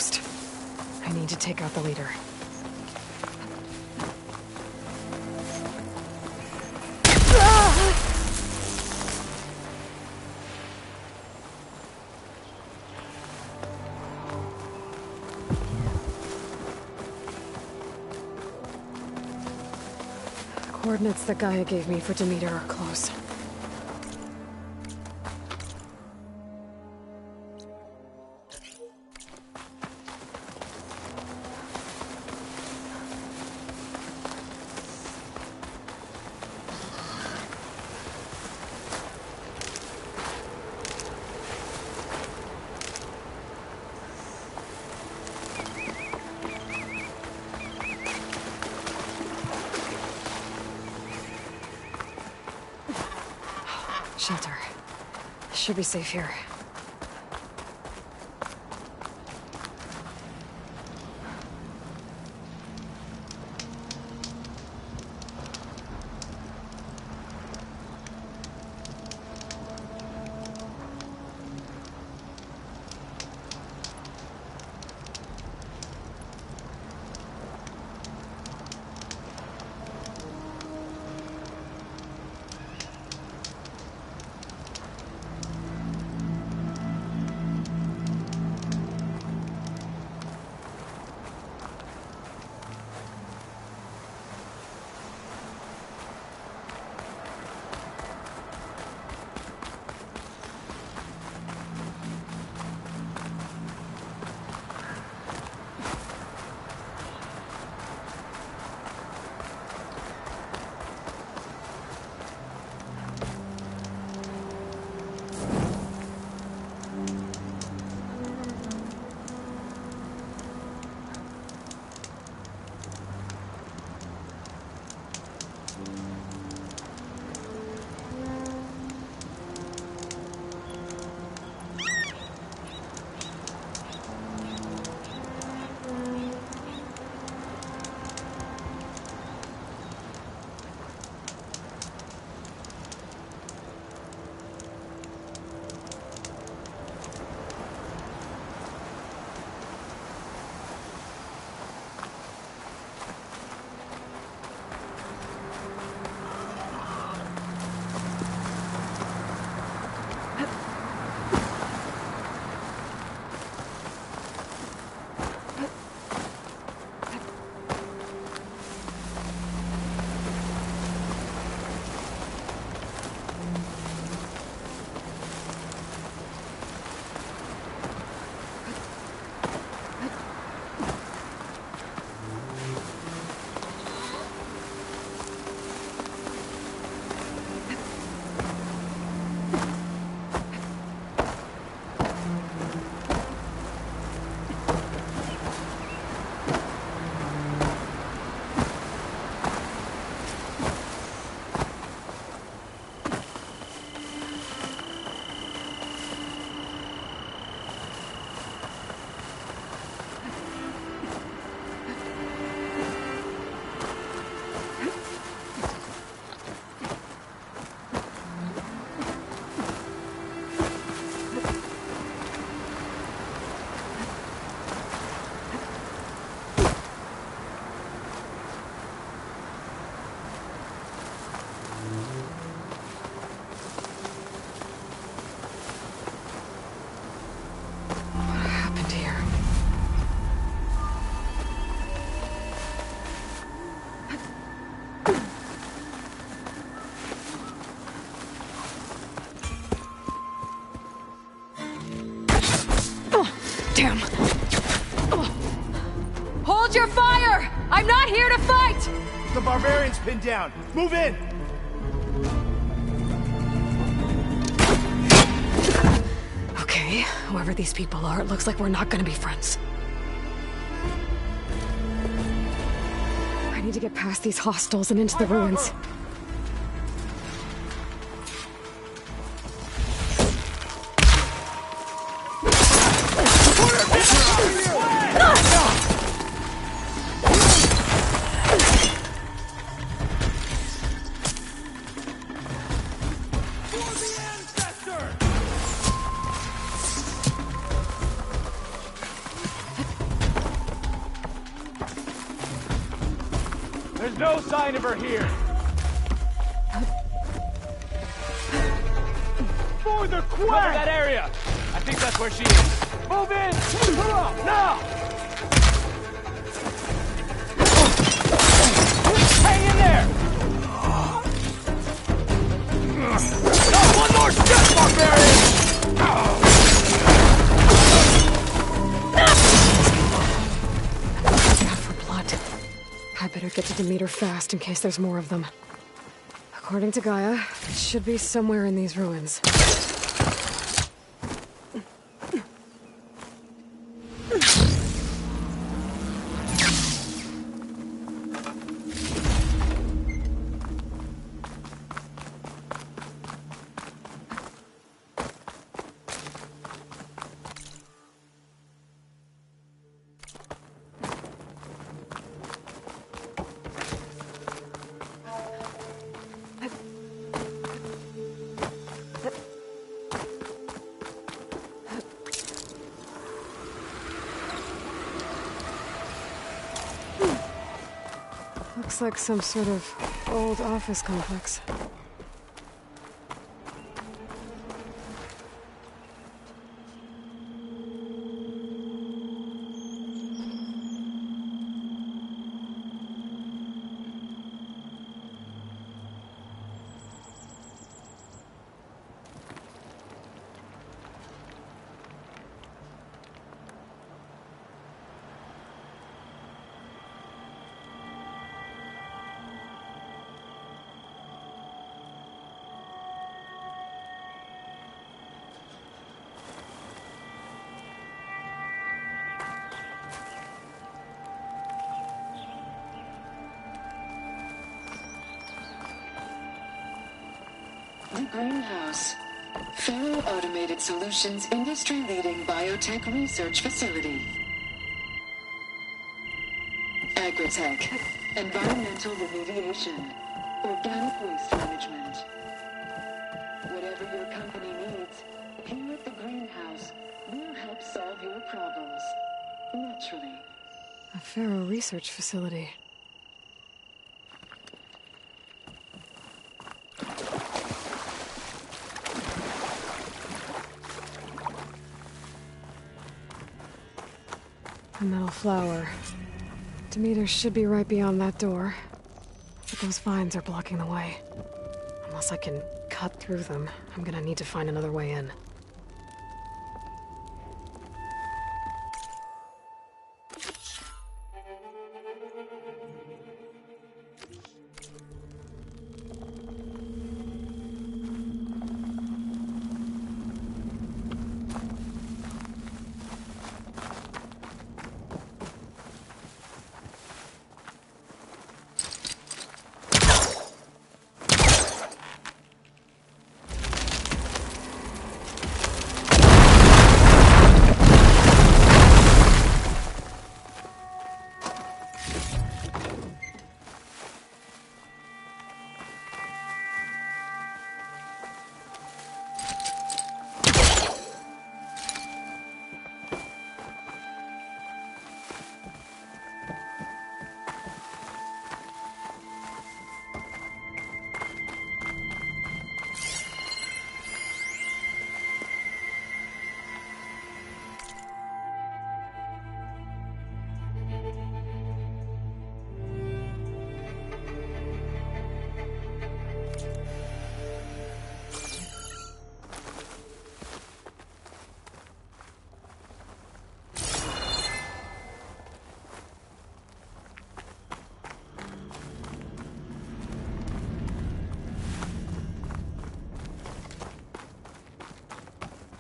outpost. I need to take out the leader. The coordinates that Gaia gave me for Demeter are close. Shelter. Should be safe here. Damn. Hold your fire! I'm not here to fight! The barbarian's pinned down. Move in! Okay, whoever these people are, it looks like we're not gonna be friends. I need to get past these hostels and into the ruins. There's no sign of her here. For the quest! Cover that area! I think that's where she is. Move in! Keep her up! Now! Hang in there! Not one more step, barbarian! Watch out for blood. I better get to the meter fast in case there's more of them. According to Gaia, it should be somewhere in these ruins. Looks like some sort of old office complex. The Greenhouse. Faro Automated Solutions industry-leading biotech research facility. Agritech. Environmental remediation. Organic waste management. Whatever your company needs, here at the Greenhouse, we'll help solve your problems. Naturally. A Faro research facility. A metal flower. Demeter should be right beyond that door. But those vines are blocking the way. Unless I can cut through them, I'm gonna need to find another way in.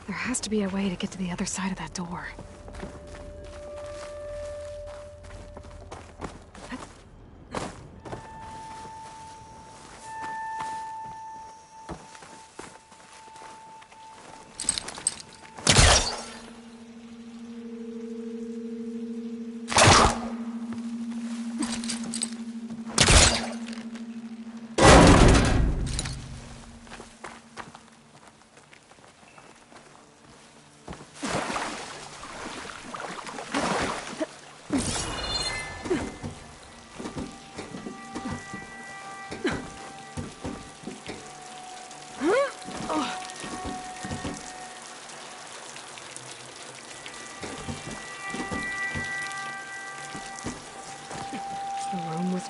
There has to be a way to get to the other side of that door.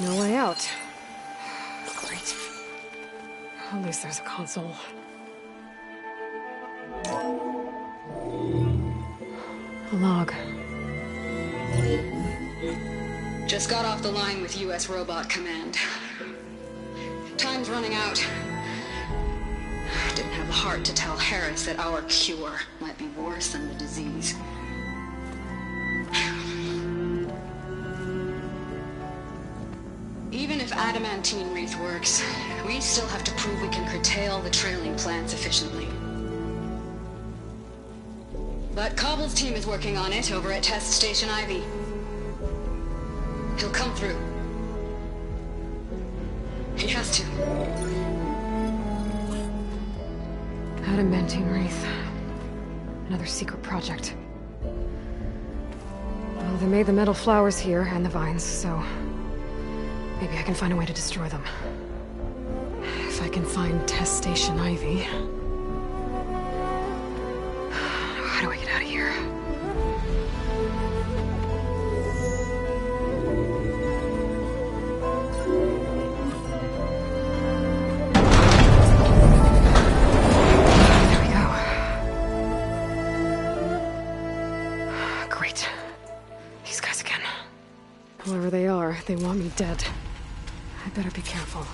No way out. Great. At least there's a console. A log. Just got off the line with U.S. Robot Command. Time's running out. Didn't have the heart to tell Harris that our cure might be worse than the disease. Even if adamantine wreath works, we still have to prove we can curtail the trailing plants efficiently. But Cobble's team is working on it over at Test Station Ivy. He'll come through. He has to. Adamantine wreath. Another secret project. Well, they made the metal flowers here and the vines, so maybe I can find a way to destroy them. If I can find Test Station Ivy. How do I get out of here? There we go. Great. These guys again. Whoever they are, they want me dead. I better be careful.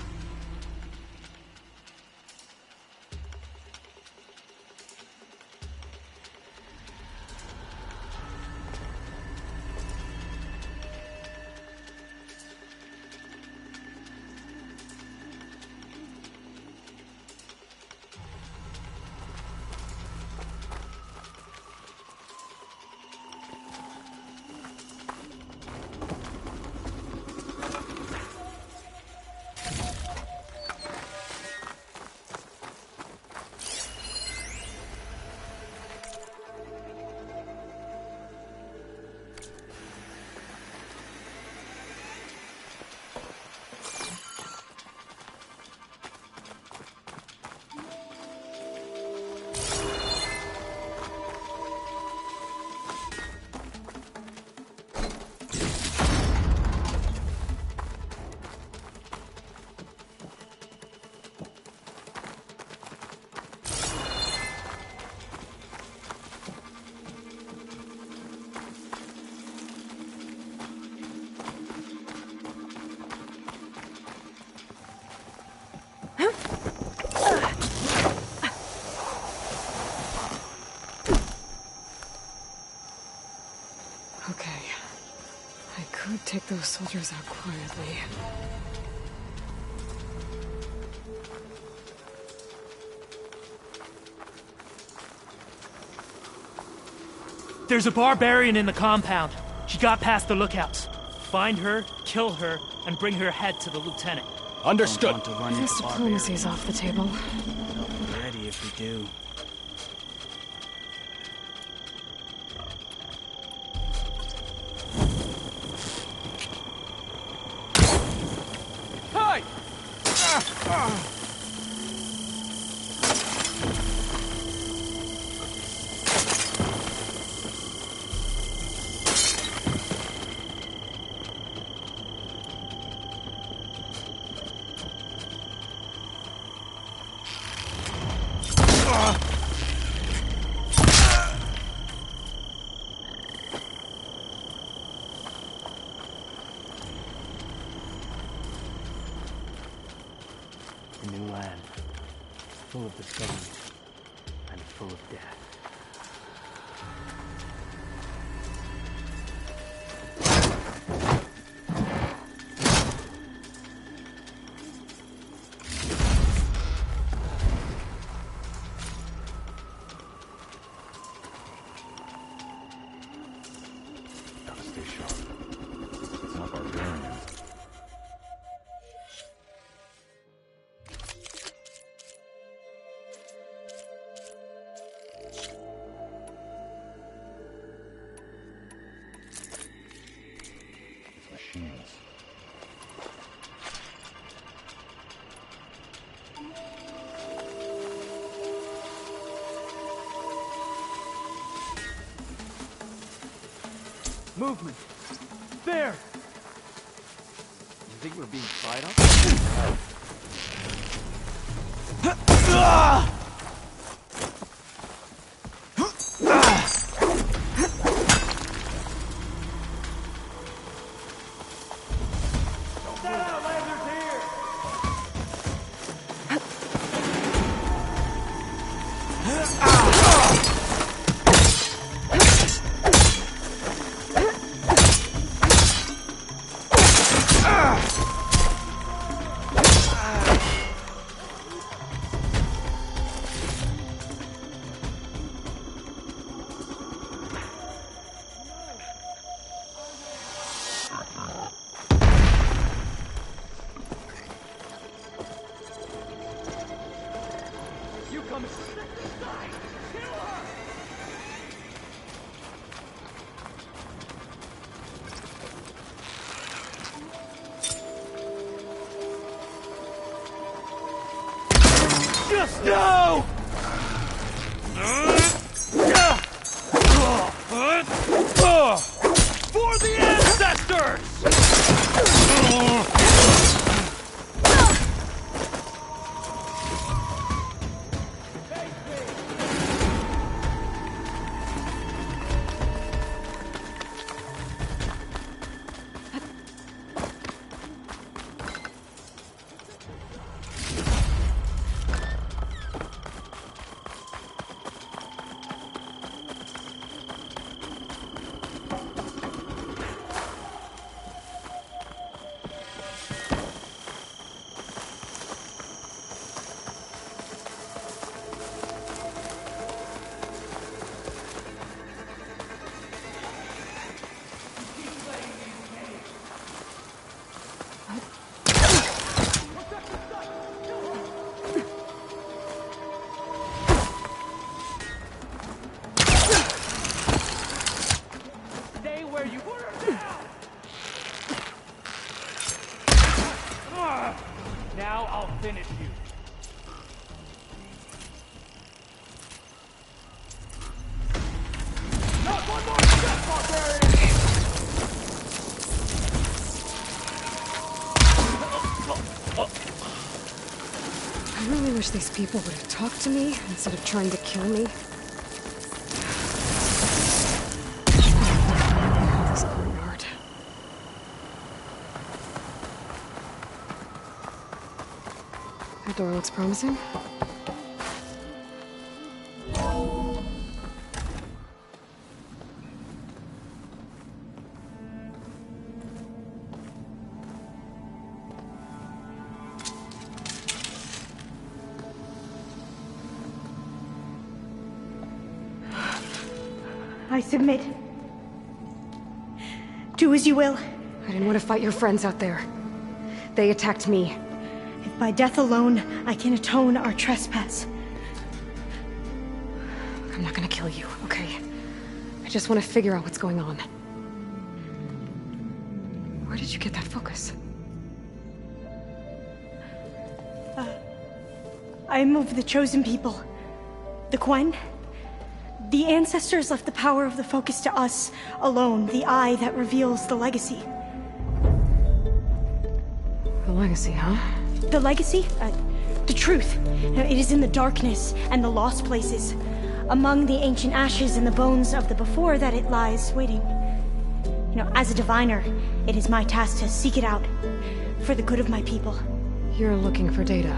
Okay. I could take those soldiers out quietly. There's a barbarian in the compound. She got past the lookouts. Find her, kill her, and bring her head to the lieutenant. Understood. Don't want to run I into guess diplomacy's barbarians. off the table. Ready if we do. Hey! A new land, full of discovery and full of death. Gotta stay sharp. It's not barbarians. It's machines. Movement. There! think we're being spied on? You come and stick this side! Kill her! Just no! For the ancestors! Stay where you were now! Now I'll finish you. Not one more step, barbarian! I really wish these people would have talked to me instead of trying to kill me. This courtyard. That door looks promising. I submit. Do as you will. I didn't want to fight your friends out there. They attacked me. If by death alone I can atone our trespass. I'm not gonna kill you, okay? I just want to figure out what's going on. Where did you get that focus? I am of the chosen people. The Quen. The ancestors left the power of the focus to us alone, the eye that reveals the legacy. The legacy, huh? The legacy? The truth. It is in the darkness and the lost places. Among the ancient ashes and the bones of the before that it lies waiting. As a diviner, it is my task to seek it out for the good of my people. You're looking for data.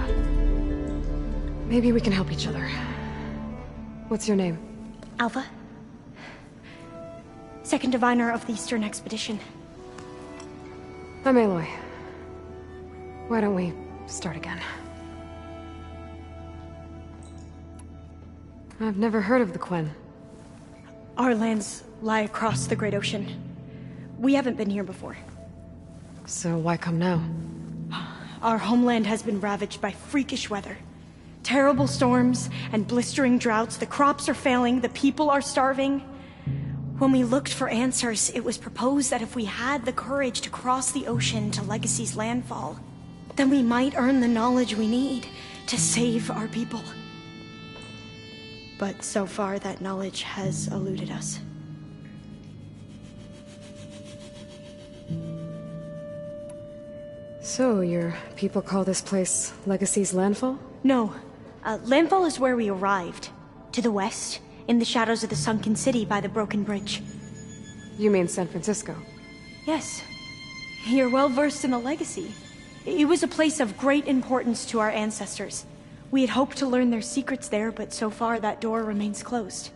Maybe we can help each other. What's your name? Alpha. Second diviner of the Eastern Expedition. I'm Aloy. Why don't we start again? I've never heard of the Quen. Our lands lie across the Great Ocean. We haven't been here before. So why come now? Our homeland has been ravaged by freakish weather. Terrible storms and blistering droughts. The crops are failing, the people are starving. When we looked for answers, it was proposed that if we had the courage to cross the ocean to Legacy's landfall, then we might earn the knowledge we need to save our people. But so far, that knowledge has eluded us. So, your people call this place Legacy's Landfall? No. Landfall is where we arrived. To the west, in the shadows of the sunken city by the broken bridge. You mean San Francisco? Yes. You're well versed in the Legacy. It was a place of great importance to our ancestors. We had hoped to learn their secrets there, but so far that door remains closed.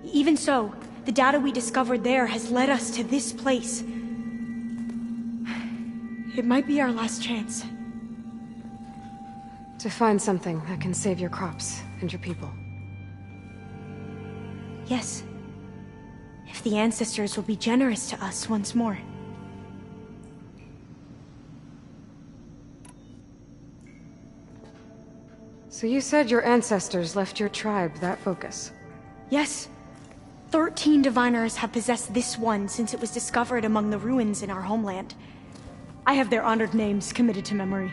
Even so, the data we discovered there has led us to this place. It might be our last chance. To find something that can save your crops and your people. Yes. If the ancestors will be generous to us once more. So you said your ancestors left your tribe that focus? Yes. 13 diviners have possessed this one since it was discovered among the ruins in our homeland. I have their honored names committed to memory.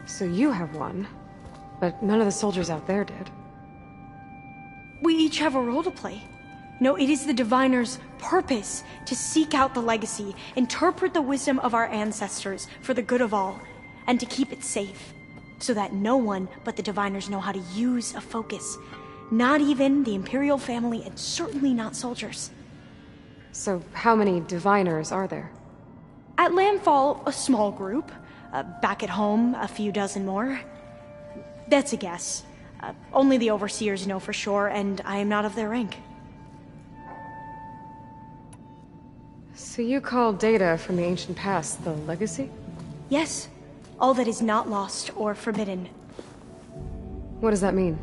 So you have one, but none of the soldiers out there did. We each have a role to play. No, it is the diviner's purpose to seek out the Legacy, interpret the wisdom of our ancestors for the good of all, and to keep it safe, so that no one but the diviners know how to use a focus. Not even the Imperial family, and certainly not soldiers. So how many diviners are there? At Landfall, a small group. Back at home, a few dozen more. That's a guess. Only the overseers know for sure, and I am not of their rank. So you call data from the ancient past the Legacy? Yes. All that is not lost or forbidden. What does that mean?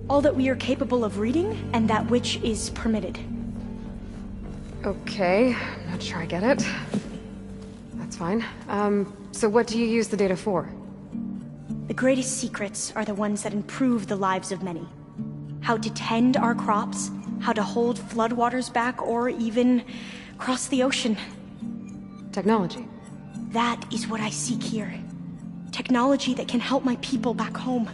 All that we are capable of reading, and that which is permitted. Okay, I'm not sure I get it. That's fine. So what do you use the data for? The greatest secrets are the ones that improve the lives of many. How to tend our crops, how to hold floodwaters back, or even cross the ocean. Technology. That is what I seek here. Technology that can help my people back home.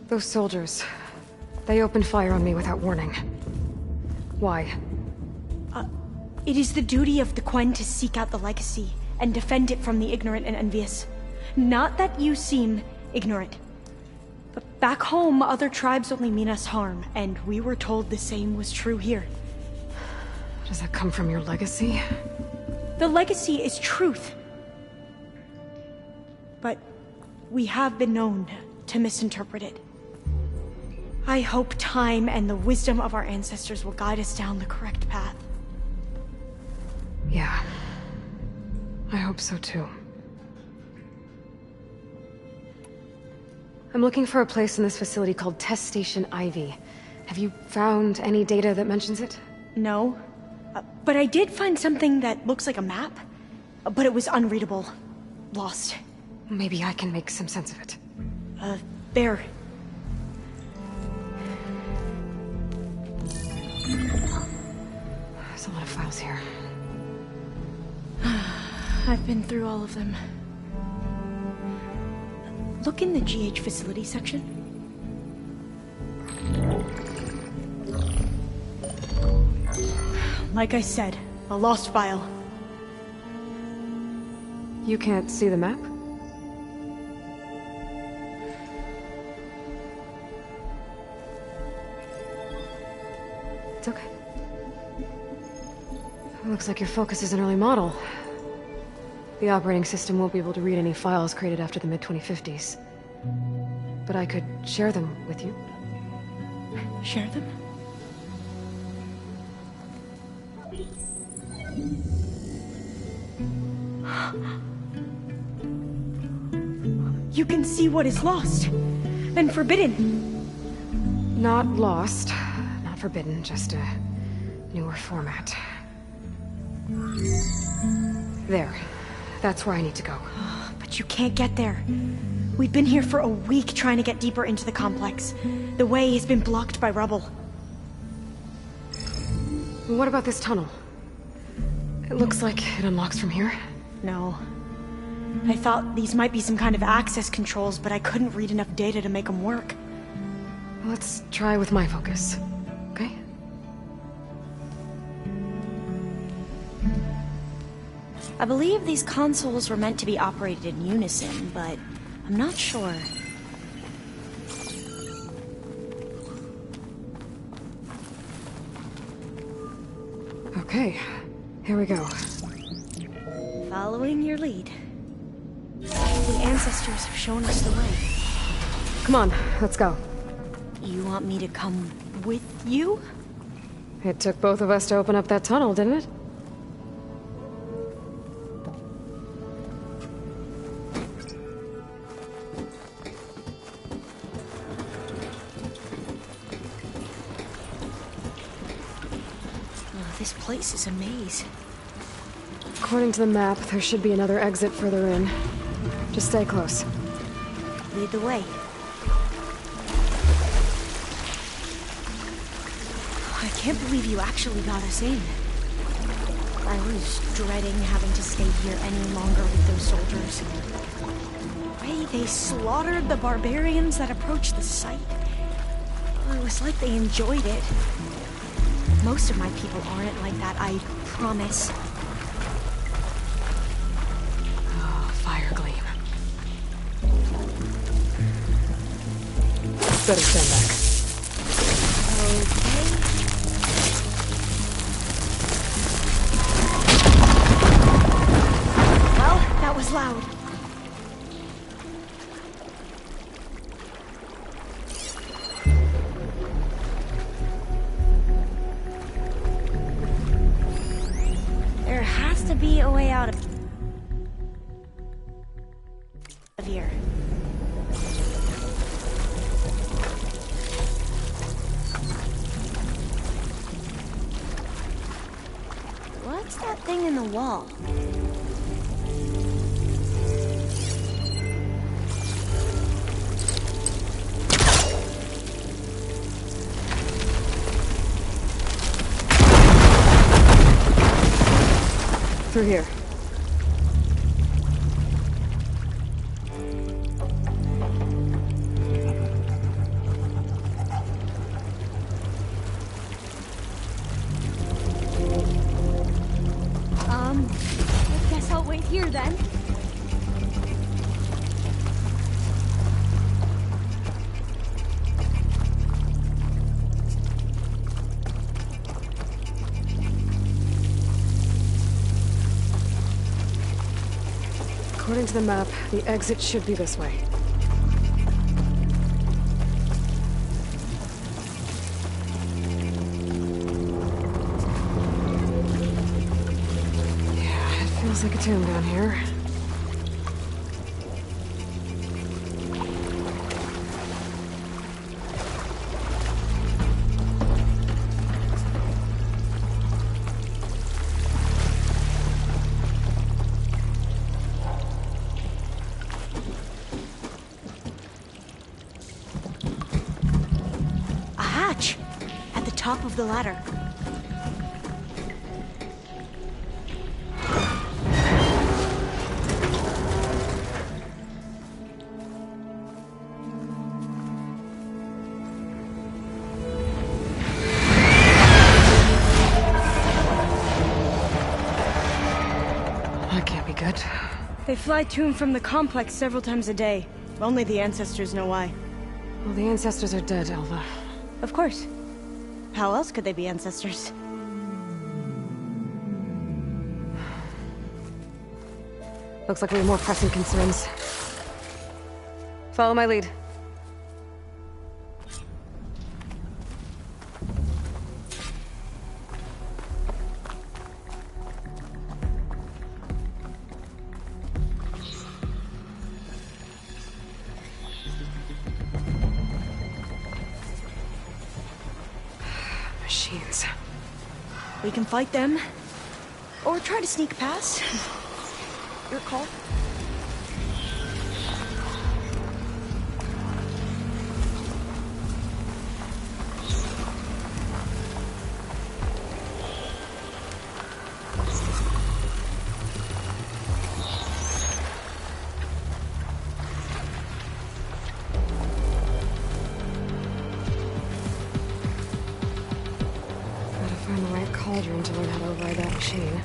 Those soldiers, they opened fire on me without warning. Why? It is the duty of the Quen to seek out the Legacy and defend it from the ignorant and envious. Not that you seem ignorant. But back home, other tribes only mean us harm, and we were told the same was true here. Does that come from your legacy? The Legacy is truth. But we have been known to misinterpret it. I hope time and the wisdom of our ancestors will guide us down the correct path. Yeah. I hope so too. I'm looking for a place in this facility called Test Station Ivy. Have you found any data that mentions it? No. But I did find something that looks like a map. But it was unreadable. Lost. Maybe I can make some sense of it. There. There's a lot of files here. I've been through all of them. Look in the GH facility section. Like I said, a lost file. You can't see the map? It's okay. Looks like your focus is an early model. The operating system won't be able to read any files created after the mid-2050s. But I could share them with you. Share them? You can see what is lost and forbidden. Not lost, not forbidden, just a newer format. There. That's where I need to go. But you can't get there. We've been here for a week trying to get deeper into the complex. The way has been blocked by rubble. What about this tunnel? It looks like it unlocks from here. No. I thought these might be some kind of access controls, but I couldn't read enough data to make them work. Let's try with my focus, okay? I believe these consoles were meant to be operated in unison, but I'm not sure. Okay, here we go. Following your lead. The ancestors have shown us the way. Come on, let's go. You want me to come with you? It took both of us to open up that tunnel, didn't it? Oh, this place is a maze. According to the map, there should be another exit further in. Just stay close. Lead the way. I can't believe you actually got us in. I was dreading having to stay here any longer with those soldiers. The way they slaughtered the barbarians that approached the site. Well, it was like they enjoyed it. Most of my people aren't like that, I promise. Oh, fire gleam. Better stand back. Okay. Well, that was loud. There has to be a way out of here. What's that thing in the wall? Through here. I guess I'll wait here then. According to the map, the exit should be this way. Yeah, it feels like a tomb down here. At the top of the ladder. That can't be good. They fly to and from the complex several times a day. Only the ancestors know why. Well, the ancestors are dead, Elva. Of course. How else could they be ancestors? Looks like we have more pressing concerns. Follow my lead. Machines. We can fight them, or try to sneak past. Your call. Gotta find the right cauldron to learn how to override that machine.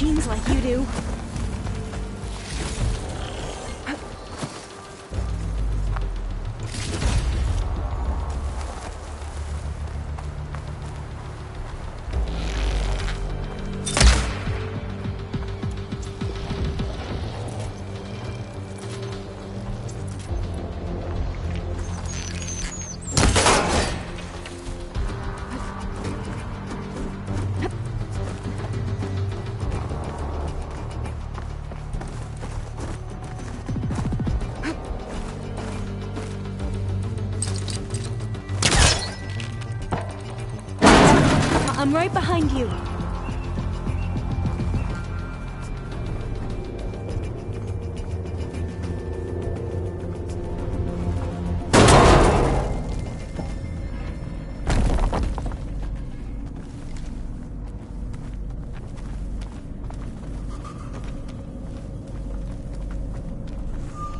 machines like you do. I'm right behind you.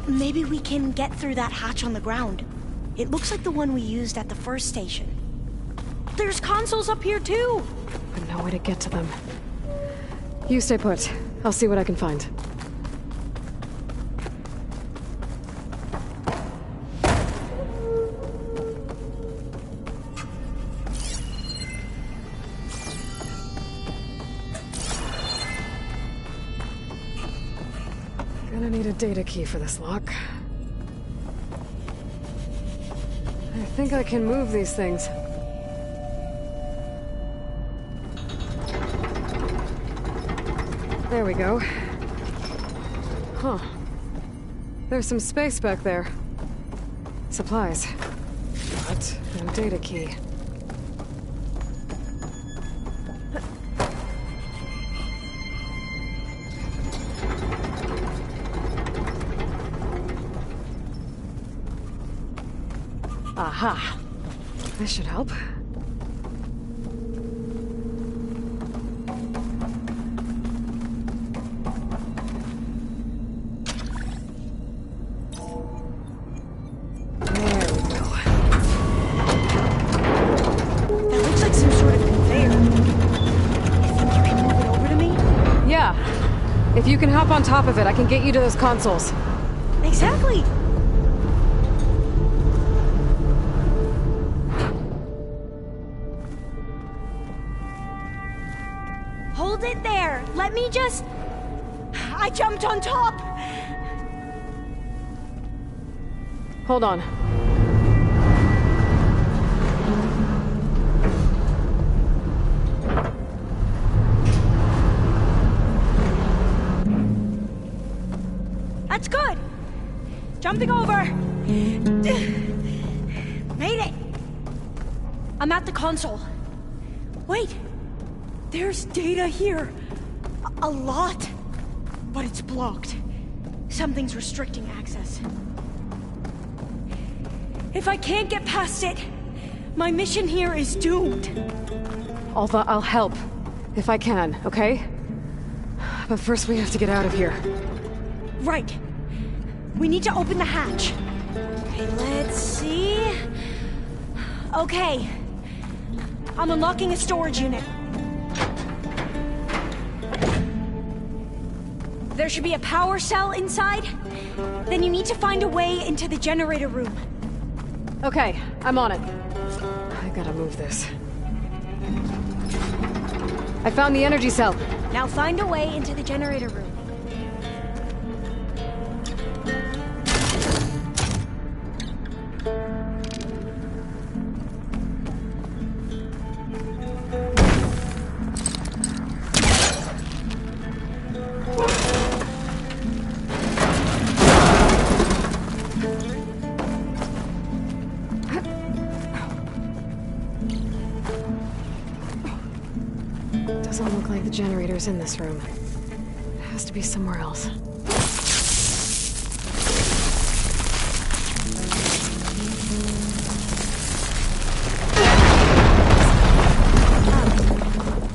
Maybe we can get through that hatch on the ground. It looks like the one we used at the first station. There's consoles up here too! But no way to get to them. You stay put. I'll see what I can find. Gonna need a data key for this lock. I think I can move these things. There we go. Huh. There's some space back there. Supplies. But no data key. Aha. This should help. If you can hop on top of it, I can get you to those consoles. Exactly! Hold it there! Let me just... I jumped on top! Hold on. That's good! Jumping over! Made it! I'm at the console. Wait! There's data here. A lot. But it's blocked. Something's restricting access. If I can't get past it, my mission here is doomed. Alva, I'll help. If I can, okay? But first we have to get out of here. Right. We need to open the hatch. Okay, let's see... Okay. I'm unlocking a storage unit. There should be a power cell inside. Then you need to find a way into the generator room. Okay, I'm on it. I gotta move this. I found the energy cell. Now find a way into the generator room. Doesn't look like the generator's in this room. It has to be somewhere else.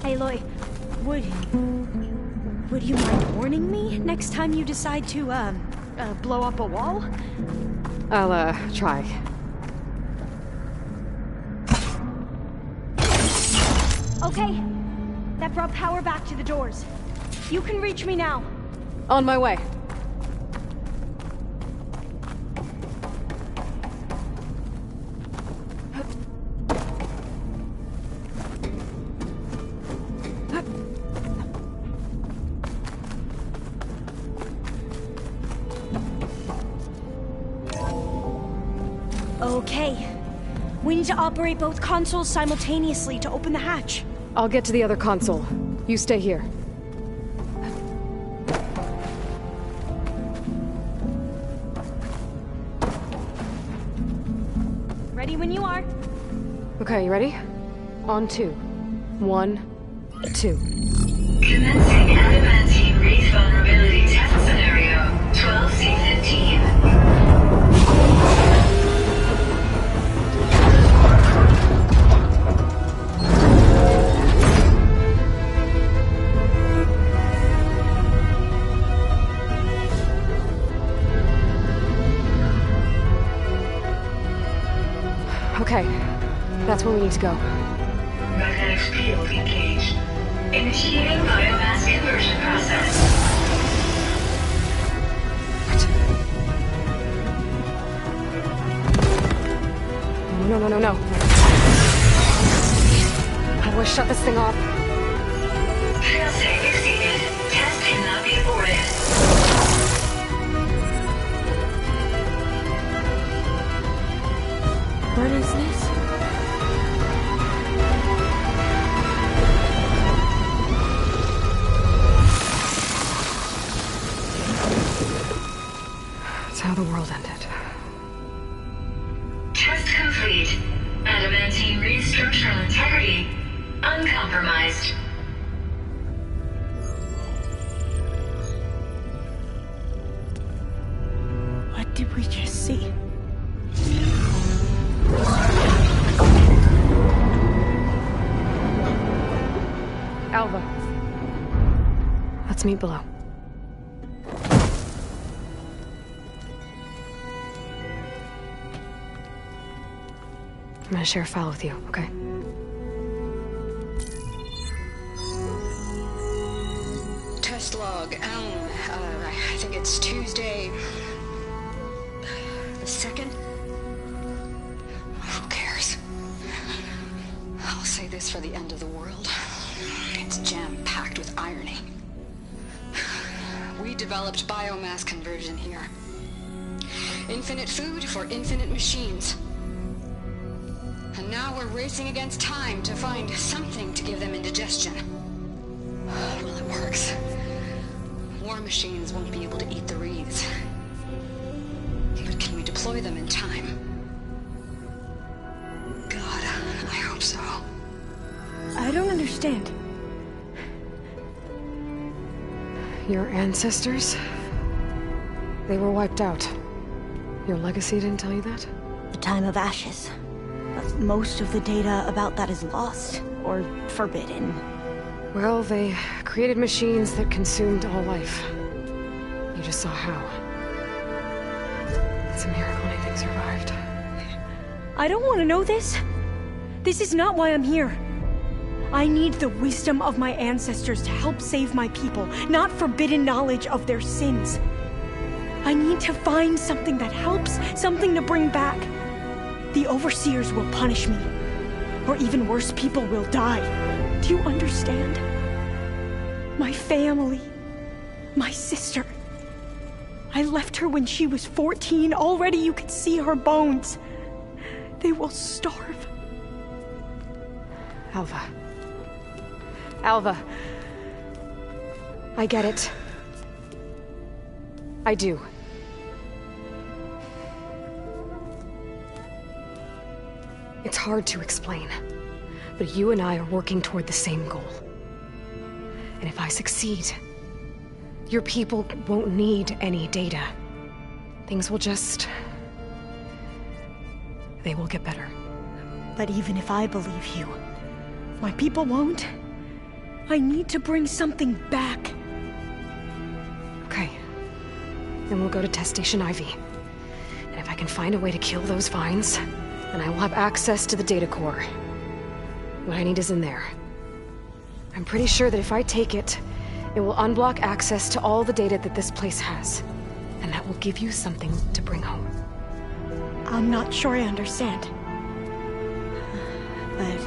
Aloy, would you mind warning me next time you decide to, blow up a wall? I'll, try. Okay. That brought power back to the doors. You can reach me now. On my way. Okay. We need to operate both consoles simultaneously to open the hatch. I'll get to the other console. You stay here. Ready when you are. Okay, you ready? On 2. 1, 2. Commencing adamantine wreath vulnerability test scenario 12C15. Okay, that's where we need to go. Magnetic field engaged. Initiating biomass conversion process. No. How do I shut this thing off? Failsafe exceeded. Test cannot be aborted. What is this? That's how the world ended. Test complete. Adamantine wreath structural integrity uncompromised. What did we just see? Alva. Let's meet below. I'm gonna share a file with you, okay? Test log, I think it's Tuesday the 2nd? Who cares? I'll say this for the end of the world. It's jam-packed with irony. We developed biomass conversion here. Infinite food for infinite machines. And now we're racing against time to find something to give them indigestion. Well, it works. War machines won't be able to eat the wreaths. But can we deploy them in time? God, I hope so. I don't understand. Your ancestors? They were wiped out. Your legacy didn't tell you that? The time of ashes. But most of the data about that is lost or forbidden. Well, they created machines that consumed all life. You just saw how. It's a miracle anything survived. I don't want to know this. This is not why I'm here. I need the wisdom of my ancestors to help save my people, not forbidden knowledge of their sins. I need to find something that helps, something to bring back. The overseers will punish me. Or even worse, people will die. Do you understand? My family. My sister. I left her when she was 14. Already you could see her bones. They will starve. Alva. Alva. I get it. I do. It's hard to explain, but you and I are working toward the same goal. And if I succeed, your people won't need any data. Things will just... they will get better. But even if I believe you, my people won't. I need to bring something back. Okay. Then we'll go to Test Station Ivy. And if I can find a way to kill those vines, then I will have access to the data core. What I need is in there. I'm pretty sure that if I take it, It will unblock access to all the data that this place has. And that will give you something to bring home. I'm not sure I understand. But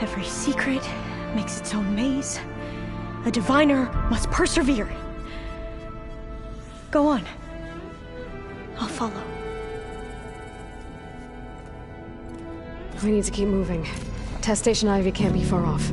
every secret makes its own maze. A diviner must persevere. Go on. I'll follow. We need to keep moving. Test Station Ivy can't be far off.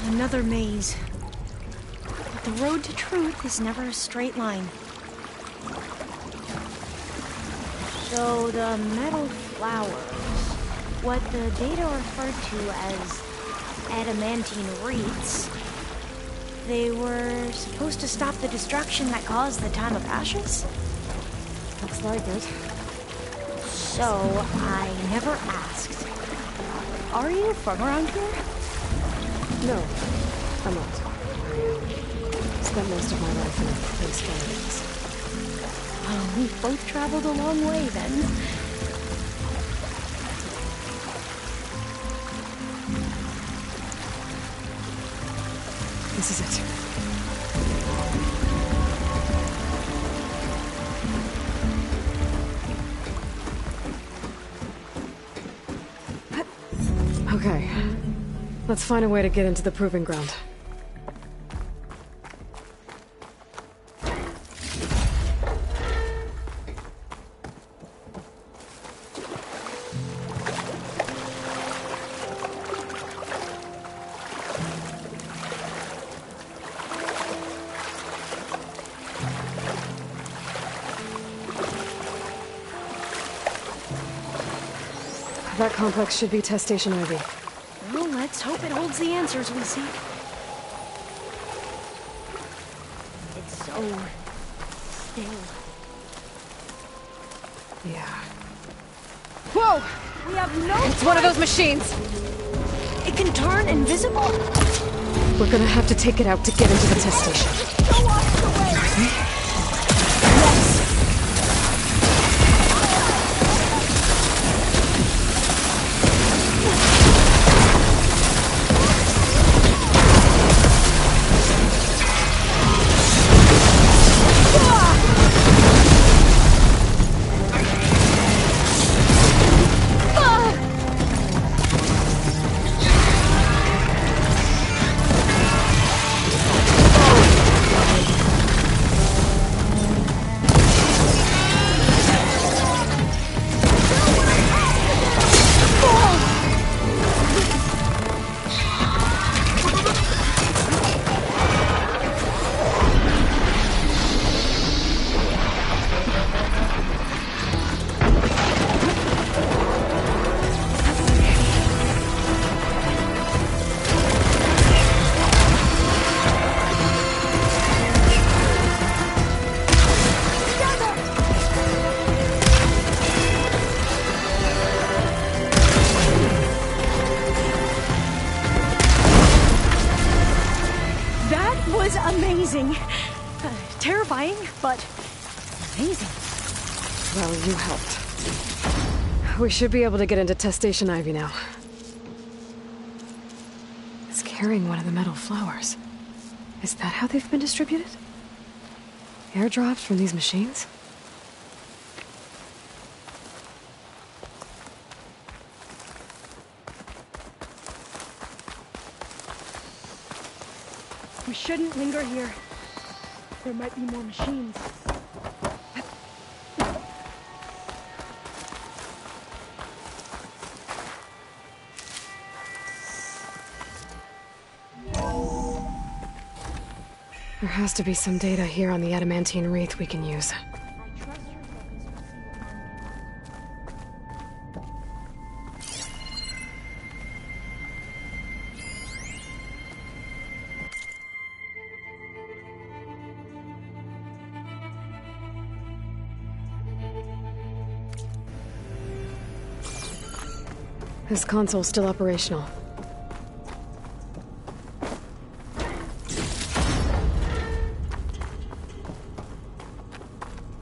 Another maze. But the road to truth is never a straight line. So the metal flowers, what the data referred to as adamantine wreaths, they were supposed to stop the destruction that caused the Time of Ashes? Looks like it. So, I never asked. Are you from around here? No, I'm not. I spent most of my life in a place far east. Oh, we both traveled a long way then. This is it. Okay. Let's find a way to get into the proving ground. That complex should be Test Station Ivy. Well, let's hope it holds the answers we seek. It's so still. Yeah. Whoa! We have no... It's one of those machines! It can turn invisible? We're gonna have to take it out to get into the test station. Go off the way! Yes. was amazing. Terrifying, but amazing. Well, you helped. We should be able to get into Test Station Ivy now. It's carrying one of the metal flowers. Is that how they've been distributed? Airdrops from these machines? We shouldn't linger here. There might be more machines. There has to be some data here on the adamantine wreath we can use. This console's still operational.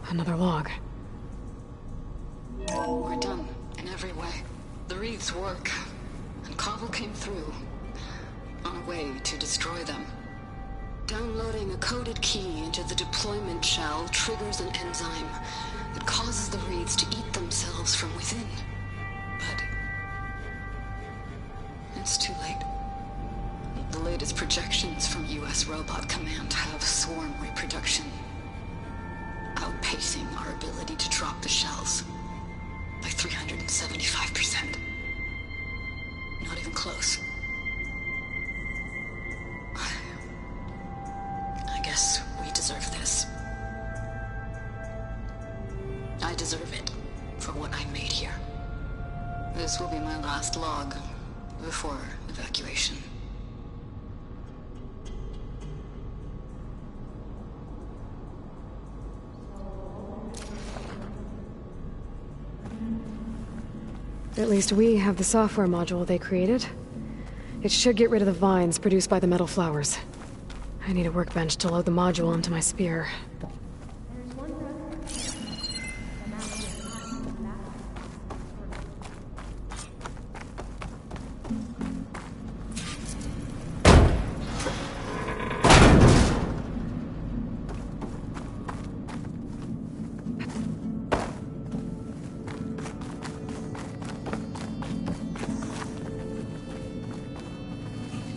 Another log. We're done, in every way. The wreaths work, and Cobble came through, on a way to destroy them. Downloading a coded key into the deployment shell triggers an enzyme that causes the wreaths to eat themselves from within. But it's too late. The latest projections from U.S. Robot Command have swarm reproduction, outpacing our ability to drop the shells by 375%. Not even close. I guess we deserve this. I deserve it for what I made here. This will be my last log before evacuation. At least we have the software module they created. It should get rid of the vines produced by the metal flowers. I need a workbench to load the module onto my spear.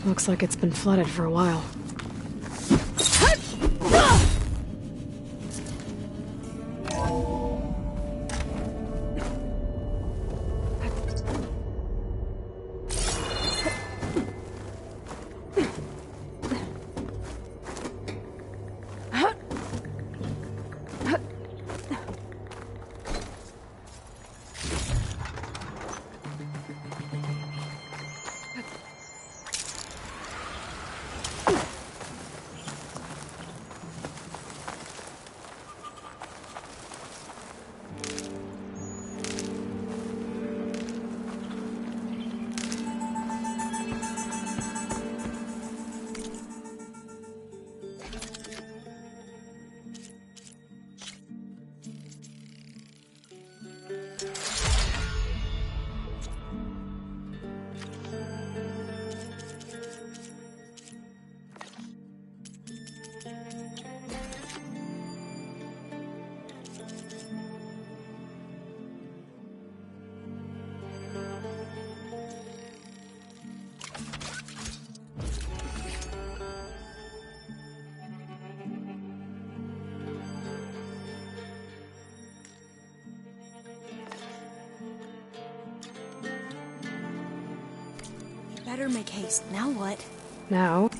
Looks like it's been flooded for a while. Better make haste. Now what? Now...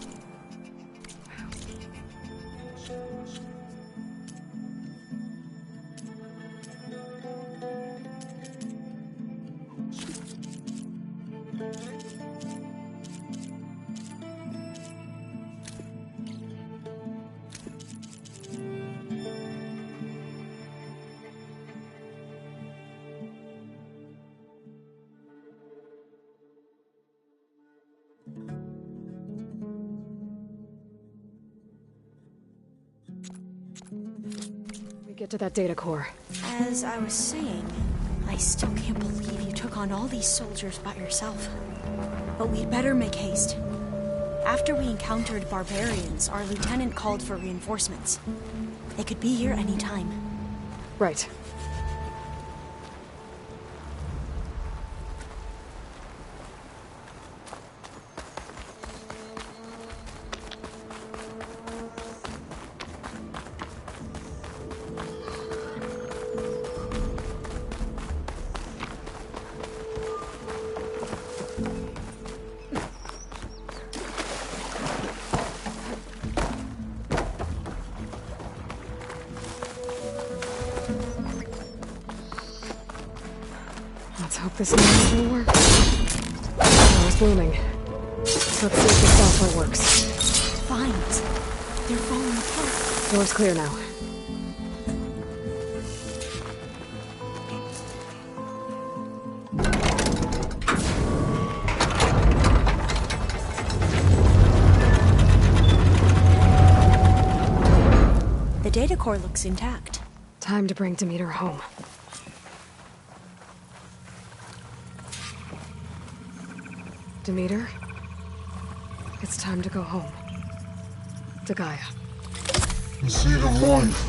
We get to that data core. As I was saying, I still can't believe you took on all these soldiers by yourself. But we'd better make haste. After we encountered barbarians, our lieutenant called for reinforcements. They could be here any time. Right. Let's hope this will work. Power's blooming. Let's see if the software works. Vines. They're falling apart. Door's clear now. The data core looks intact. Time to bring Demeter home. Demeter, it's time to go home. To Gaia. The seed of life.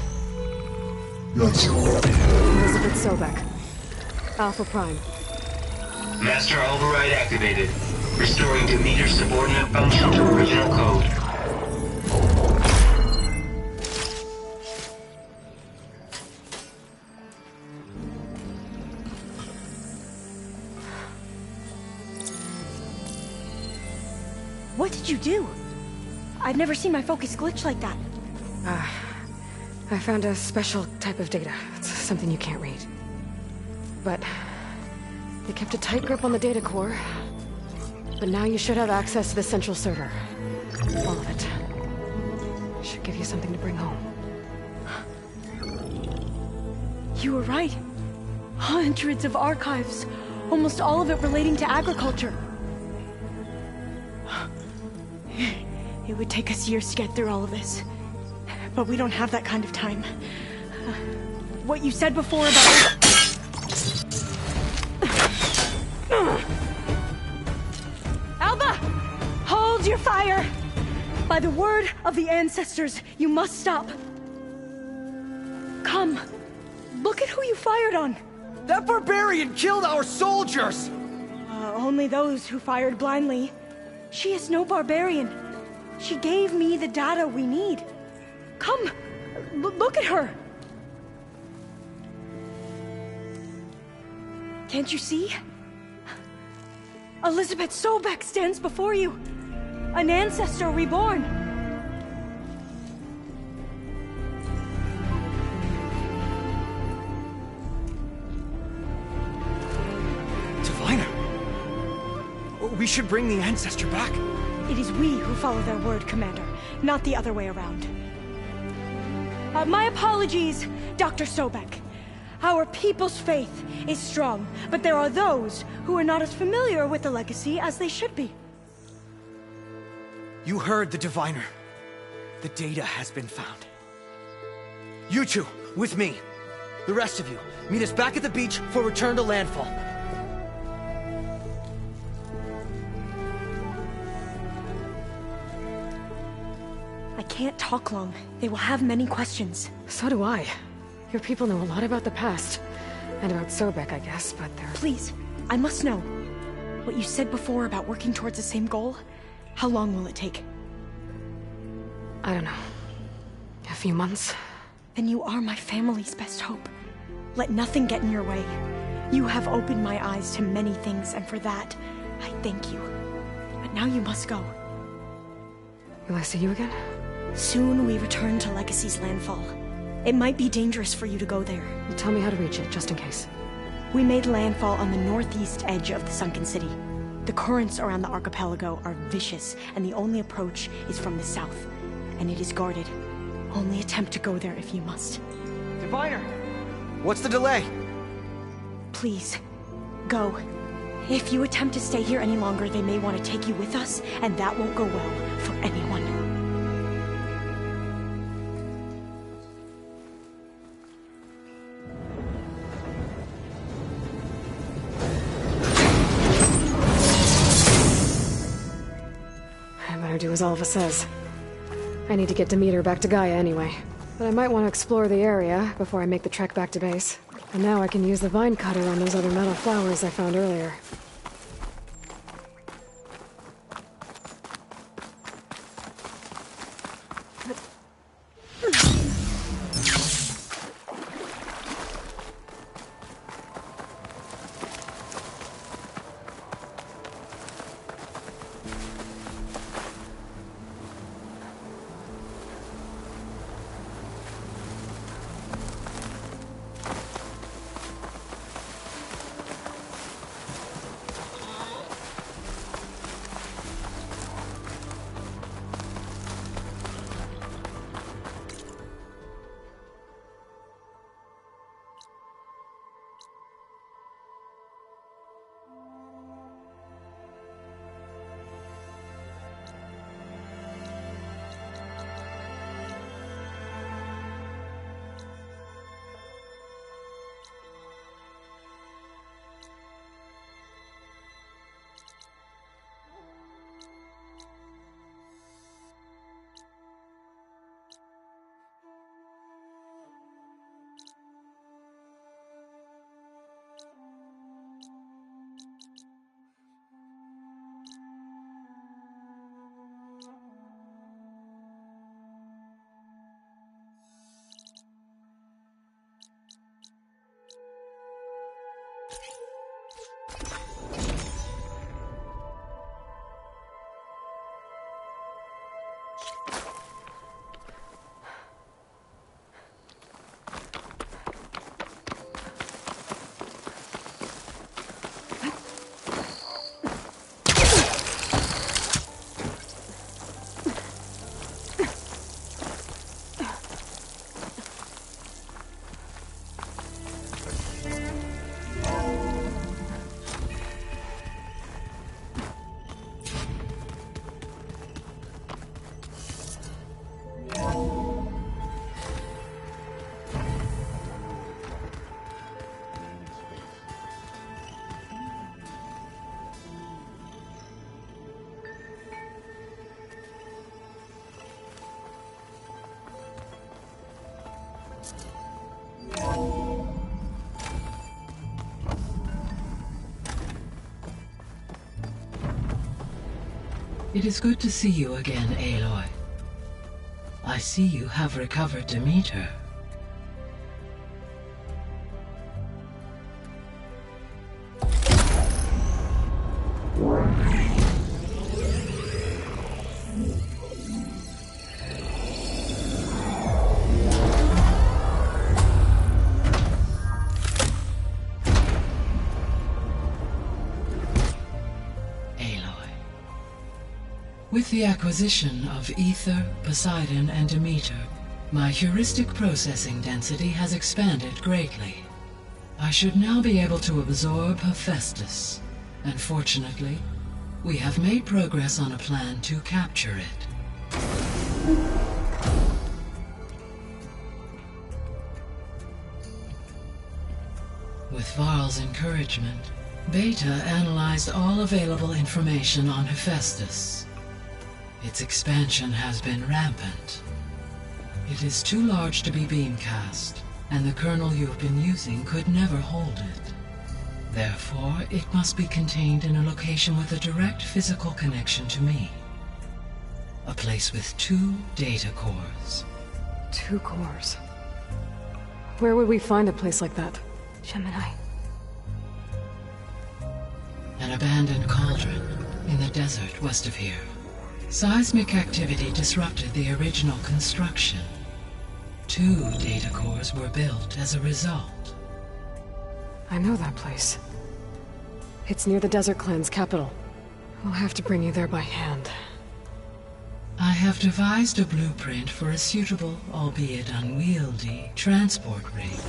Yes. Elizabeth Sobek. Alpha Prime. Master override activated. Restoring Demeter's subordinate function to original code. What did you do? I've never seen my focus glitch like that. I found a special type of data. It's something you can't read. But they kept a tight grip on the data core. But now you should have access to the central server. All of it. Should give you something to bring home. You were right. Hundreds of archives. Almost all of it relating to agriculture. It would take us years to get through all of this. But we don't have that kind of time. What you said before about... Alba! Hold your fire! By the word of the ancestors, you must stop. Come. Look at who you fired on. That barbarian killed our soldiers! Only those who fired blindly. She is no barbarian. She gave me the data we need. Come, look at her. Can't you see? Elizabeth Sobek stands before you. An ancestor reborn. Diviner! We should bring the ancestor back. It is we who follow their word, Commander, not the other way around. My apologies, Dr. Sobek. Our people's faith is strong, but there are those who are not as familiar with the legacy as they should be. You heard the Diviner. The data has been found. You two, with me. The rest of you, meet us back at the beach for return to landfall. I can't talk long. They will have many questions. So do I. Your people know a lot about the past. And about Sobek, I guess, but they're... Please, I must know. What you said before about working towards the same goal, how long will it take? I don't know. A few months? Then you are my family's best hope. Let nothing get in your way. You have opened my eyes to many things, and for that, I thank you. But now you must go. Will I see you again? Soon we return to Legacy's landfall. It might be dangerous for you to go there. Well, tell me how to reach it, just in case. We made landfall on the northeast edge of the sunken city. The currents around the archipelago are vicious, and the only approach is from the south. And it is guarded. Only attempt to go there if you must. Diviner! What's the delay? Please, go. If you attempt to stay here any longer, they may want to take you with us, and that won't go well for anyone. do as Alva says. I need to get Demeter back to Gaia anyway. But I might want to explore the area before I make the trek back to base. And now I can use the vine cutter on those other metal flowers I found earlier. It is good to see you again, Aloy. I see you have recovered Demeter. With the acquisition of Ether, Poseidon, and Demeter, my heuristic processing density has expanded greatly. I should now be able to absorb Hephaestus, and fortunately, we have made progress on a plan to capture it. With Varl's encouragement, Beta analyzed all available information on Hephaestus. Its expansion has been rampant. It is too large to be beamcast, and the kernel you've been using could never hold it. Therefore, it must be contained in a location with a direct physical connection to me. A place with 2 data cores. 2 cores? Where would we find a place like that? Gemini. An abandoned cauldron in the desert west of here. Seismic activity disrupted the original construction. 2 data cores were built as a result. I know that place. It's near the Desert Clan's capital. I'll have to bring you there by hand. I have devised a blueprint for a suitable, albeit unwieldy, transport rig.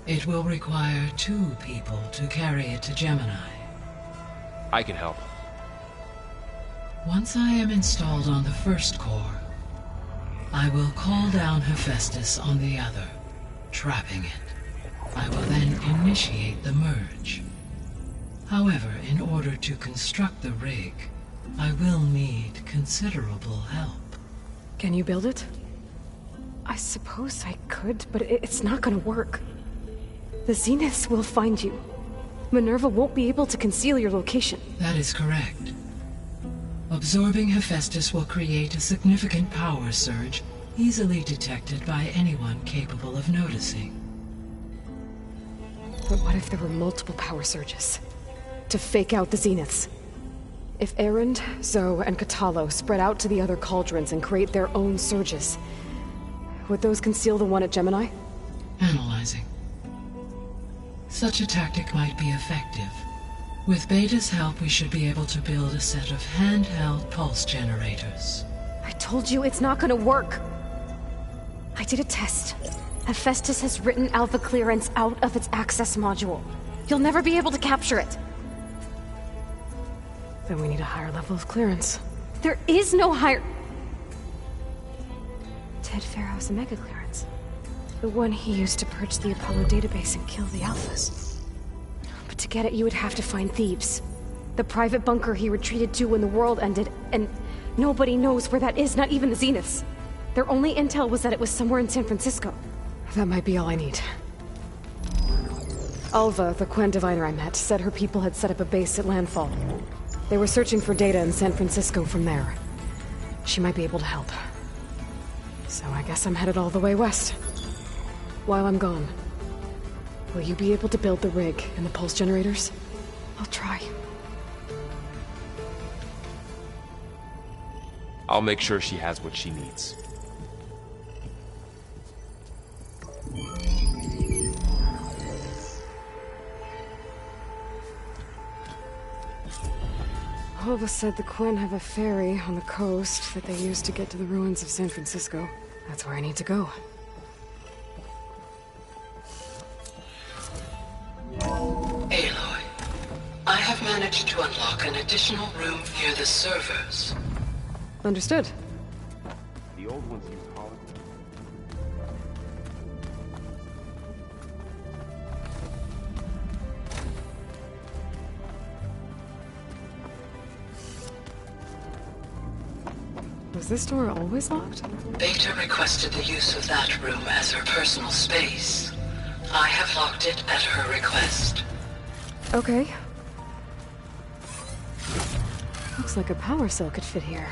It will require 2 people to carry it to Gemini. I can help. Once I am installed on the first core, I will call down Hephaestus on the other, trapping it. I will then initiate the merge. However, in order to construct the rig, I will need considerable help. Can you build it? I suppose I could, but it's not gonna work. The Zeniths will find you. Minerva won't be able to conceal your location. That is correct. Absorbing Hephaestus will create a significant power surge, easily detected by anyone capable of noticing. But what if there were multiple power surges? To fake out the Zeniths? If Erend, Zoe, and Katalo spread out to the other cauldrons and create their own surges, would those conceal the one at Gemini? Analyzing. Such a tactic might be effective. With Beta's help, we should be able to build a set of handheld pulse generators. I told you it's not gonna work! I did a test. Hephaestus has written Alpha clearance out of its access module. You'll never be able to capture it. Then we need a higher level of clearance. There is no higher... Ted Farrow's Omega clearance. The one he used to purge the Apollo database and kill the Alphas. But to get it, you would have to find Thebes. The private bunker he retreated to when the world ended, and nobody knows where that is, not even the Zeniths. Their only intel was that it was somewhere in San Francisco. That might be all I need. Alva, the Quen diviner I met, said her people had set up a base at Landfall. They were searching for data in San Francisco from there. She might be able to help. So I guess I'm headed all the way west. While I'm gone, will you be able to build the rig and the pulse generators? I'll try. I'll make sure she has what she needs. Alva said the Quen have a ferry on the coast that they use to get to the ruins of San Francisco. That's where I need to go. Aloy, I have managed to unlock an additional room near the servers. Understood. The old ones use hollow. Was this door always locked? Beta requested the use of that room as her personal space. I have locked it at her request. Okay. Looks like a power cell could fit here.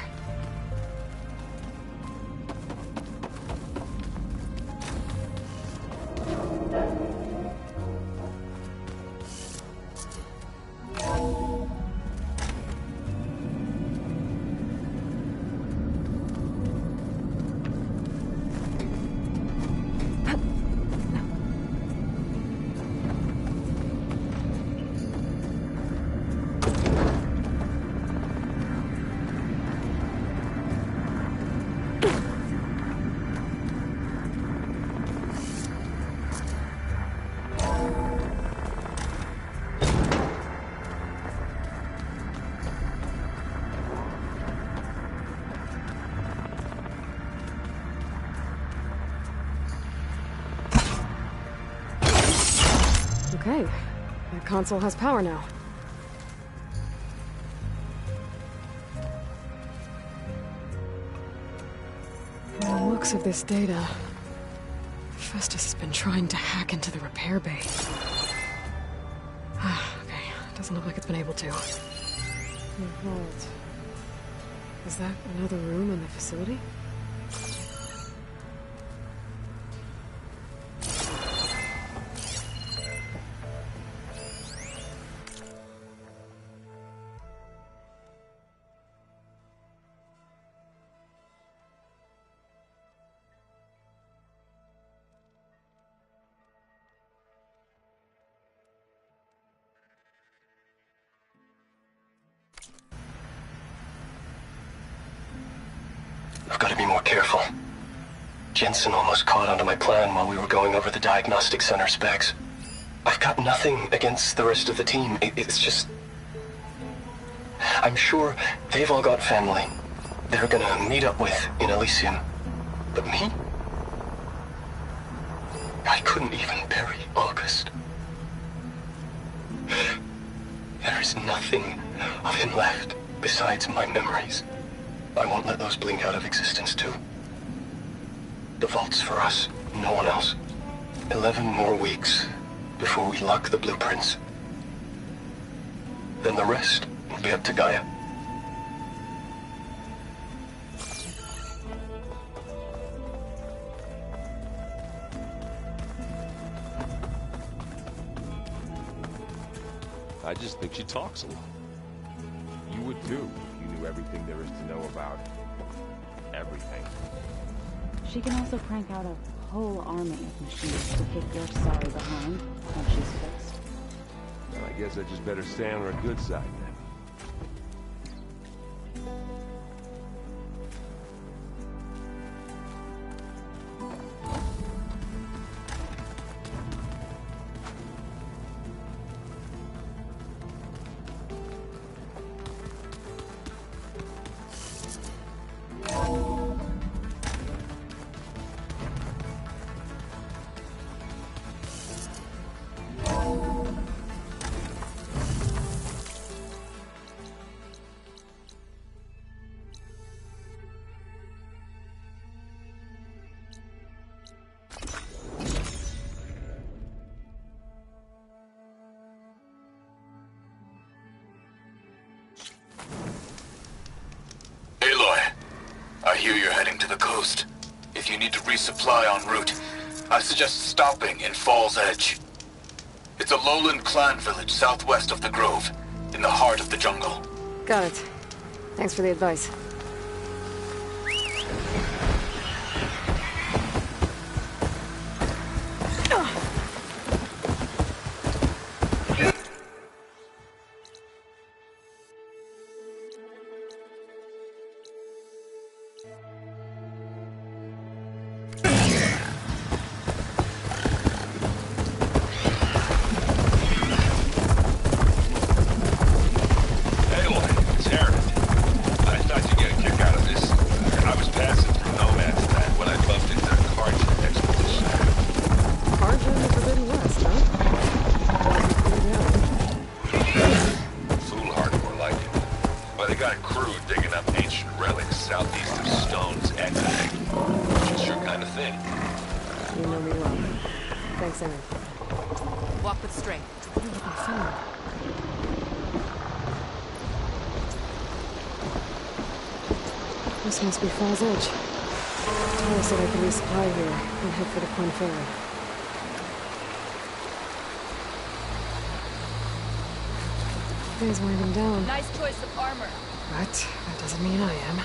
Okay, that console has power now. From the looks of this data, Festus has been trying to hack into the repair bay. Okay, doesn't look like it's been able to. The vault. Is that another room in the facility? I've got to be more careful. Jensen almost caught onto my plan while we were going over the diagnostic center specs. I've got nothing against the rest of the team. It's just... I'm sure they've all got family they're gonna meet up with in Elysium. But me? I couldn't even bury August. There is nothing of him left. Besides my memories, I won't let those blink out of existence too. The vault's for us, no one else. 11 more weeks before we lock the blueprints. Then the rest will be up to Gaia. I just think she talks a lot. You would too if you knew everything there is to know about everything. She can also crank out a whole army of machines to kick your sorry behind when she's fixed. Well, I guess I just better stay on her good side then. I hear you're heading to the coast. If you need to resupply en route, I suggest stopping in Fall's Edge. It's a lowland clan village southwest of the Grove, in the heart of the jungle. Got it. Thanks for the advice. This must be Fall's Edge. Tara said I could resupply here and head for the Quinn Ferry. Day's winding down. Nice choice of armor. But that doesn't mean I am.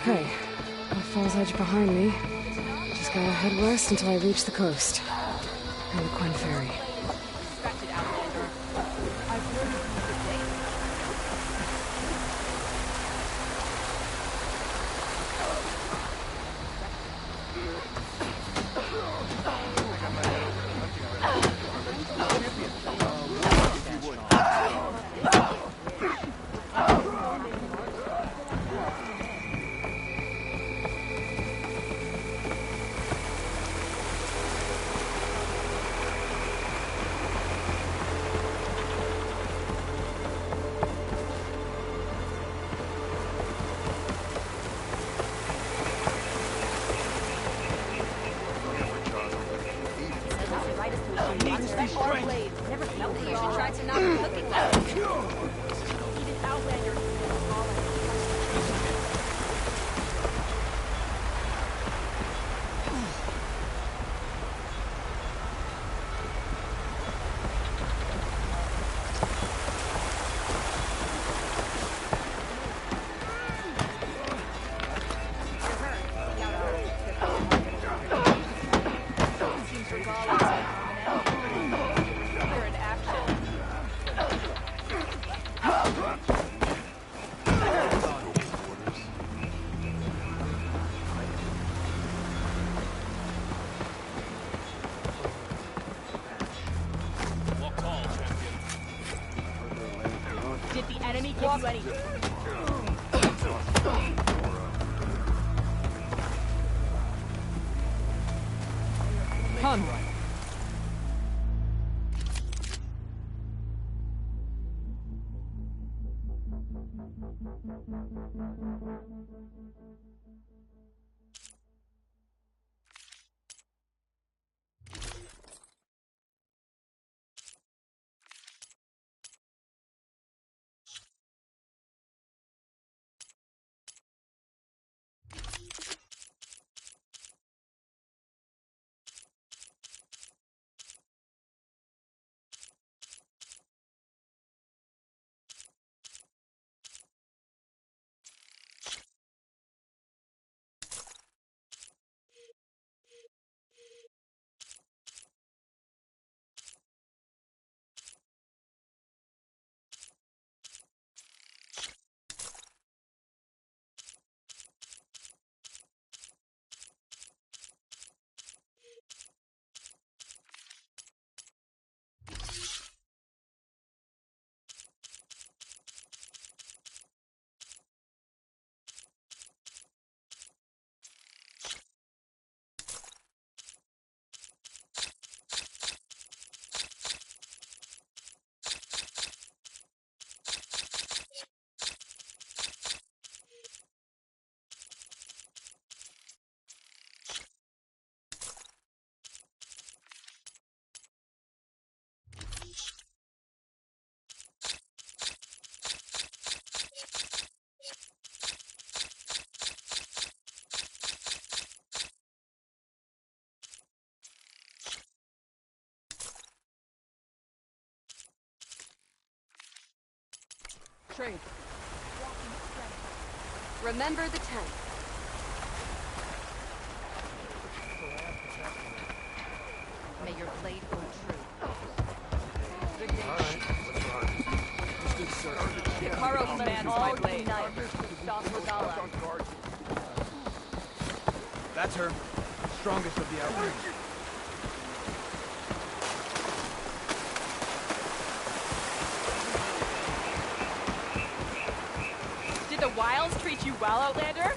Okay, got Fall's Edge behind me. Just gotta head west until I reach the coast. And the Quinn Ferry. Enemy give you anything. Conroy. Trade. Remember the 10. May your blade go true. Good day. Alright, what's wrong? Just good service. Hikaru commands my blade. Stop Regala. That's her. Strongest of the outbreak. Did the wilds treat you well, Outlander?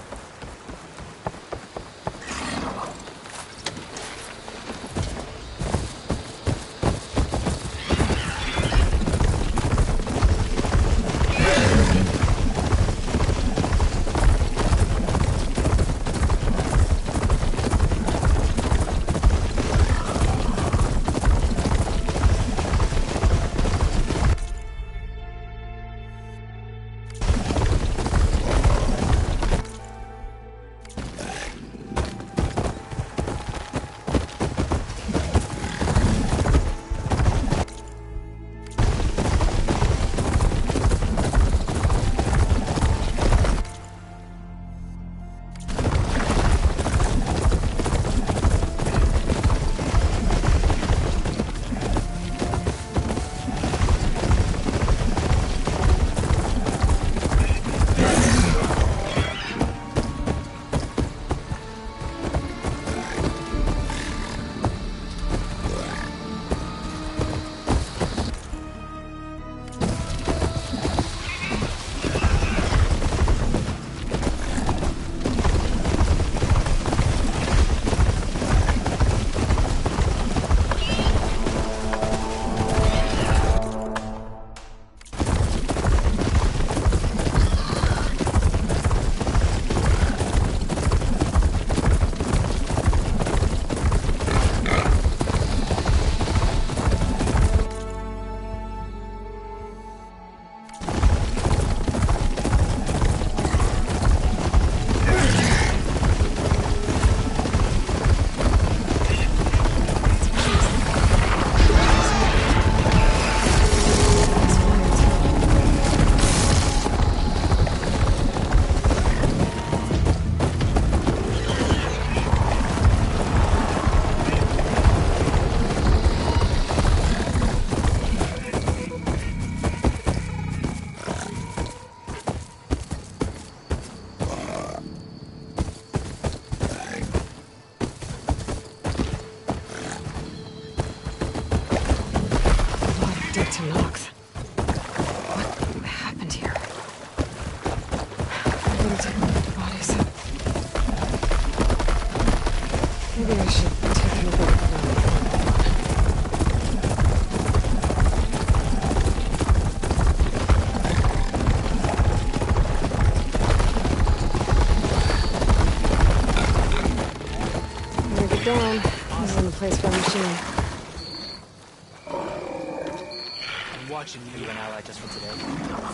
I'm watching you. Are you an ally just for today?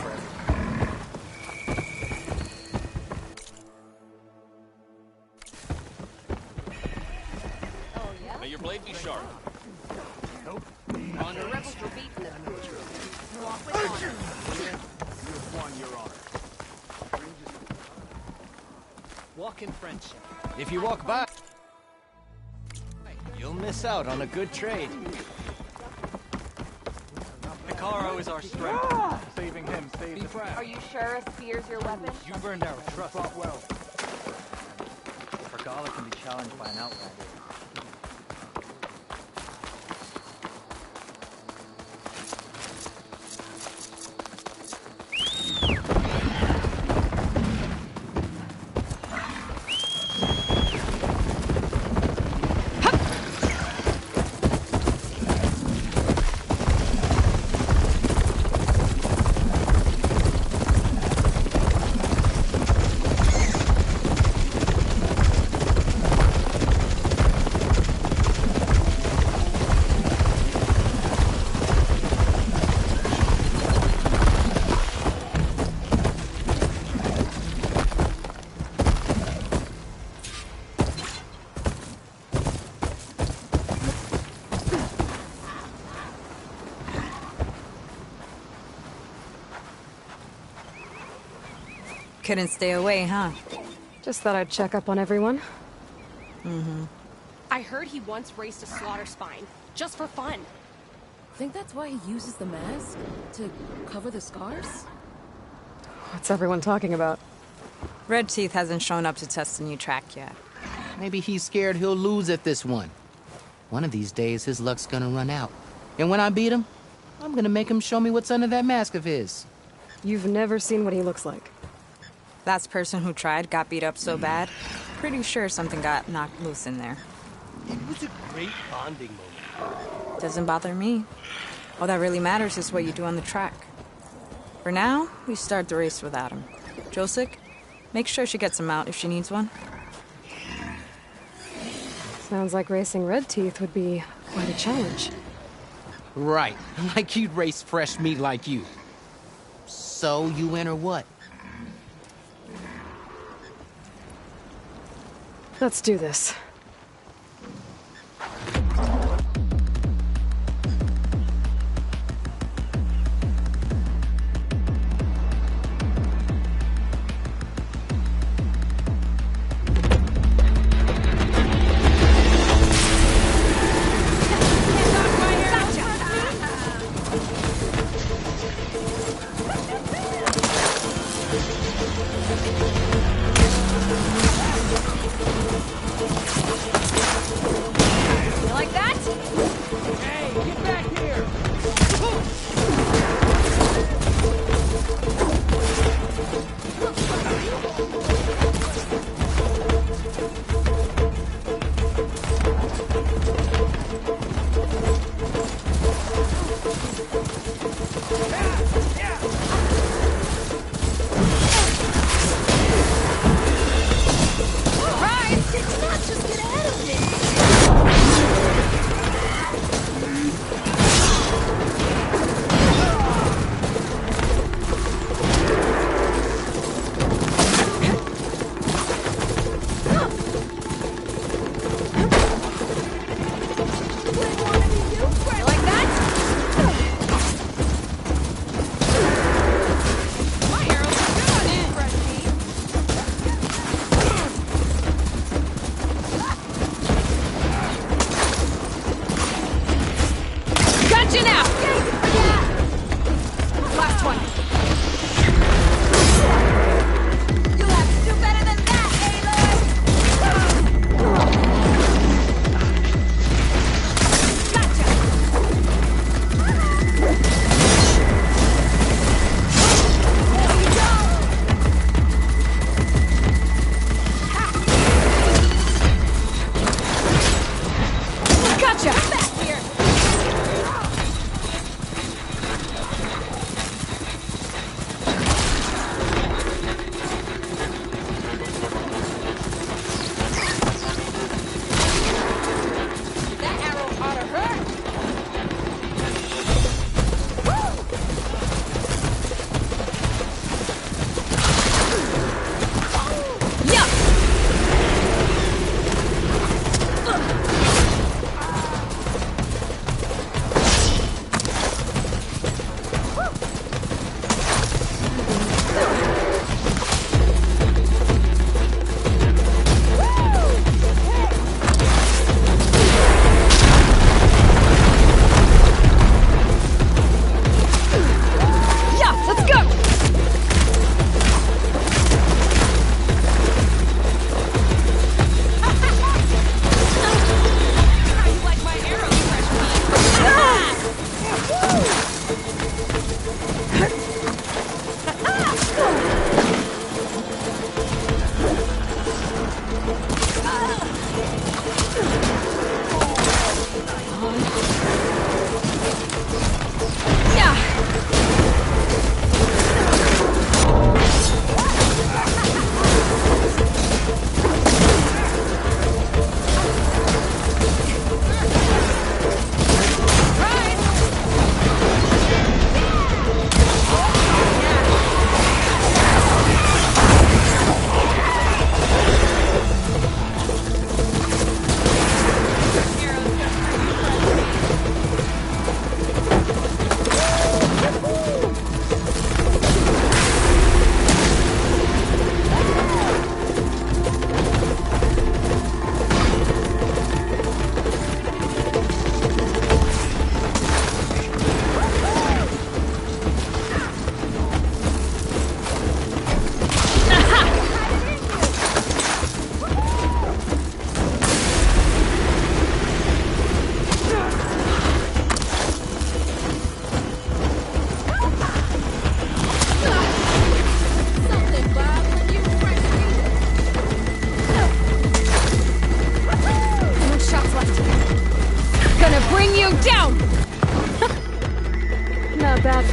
Forever. May your blade be sharp. Nope. On the rebels were beaten at Walk with honor. You've won your honor. Walk in friendship. If you walk by, you'll miss out on a good trade. Picaro is our strength. Saving him saves the Are you sure a spear's your weapon? You burned our trust. Well. Pergala can be challenged by an outlander. Couldn't stay away, huh? Just thought I'd check up on everyone. Mm-hmm. I heard he once raced a slaughter spine, just for fun. Think that's why he uses the mask? To cover the scars? What's everyone talking about? Red Teeth hasn't shown up to test the new track yet. Maybe he's scared he'll lose at this one. One of these days, his luck's gonna run out. And when I beat him, I'm gonna make him show me what's under that mask of his. You've never seen what he looks like. Last person who tried got beat up so bad. Pretty sure something got knocked loose in there. It was a great bonding moment. Doesn't bother me. All that really matters is what you do on the track. For now, we start the race without him. Josik, make sure she gets him out if she needs one. Sounds like racing Red Teeth would be quite a challenge. Right, like he'd race fresh meat like you. So, you win or what? Let's do this.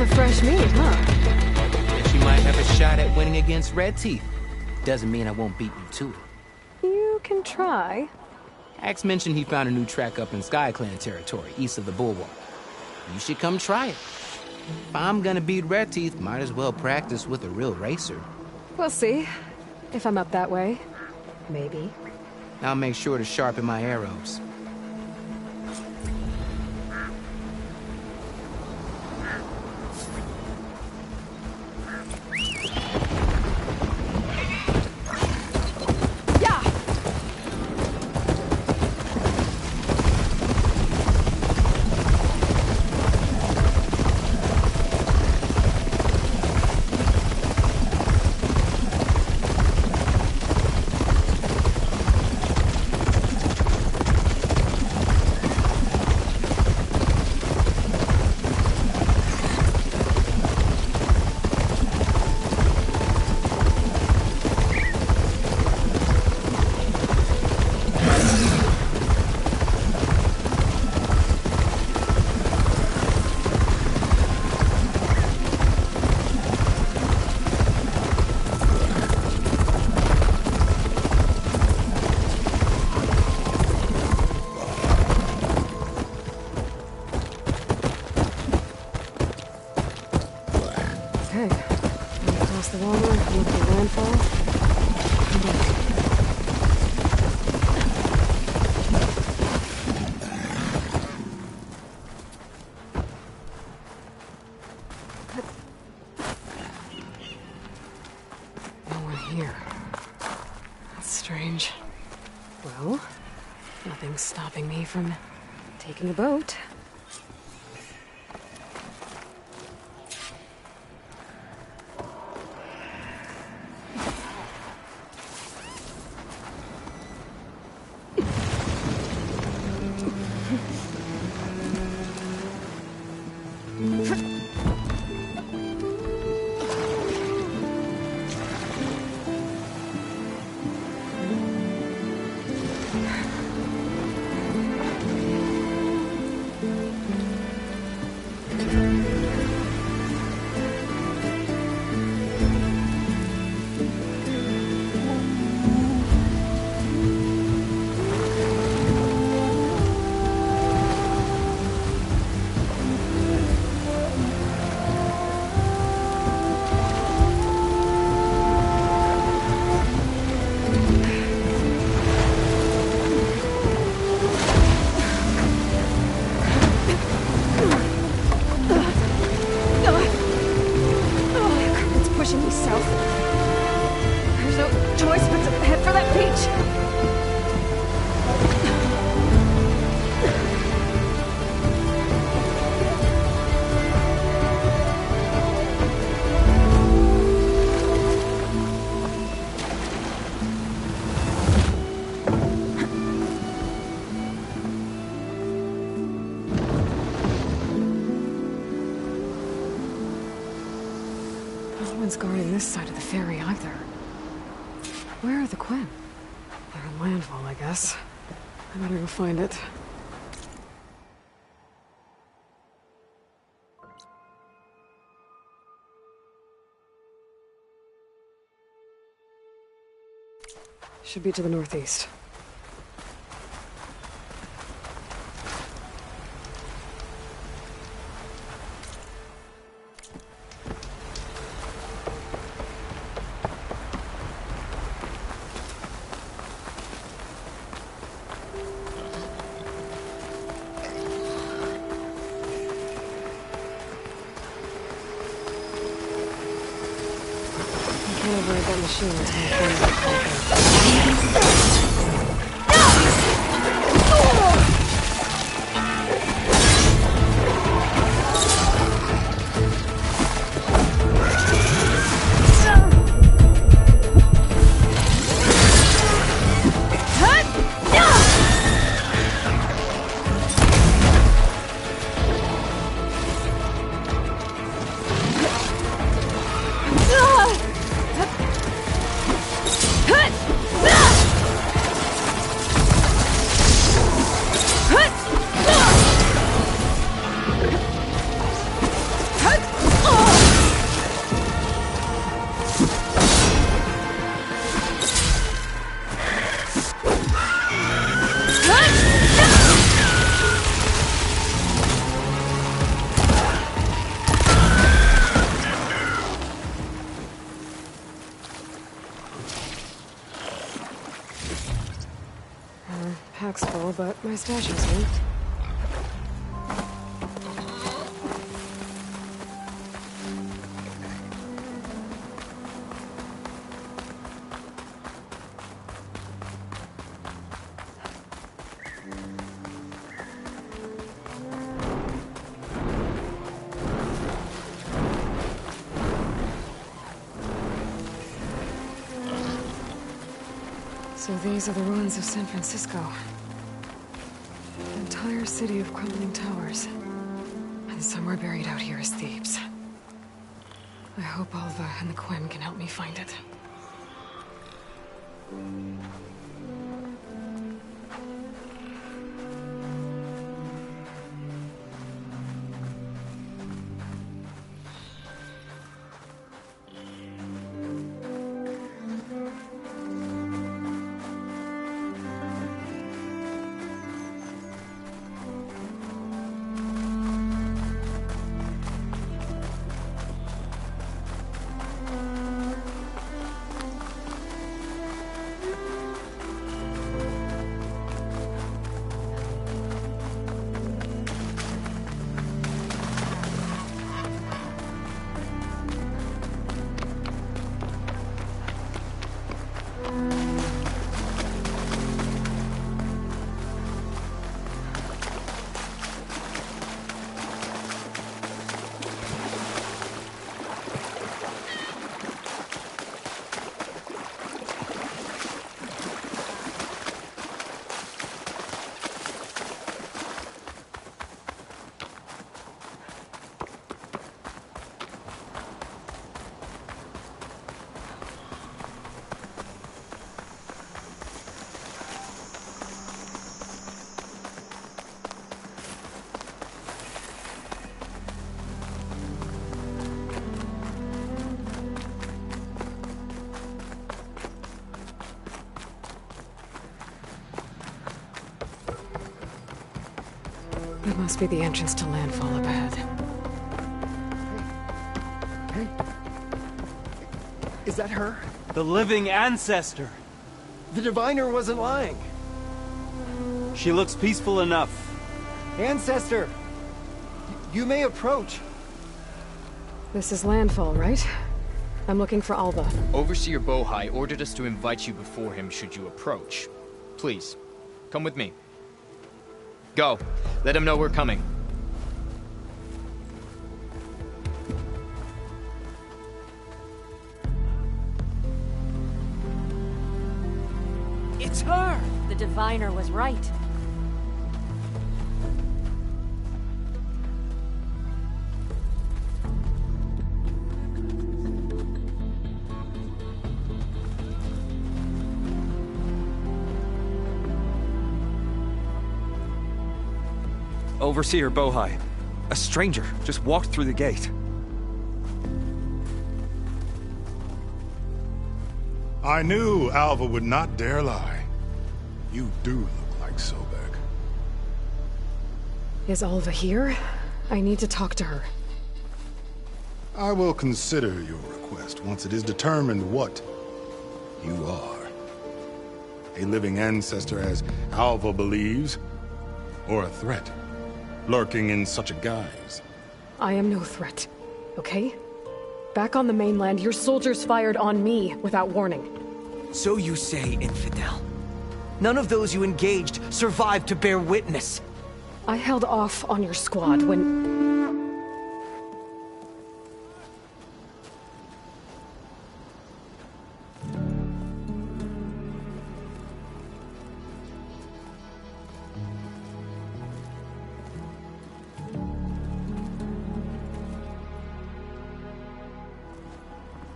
for fresh meat, huh? She might have a shot at winning against Red Teeth. Doesn't mean I won't beat you to it. You can try. Axe mentioned he found a new track up in SkyClan territory, east of the Bulwark. You should come try it. If I'm gonna beat Red Teeth, might as well practice with a real racer. We'll see. If I'm up that way. Maybe. I'll make sure to sharpen my arrows. The water, look at the landfall. Come back. No one here. That's strange. Well, nothing's stopping me from taking a boat. Guarding this side of the ferry either. Where are the Quinn? They're on landfall, I guess. I better go find it. Should be to the northeast. pocketbook's full, but my stash isn't. So these are the ruins of San Francisco. An entire city of crumbling towers. And somewhere buried out here is Thebes. I hope Alva and the Quim can help me find it. That must be the entrance to landfall up ahead. Hey. Is that her? The living ancestor. The diviner wasn't lying. She looks peaceful enough. Ancestor! You may approach. This is landfall, right? I'm looking for Alva. Overseer Bohai ordered us to invite you before him should you approach. Please, come with me. Go. Let him know we're coming. It's her! The diviner was right. Overseer Bohai. A stranger just walked through the gate. I knew Alva would not dare lie. You do look like Sobek. Is Alva here? I need to talk to her. I will consider your request once it is determined what you are. A living ancestor, as Alva believes, or a threat, lurking in such a guise. I am no threat, okay? Back on the mainland, your soldiers fired on me without warning. So you say, infidel. None of those you engaged survived to bear witness. I held off on your squad when...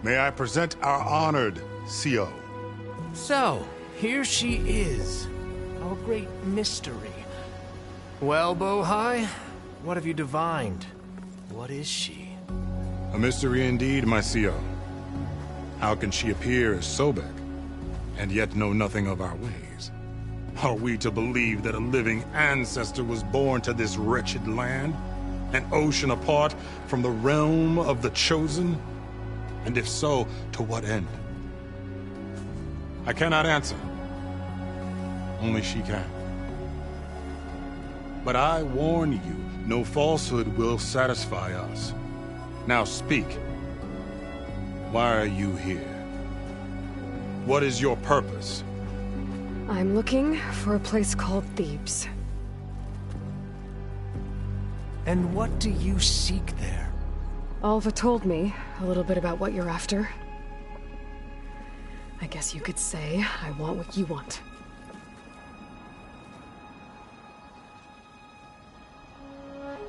May I present our honored CO. So, here she is. Our great mystery. Well, Bohai, what have you divined? What is she? A mystery indeed, my CO. How can she appear as Sobek, and yet know nothing of our ways? Are we to believe that a living ancestor was born to this wretched land? An ocean apart from the realm of the Chosen? And if so, to what end? I cannot answer. Only she can. But I warn you, no falsehood will satisfy us. Now speak. Why are you here? What is your purpose? I'm looking for a place called Thebes. And what do you seek there? Alva told me a little bit about what you're after. I guess you could say I want what you want.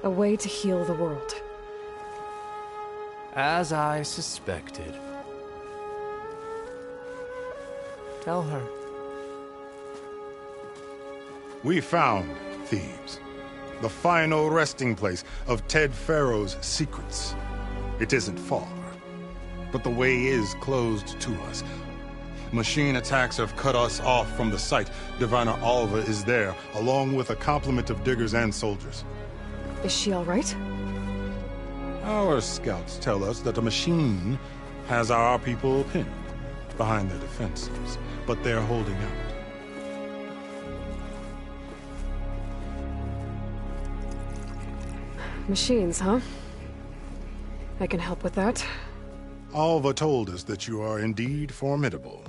A way to heal the world. As I suspected. Tell her. We found Thebes, the final resting place of Ted Pharaoh's secrets. It isn't far, but the way is closed to us. Machine attacks have cut us off from the site. Diviner Alva is there, along with a complement of diggers and soldiers. Is she all right? Our scouts tell us that a machine has our people pinned behind their defenses, but they're holding out. Machines, huh? I can help with that. Alva told us that you are indeed formidable.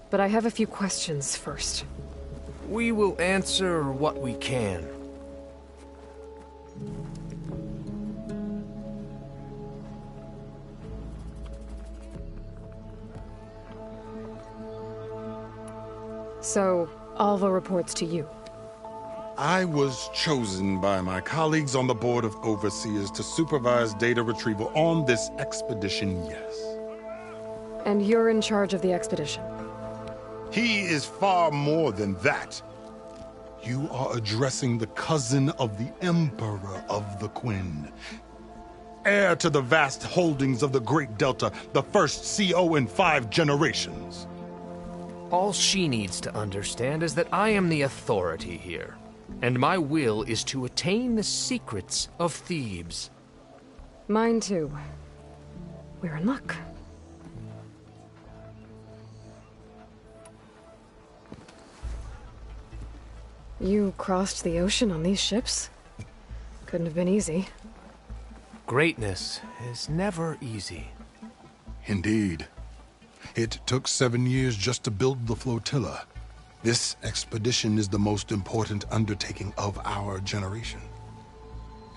But I have a few questions first. We will answer what we can. So, Alva reports to you. I was chosen by my colleagues on the Board of Overseers to supervise data retrieval on this expedition, yes. And you're in charge of the expedition? He is far more than that. You are addressing the cousin of the Emperor of the Quinn. Heir to the vast holdings of the Great Delta, the first CO in 5 generations. All she needs to understand is that I am the authority here, and my will is to attain the secrets of Thebes. Mine too. We're in luck. You crossed the ocean on these ships? Couldn't have been easy. Greatness is never easy. Indeed. It took 7 years just to build the flotilla. This expedition is the most important undertaking of our generation.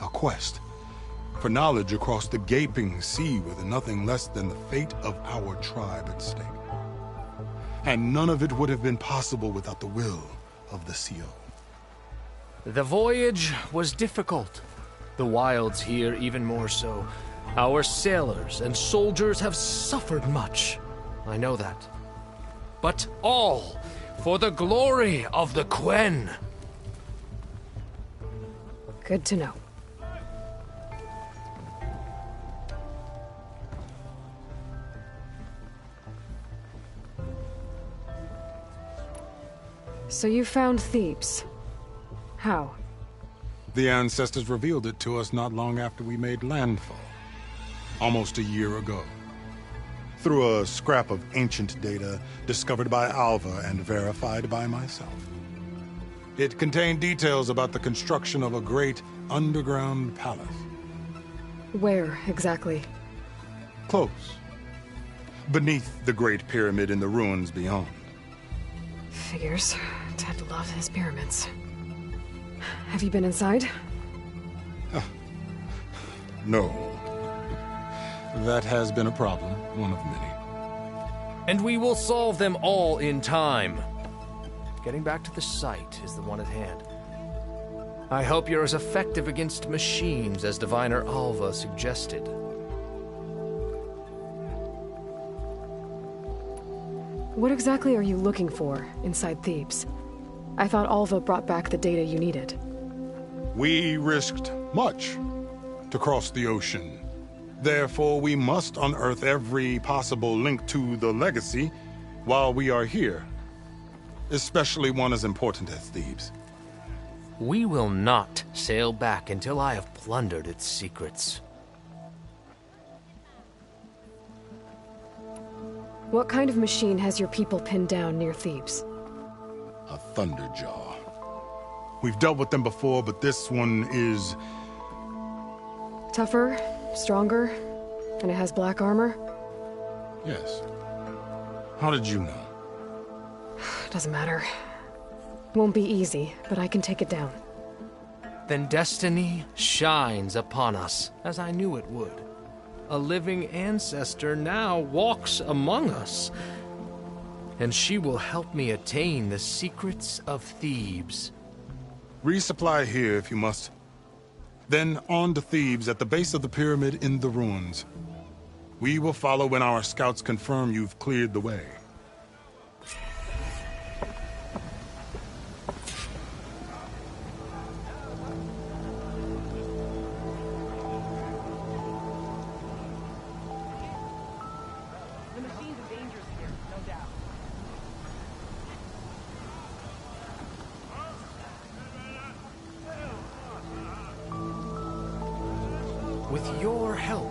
A quest for knowledge across the gaping sea with nothing less than the fate of our tribe at stake. And none of it would have been possible without the will of the CO. The voyage was difficult. The wilds here even more so. Our sailors and soldiers have suffered much. I know that. But all for the glory of the Quen. Good to know. So you found Thebes. How? The ancestors revealed it to us not long after we made landfall. Almost a year ago. Through a scrap of ancient data discovered by Alva and verified by myself. It contained details about the construction of a great underground palace. Where, exactly? Close. Beneath the Great Pyramid in the ruins beyond. Figures. Ted loved his pyramids. Have you been inside? No. That has been a problem, one of many. And we will solve them all in time. Getting back to the site is the one at hand. I hope you're as effective against machines as Diviner Alva suggested. What exactly are you looking for inside Thebes? I thought Alva brought back the data you needed. We risked much to cross the ocean. Therefore, we must unearth every possible link to the legacy while we are here. Especially one as important as Thebes. We will not sail back until I have plundered its secrets. What kind of machine has your people pinned down near Thebes? A Thunderjaw. We've dealt with them before, but this one is... Tougher, stronger, and it has black armor? Yes. How did you know? Doesn't matter. Won't be easy, but I can take it down. Then destiny shines upon us, as I knew it would. A living ancestor now walks among us, and she will help me attain the secrets of Thebes. Resupply here if you must. Then on to Thebes at the base of the pyramid in the ruins. We will follow when our scouts confirm you've cleared the way. With your help,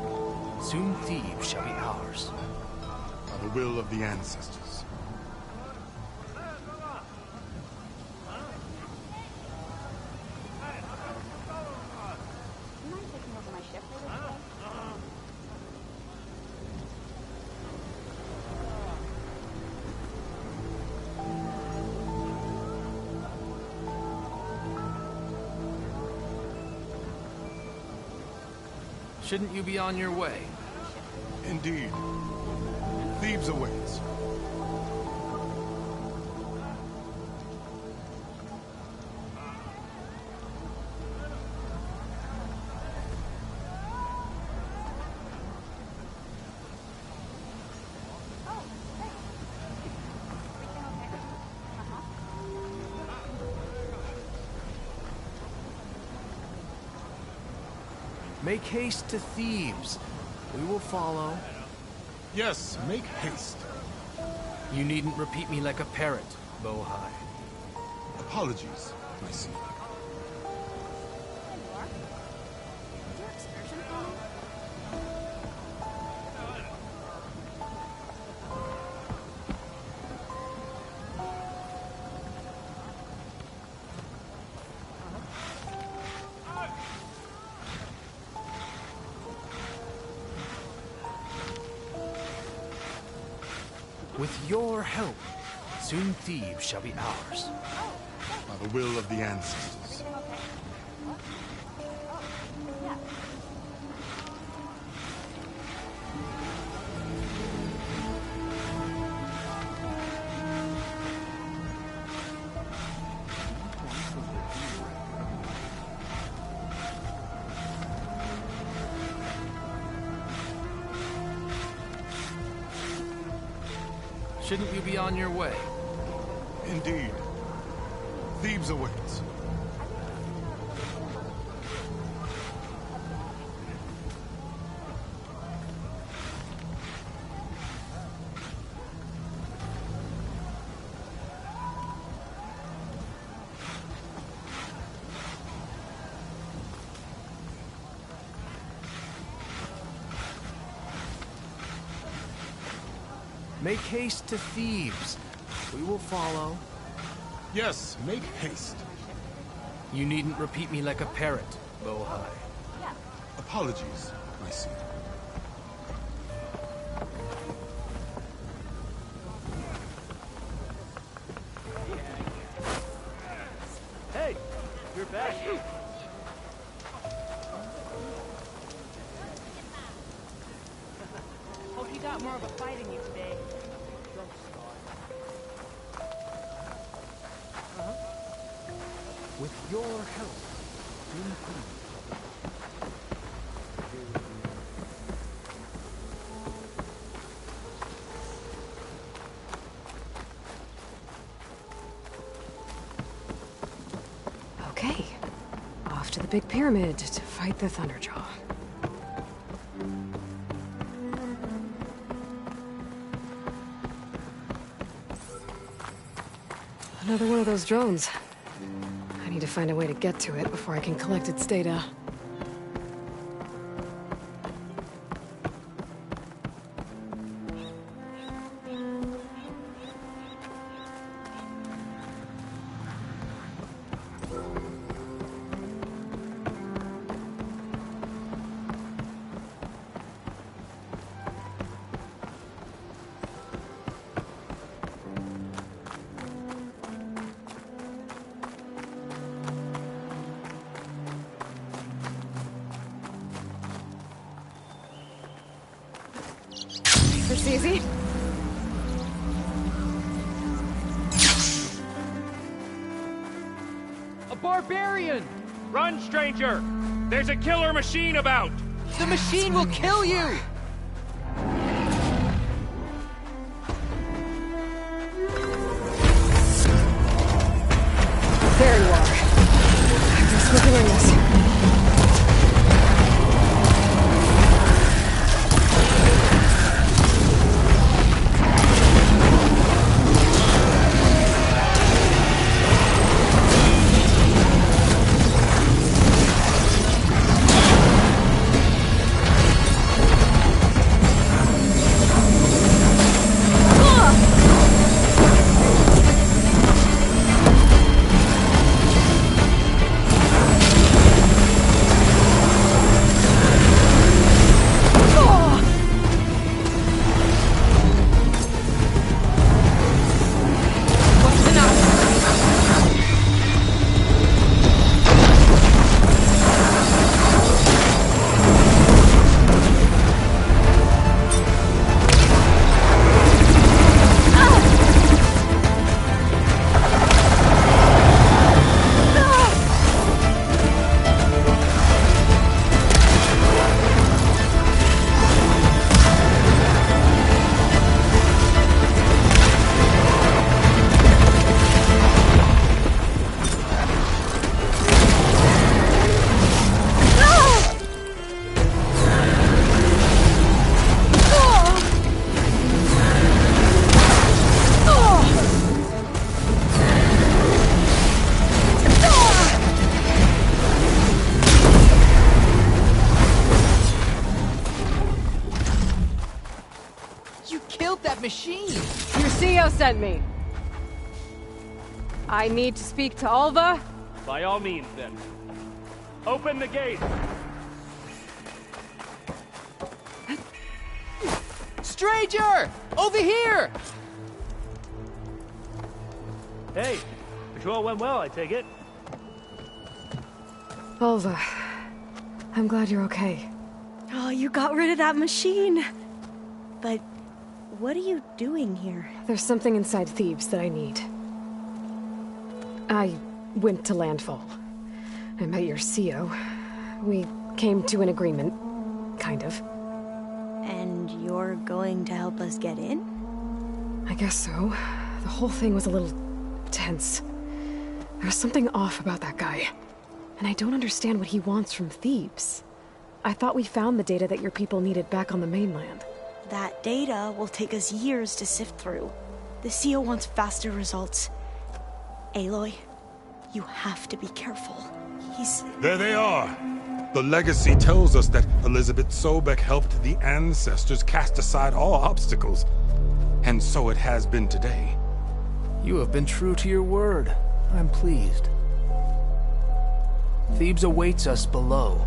soon Thebes shall be ours. By the will of the ancestors. Shouldn't you be on your way? Indeed. Thebes awaits. Make haste to Thebes. We will follow. Yes, make haste. You needn't repeat me like a parrot, Bohai. Apologies, I see. With your help, soon Thebes shall be ours. By the will of the ancestors. Shouldn't you be on your way? Indeed. Thebes awaits. Make haste to Thebes. We will follow. Yes, make haste. You needn't repeat me like a parrot, Bohai. Apologies, I see. Hey, you're back. Hope you got more of a fight in you today. With your help, soon Thebes. Okay. Off to the big pyramid to fight the Thunderjaw. Another one of those drones. I need to find a way to get to it before I can collect its data. looks easy. A barbarian! Run, stranger! There's a killer machine about! The machine will kill you! There you are. I guess we're doing this. Machine! Your CEO sent me. I need to speak to Alva. By all means, then. Open the gate! Stranger! Over here! Hey, patrol went well, I take it. Alva, I'm glad you're okay. Oh, you got rid of that machine. But what are you doing here? There's something inside Thebes that I need. I went to Landfall. I met your CEO. We came to an agreement, kind of. And you're going to help us get in? I guess so. The whole thing was a little tense. There was something off about that guy. And I don't understand what he wants from Thebes. I thought we found the data that your people needed back on the mainland. That data will take us years to sift through. The CEO wants faster results. Aloy, you have to be careful. There they are! The legacy tells us that Elizabeth Sobek helped the ancestors cast aside all obstacles. And so it has been today. You have been true to your word. I'm pleased. Thebes awaits us below.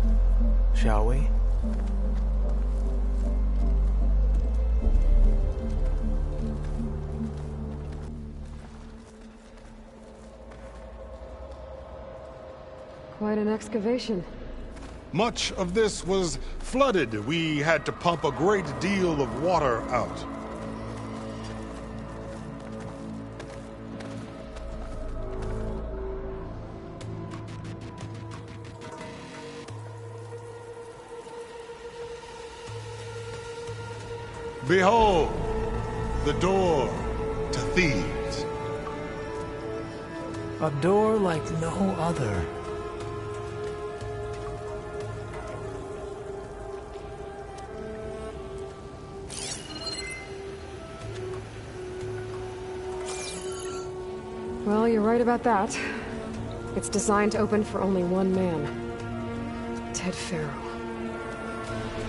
Shall we? Quite an excavation. Much of this was flooded. We had to pump a great deal of water out. Behold, the door to Thebes. A door like no other. Well, you're right about that. It's designed to open for only one man. Ted Faro.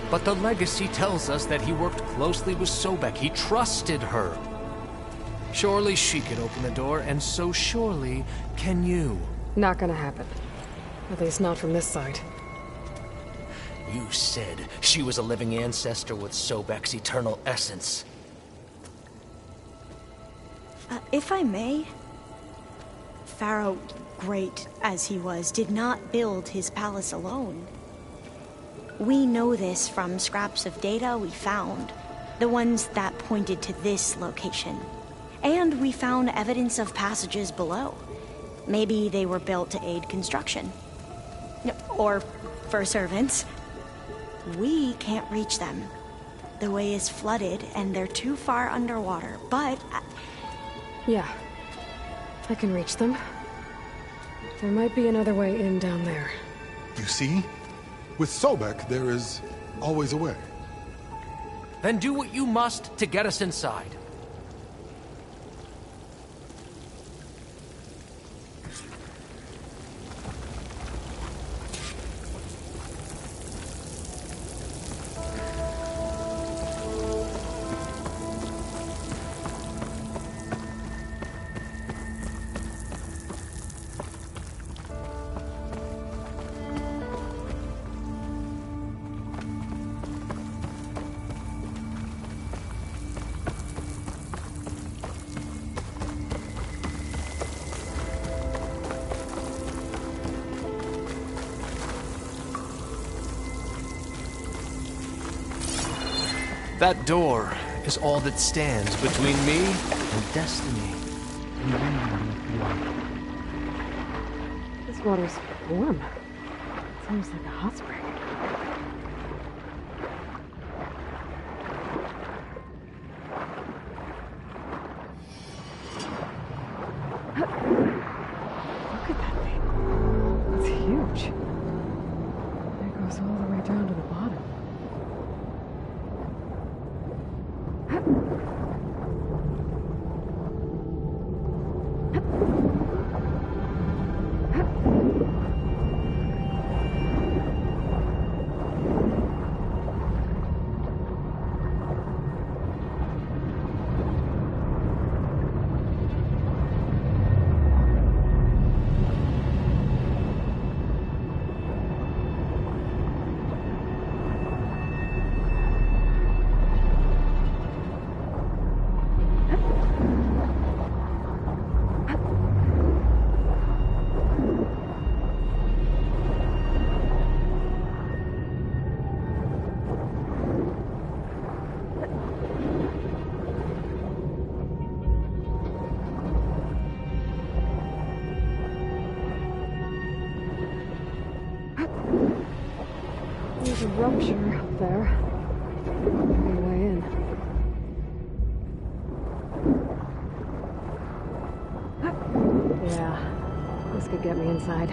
But the legacy tells us that he worked closely with Sobek. He trusted her. Surely she could open the door, and so surely can you. Not gonna happen. At least not from this side. You said she was a living ancestor with Sobek's eternal essence. If I may, Pharaoh, great as he was, did not build his palace alone. We know this from scraps of data we found. The ones that pointed to this location. And we found evidence of passages below. Maybe they were built to aid construction. Or for servants. We can't reach them. The way is flooded and they're too far underwater, but... Yeah. I can reach them. There might be another way in down there. You see? With Sobek, there is always a way. Then do what you must to get us inside. That door is all that stands between me and destiny. This water's warm. It's almost like a hot spring. Look at that thing. It's huge. It goes all the way down to the bottom. There's a rupture up there. Maybe a way in. Yeah, this could get me inside.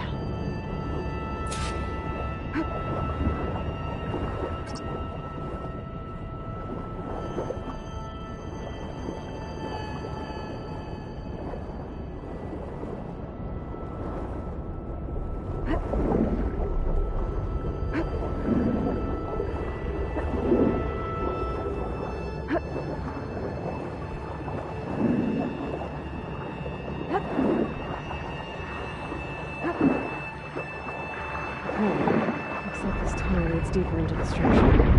Looks like this tunnel leads deeper into the structure.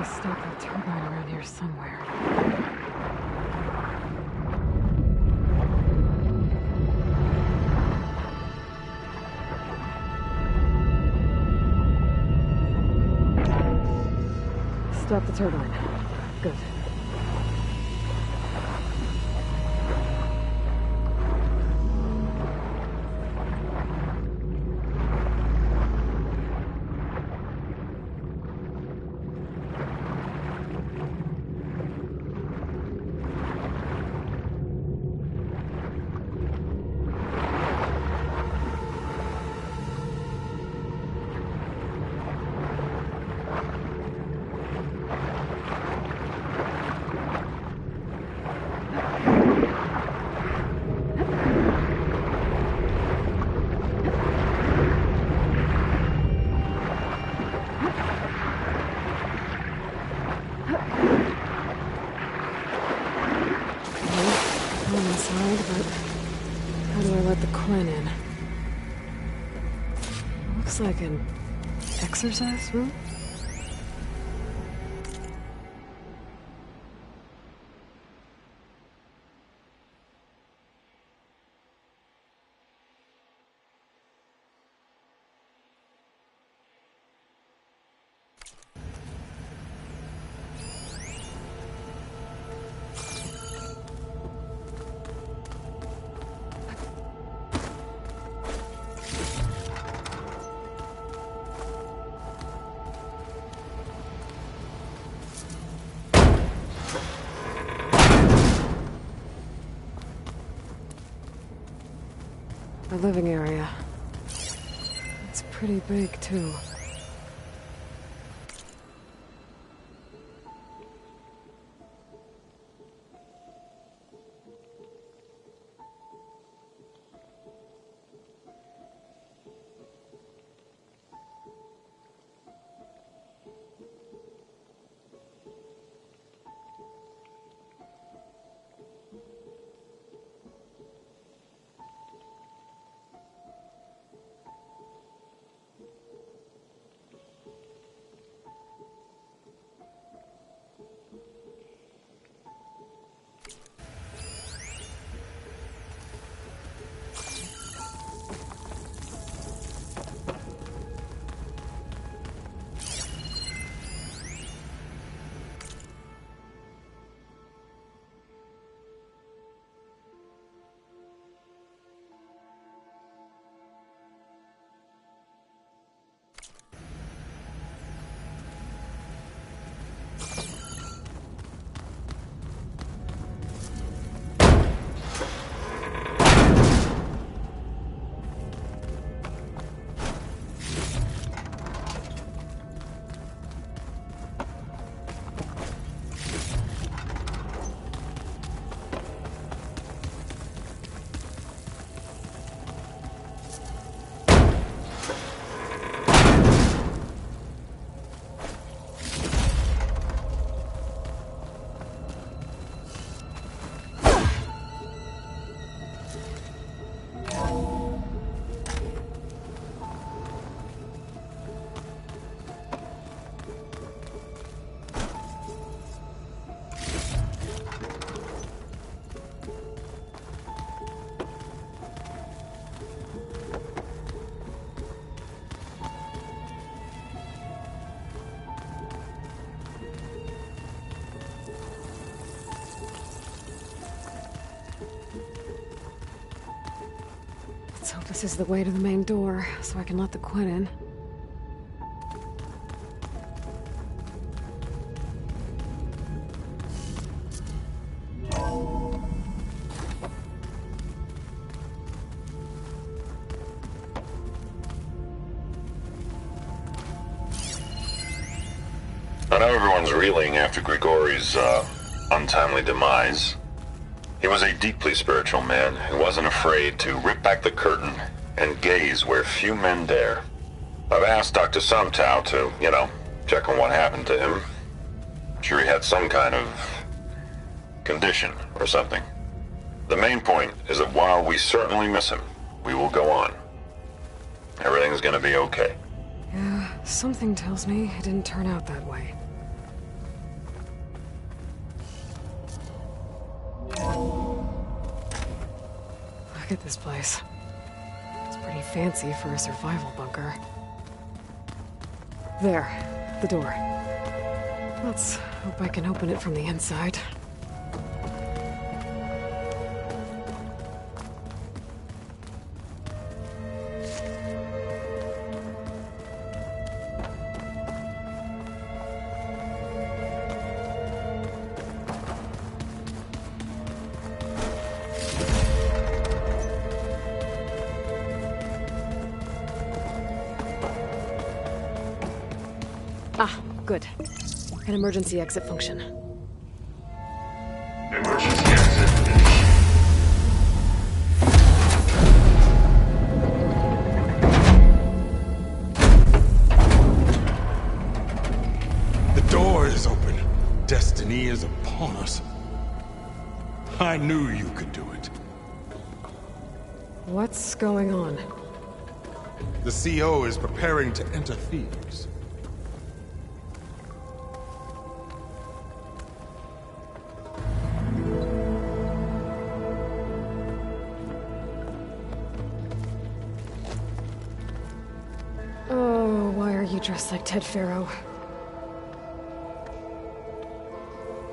Stop that turbine around here somewhere. Stop the turbine. Good. calm inside, but how do I let the Quinn in? Looks like an exercise room? The living area. It's pretty big, too. Let's hope this is the way to the main door, so I can let the Quinn in. I know everyone's reeling after Grigori's untimely demise. He was a deeply spiritual man who wasn't afraid to rip back the curtain and gaze where few men dare. I've asked Dr. Sumtow to, check on what happened to him. I'm sure he had some kind of condition or something. The main point is that while we certainly miss him, we will go on. Everything's gonna be okay. Yeah, something tells me it didn't turn out that way. Look at this place. It's pretty fancy for a survival bunker. There, the door. Let's hope I can open it from the inside. Ah, good. An emergency exit function. Emergency exit initiated. The door is open. Destiny is upon us. I knew you could do it. What's going on? The CO is preparing to enter Thebes. Oh, why are you dressed like Ted Pharaoh?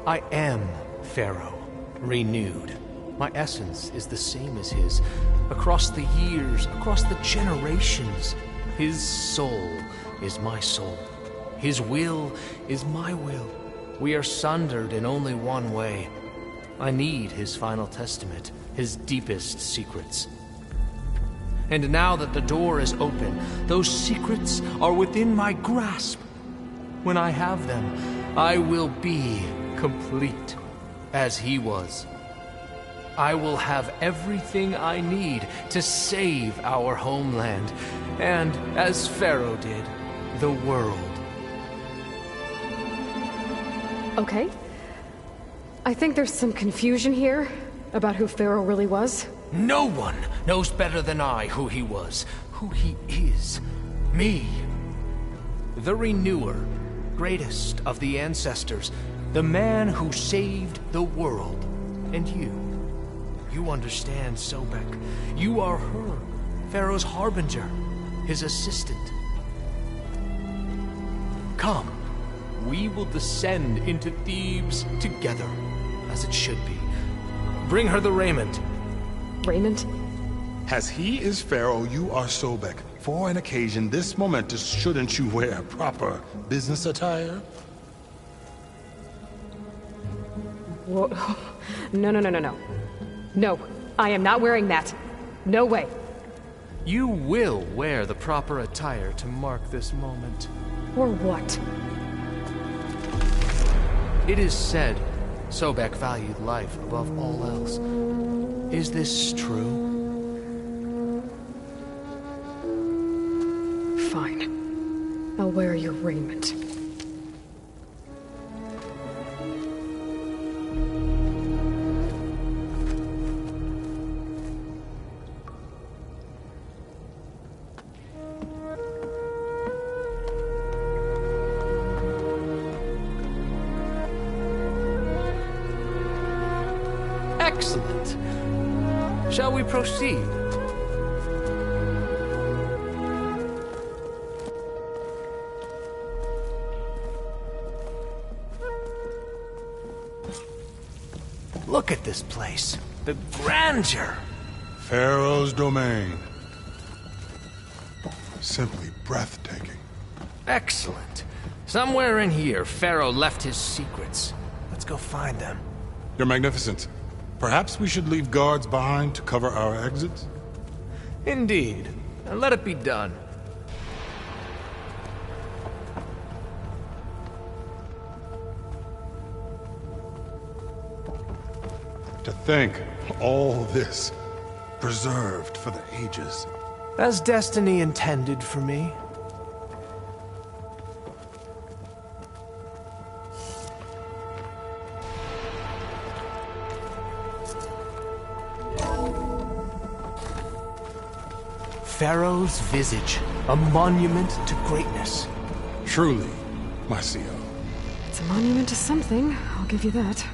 I am Pharaoh, renewed. My essence is the same as his. Across the years, across the generations, his soul is my soul. His will is my will. We are sundered in only one way. I need his final testament, his deepest secrets. And now that the door is open, those secrets are within my grasp. When I have them, I will be complete, as he was. I will have everything I need to save our homeland, and, as Pharaoh did, the world. Okay. I think there's some confusion here about who Pharaoh really was. No one knows better than I who he was, who he is. Me. The Renewer, greatest of the ancestors, the man who saved the world. And you. You understand, Sobek. You are her, Pharaoh's harbinger, his assistant. Come, we will descend into Thebes together, as it should be. Bring her the raiment. Raiment? As he is Pharaoh, you are Sobek. For an occasion this momentous, shouldn't you wear proper business attire? Whoa. No. No, I am not wearing that. No way. You will wear the proper attire to mark this moment. Or what? It is said Sobek valued life above all else. Is this true? Fine. I'll wear your raiment. Excellent. Shall we proceed? Look at this place. The grandeur. Pharaoh's domain. Simply breathtaking. Excellent. Somewhere in here, Pharaoh left his secrets. Let's go find them. You're magnificent. Perhaps we should leave guards behind to cover our exits? Indeed. And let it be done. To think, all this preserved for the ages. As destiny intended for me. Pharaoh's visage, a monument to greatness. Truly, my CO. It's a monument to something, I'll give you that.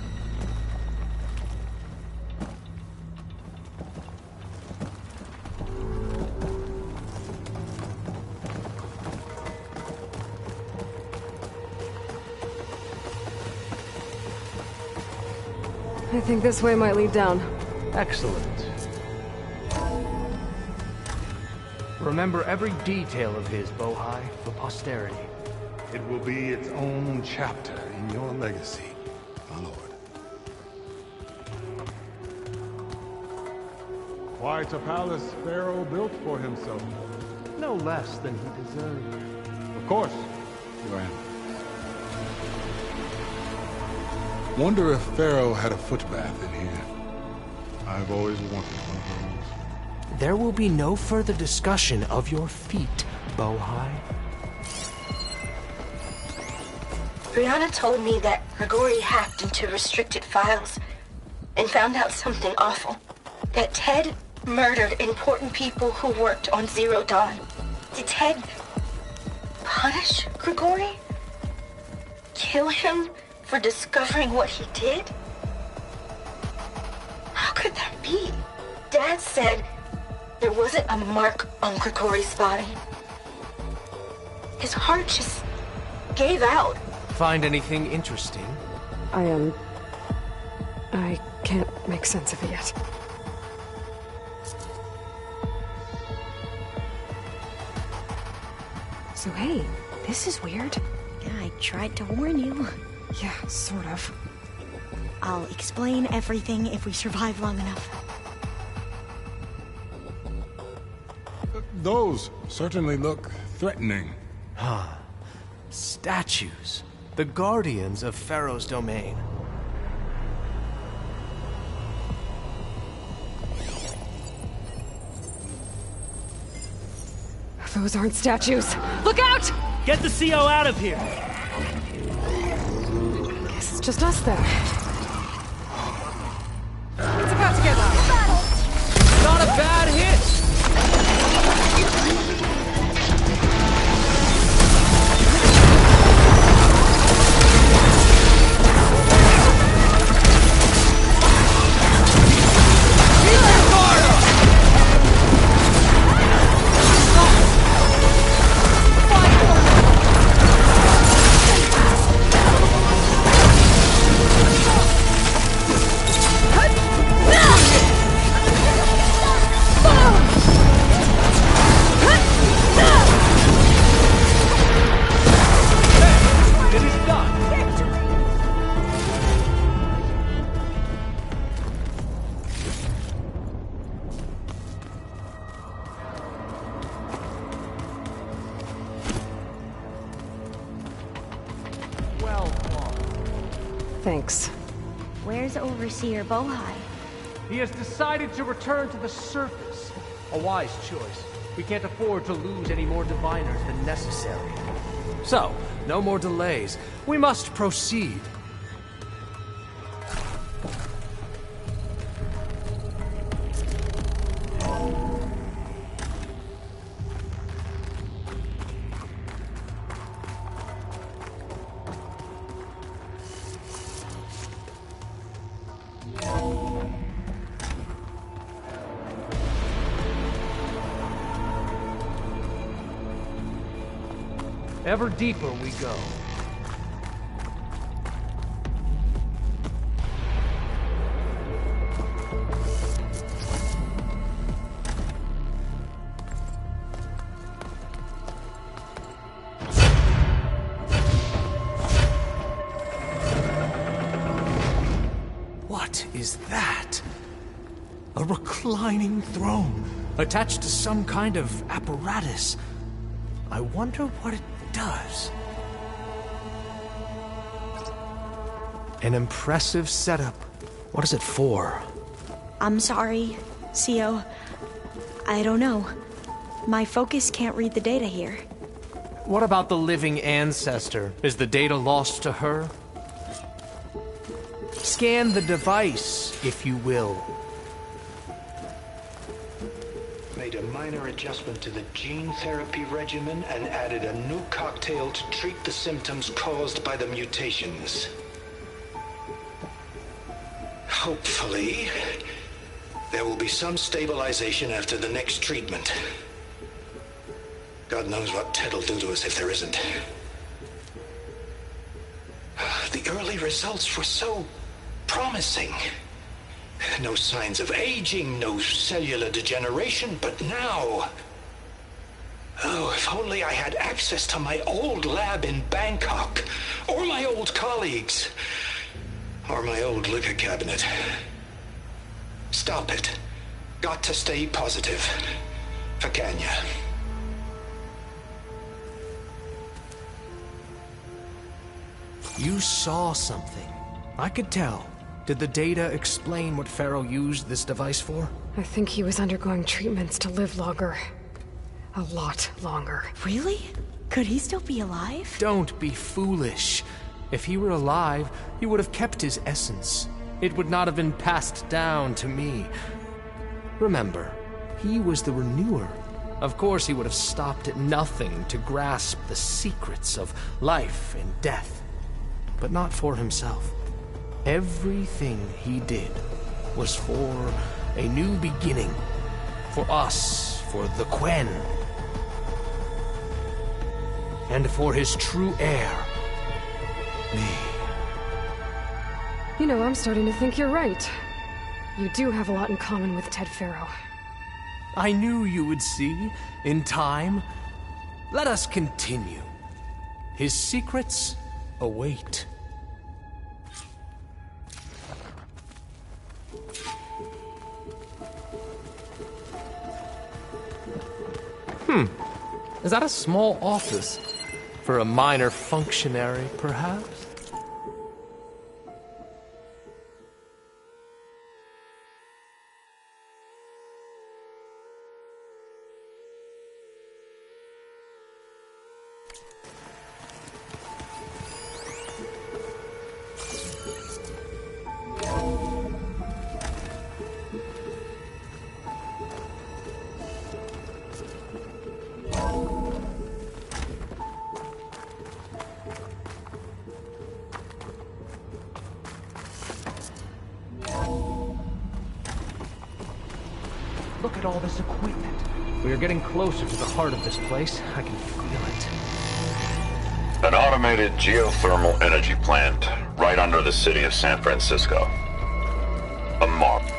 I think this way might lead down. Excellent. Remember every detail of his, Bohai, for posterity. It will be its own chapter in your legacy, my lord. Quite a palace Pharaoh built for himself. No less than he deserved. Of course, Your Honor. Wonder if Pharaoh had a footbath in here. I've always wanted one of those. There will be no further discussion of your feet, Bohai. Brianna told me that Grigori hacked into restricted files and found out something awful. That Ted murdered important people who worked on Zero Dawn. Did Ted punish Grigori? Kill him for discovering what he did? How could that be? Dad said there wasn't a mark on Grigori's body. His heart just gave out. Find anything interesting? I can't make sense of it yet. So hey, this is weird. Yeah, I tried to warn you. Yeah, sort of. I'll explain everything if we survive long enough. Those certainly look threatening. Huh. Statues. The guardians of Pharaoh's domain. Those aren't statues. Look out! Get the CO out of here! Guess it's just us then. It's about to get loud. Not a bad hit! Thanks. Where's Overseer Bohai? He has decided to return to the surface. A wise choice. We can't afford to lose any more diviners than necessary. So, no more delays. We must proceed. Ever deeper we go. What is that? A reclining throne, attached to some kind of apparatus. I wonder what it does. An impressive setup. What is it for? I'm sorry, CO. I don't know. My focus can't read the data here. What about the living ancestor? Is the data lost to her? Scan the device, if you will. Made a minor adjustment to the gene therapy regimen and added a new cocktail to treat the symptoms caused by the mutations. Hopefully, there will be some stabilization after the next treatment. God knows what Ted will do to us if there isn't. The early results were so promising. No signs of aging, no cellular degeneration, but now... Oh, if only I had access to my old lab in Bangkok, or my old colleagues, or my old liquor cabinet. Stop it. Got to stay positive. For Kenya. You saw something. I could tell. Did the data explain what Pharaoh used this device for? I think he was undergoing treatments to live longer. A lot longer. Really? Could he still be alive? Don't be foolish. If he were alive, he would have kept his essence. it would not have been passed down to me. Remember, he was the renewer. Of course, he would have stopped at nothing to grasp the secrets of life and death, but not for himself. Everything he did was for a new beginning, for us, for the Quen, and for his true heir, me. You know, I'm starting to think you're right. You do have a lot in common with Ted Farrow. I knew you would see, in time. Let us continue. His secrets await. Is that a small office? For a minor functionary, perhaps? Look at all this equipment. We are getting closer to the heart of this place. I can feel it. An automated geothermal energy plant right under the city of San Francisco. A marvel.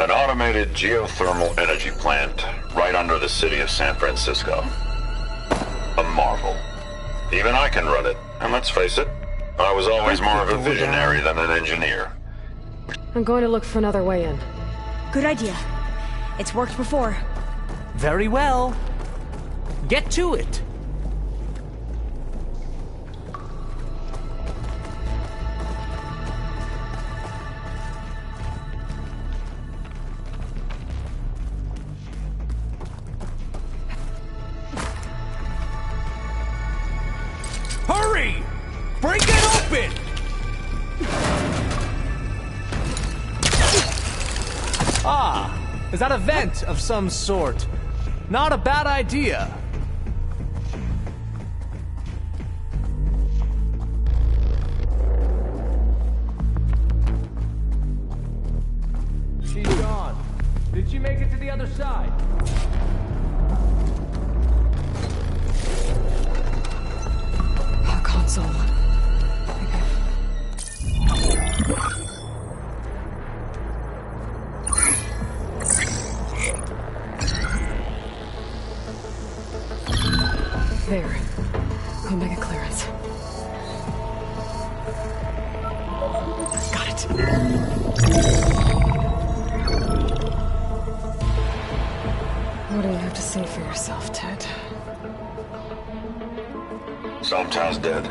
An automated geothermal energy plant right under the city of San Francisco. A marvel. Even I can run it, and let's face it, I was always more of a visionary than an engineer. I'm going to look for another way in. Good idea. It's worked before. Very well. Get to it. Hurry! Break it open! Ah, is that a vent of some sort? Not a bad idea. She's gone. Did she make it to the other side? Console. There. Omega clearance. Got it. What do you have to say for yourself, Ted? Sometimes dead,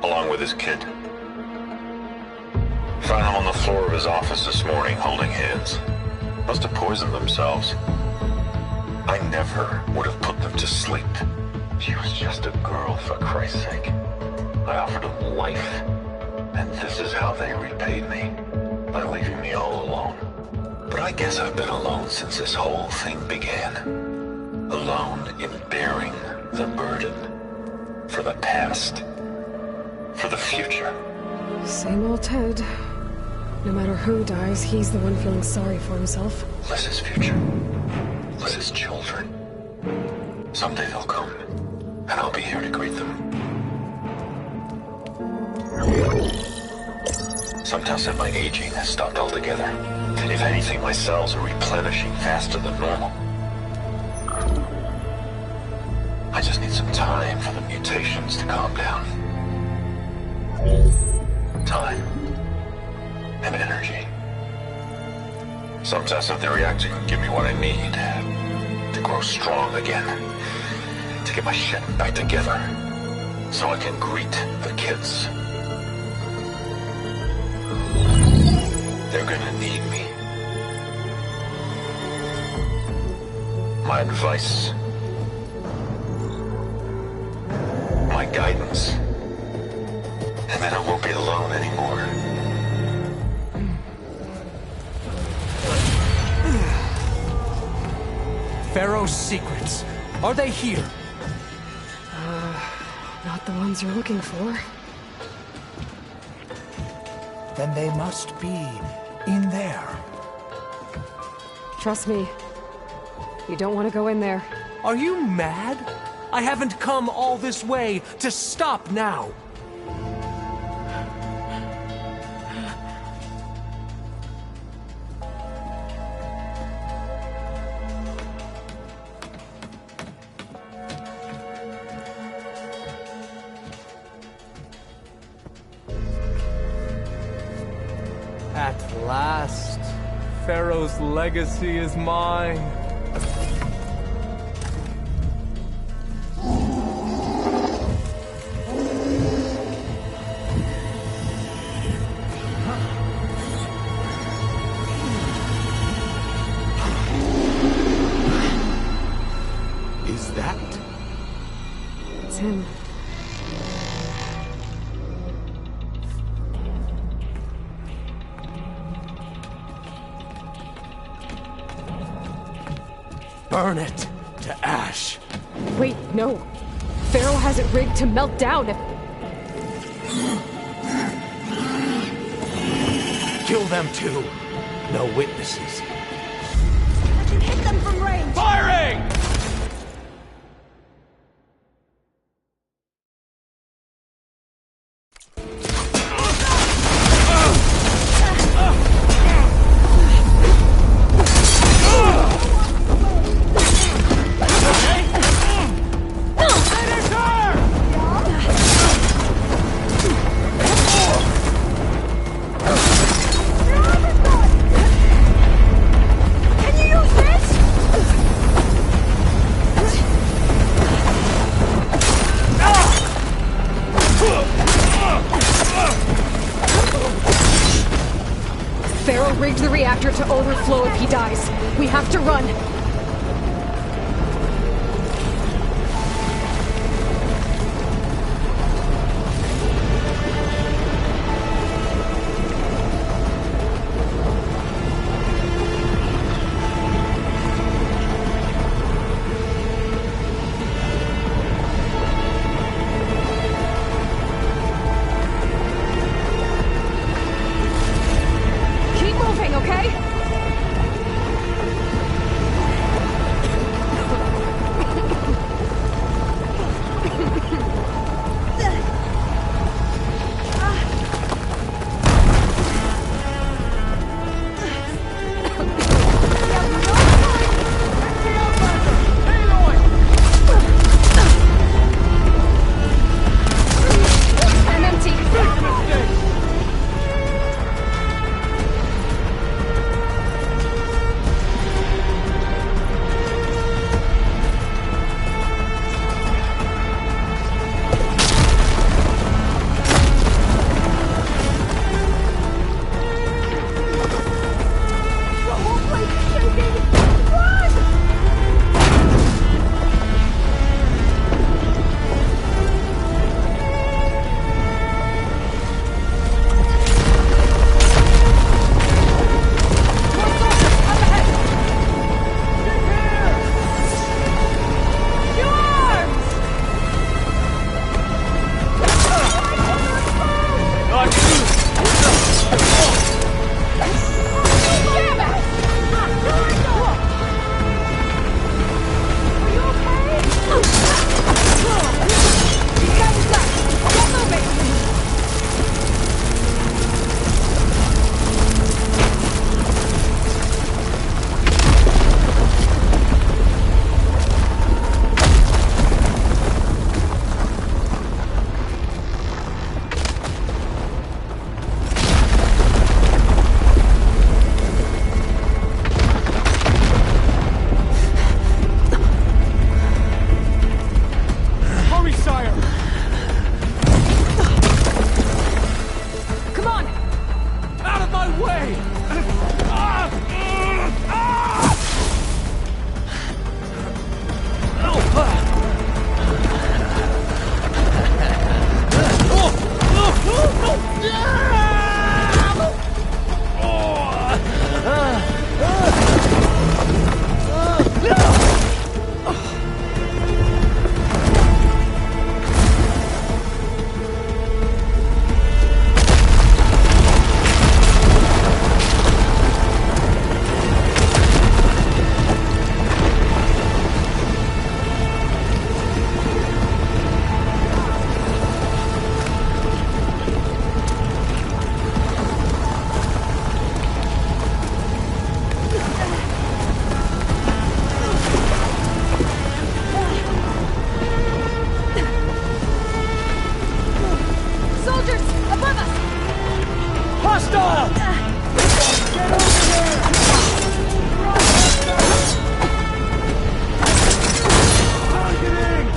along with his kid. Found him on the floor of his office this morning, holding hands. Must have poisoned themselves. I never would have put them to sleep. She was just a girl, for Christ's sake. I offered them life, and this is how they repaid me, by leaving me all alone. But I guess I've been alone since this whole thing began. Alone in bearing the burden. For the past. For the future. Same old Ted. No matter who dies, he's the one feeling sorry for himself. Liz's future. Liz's children. Someday they'll come, and I'll be here to greet them. Sometimes that my aging has stopped altogether. If anything, my cells are replenishing faster than normal. I just need some time for the mutations to calm down. Time. And energy. Some tests of the reactor can give me what I need. To grow strong again. To get my shit back together. So I can greet the kids. They're gonna need me. My advice once. And then I won't be alone anymore. Pharaoh's secrets. Are they here? Not the ones you're looking for. Then they must be in there. Trust me. You don't want to go in there. Are you mad? I haven't come all this way to stop now. At last, Pharaoh's legacy is mine. Is that? It's him. Burn it to ash. Wait, no. Pharaoh has it rigged to melt down if... Kill them too. No witnesses. I can hit them from range. Firing! Pharaoh rigged the reactor to overflow if he dies. We have to run. Keep moving, okay? Stop! Get over there! Targeting!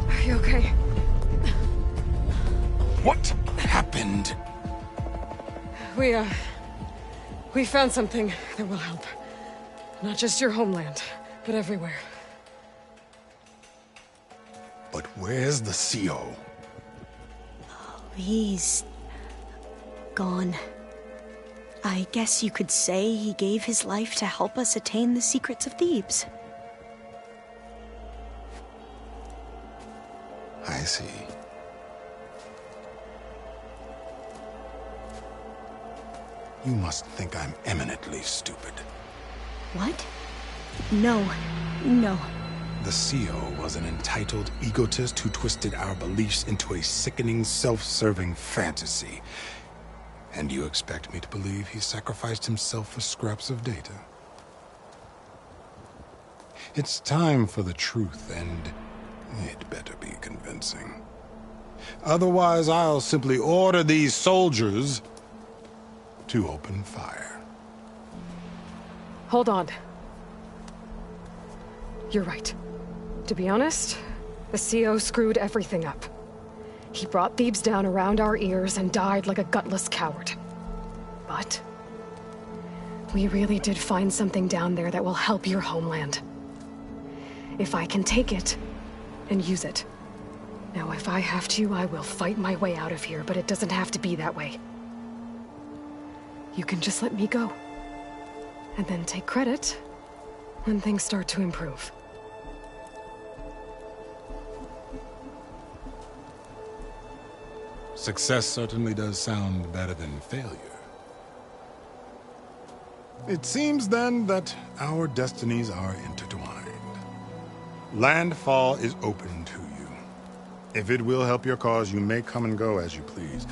Are you okay? What happened? We found something that will help. Not just your homeland, but everywhere. But where's the CO? He's gone. I guess you could say he gave his life to help us attain the secrets of Thebes. I see. You must think I'm eminently stupid. What? No. No. The CO was an entitled egotist who twisted our beliefs into a sickening, self-serving fantasy. And you expect me to believe he sacrificed himself for scraps of data? It's time for the truth, and it better be convincing. Otherwise, I'll simply order these soldiers to open fire. Hold on. You're right. To be honest, the CO screwed everything up. He brought Thebes down around our ears and died like a gutless coward. But we really did find something down there that will help your homeland. If I can take it and use it. Now, if I have to, I will fight my way out of here, but it doesn't have to be that way. You can just let me go. And then take credit when things start to improve. Success certainly does sound better than failure. It seems then that our destinies are intertwined. Landfall is open to you. If it will help your cause, you may come and go as you please.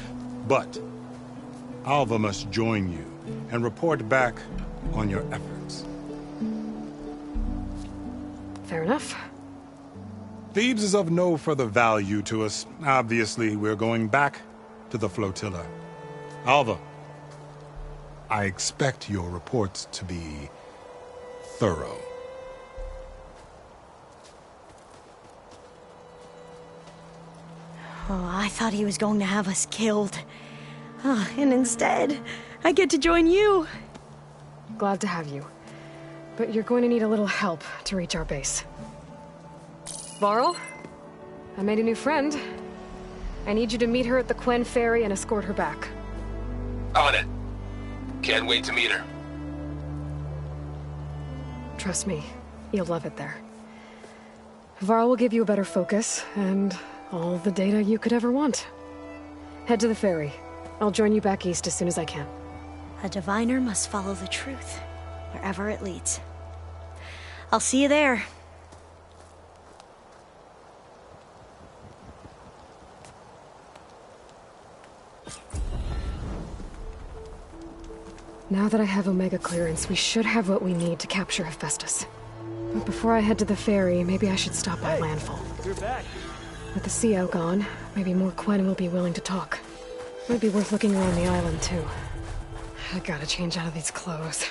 But Alva must join you and report back on your efforts. Fair enough. Thebes is of no further value to us. Obviously, we're going back to the flotilla. Alva, I expect your reports to be thorough. Oh, I thought he was going to have us killed. Oh, and instead, I get to join you. Glad to have you. But you're going to need a little help to reach our base. Varl, I made a new friend. I need you to meet her at the Quen Ferry and escort her back. On it. Can't wait to meet her. Trust me, you'll love it there. Varl will give you a better focus, and all the data you could ever want. Head to the ferry. I'll join you back east as soon as I can. A diviner must follow the truth, wherever it leads. I'll see you there. Now that I have Omega clearance, we should have what we need to capture Hephaestus. But before I head to the ferry, maybe I should stop by Landfall. You're back. With the CO gone, maybe more Quen will be willing to talk. Might be worth looking around the island, too. I gotta change out of these clothes.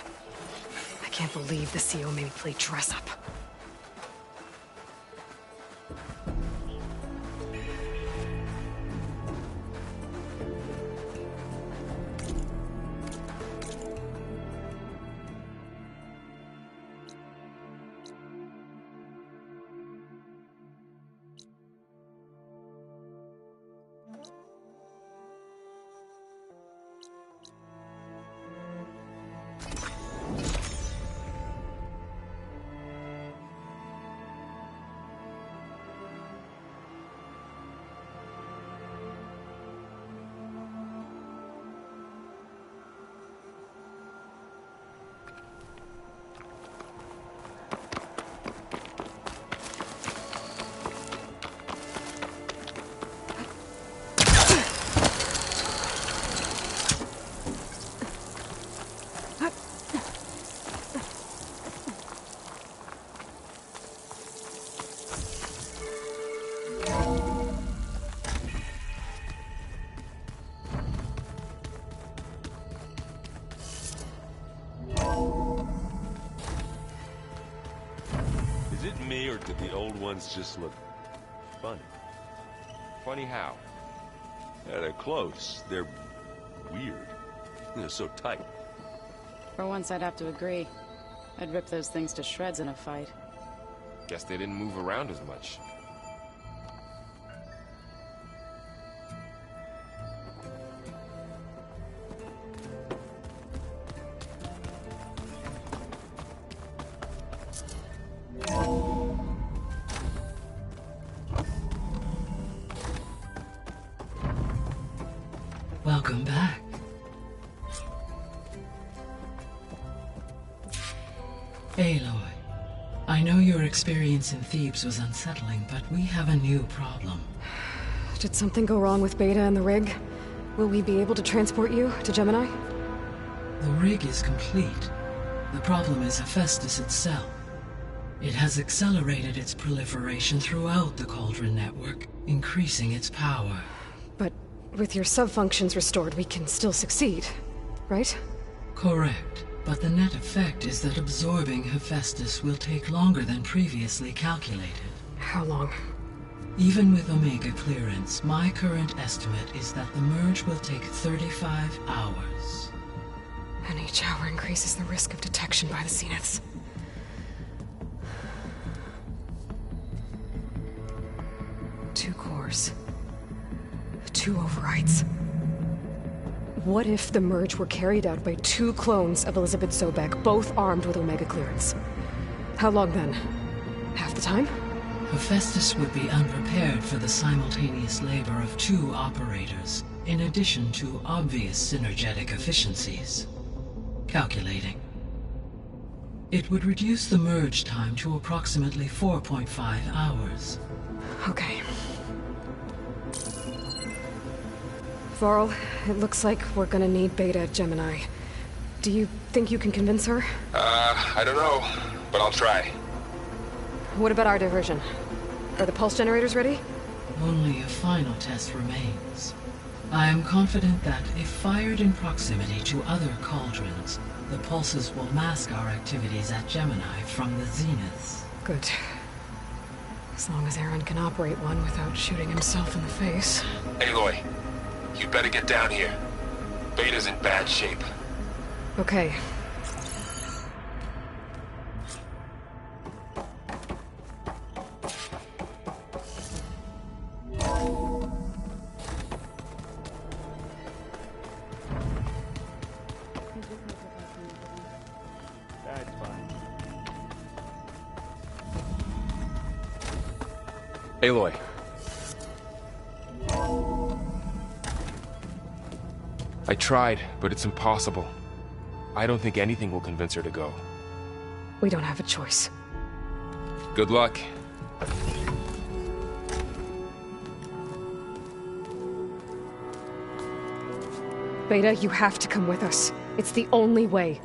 I can't believe the CO made me play dress-up. The old ones just look funny. Funny how? Yeah, they're close. They're weird. They're so tight. For once, I'd have to agree. I'd rip those things to shreds in a fight. Guess they didn't move around as much. Welcome back. Aloy, I know your experience in Thebes was unsettling, but we have a new problem. Did something go wrong with Beta and the rig? Will we be able to transport you to Gemini? The rig is complete. The problem is Hephaestus itself. It has accelerated its proliferation throughout the Cauldron network, increasing its power. But with your sub-functions restored, we can still succeed, right? Correct. But the net effect is that absorbing Hephaestus will take longer than previously calculated. How long? Even with Omega clearance, my current estimate is that the merge will take 35 hours. And each hour increases the risk of detection by the Zeniths. Two cores. 2 overrides. What if the merge were carried out by 2 clones of Elizabeth Sobek, both armed with Omega clearance? How long then? Half the time? Hephaestus would be unprepared for the simultaneous labor of 2 operators, in addition to obvious synergetic efficiencies. Calculating. It would reduce the merge time to approximately 4.5 hours. Okay. Varl, it looks like we're gonna need Beta at Gemini. Do you think you can convince her? I don't know, but I'll try. What about our diversion? Are the pulse generators ready? Only a final test remains. I am confident that if fired in proximity to other cauldrons, the pulses will mask our activities at Gemini from the Zeniths. Good. As long as Aaron can operate one without shooting himself in the face. Aloy, you'd better get down here. Beta's in bad shape. Okay. That's fine. Aloy. I tried, but it's impossible. I don't think anything will convince her to go. We don't have a choice. Good luck. Beta, you have to come with us. It's the only way.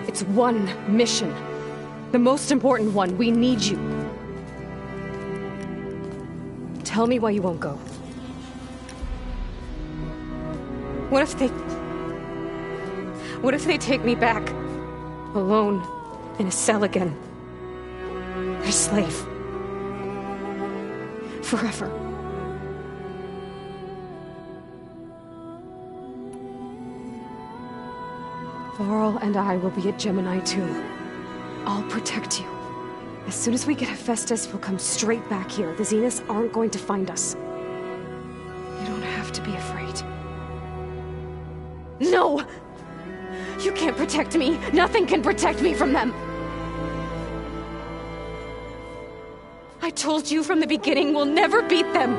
It's one mission. The most important one. We need you. Tell me why you won't go. What if they take me back? Alone, in a cell again. A slave. Forever. Varl and I will be at Gemini too. I'll protect you. As soon as we get Hephaestus, we'll come straight back here. The Zeniths aren't going to find us. You don't have to be afraid. No! You can't protect me! Nothing can protect me from them! I told you from the beginning we'll never beat them!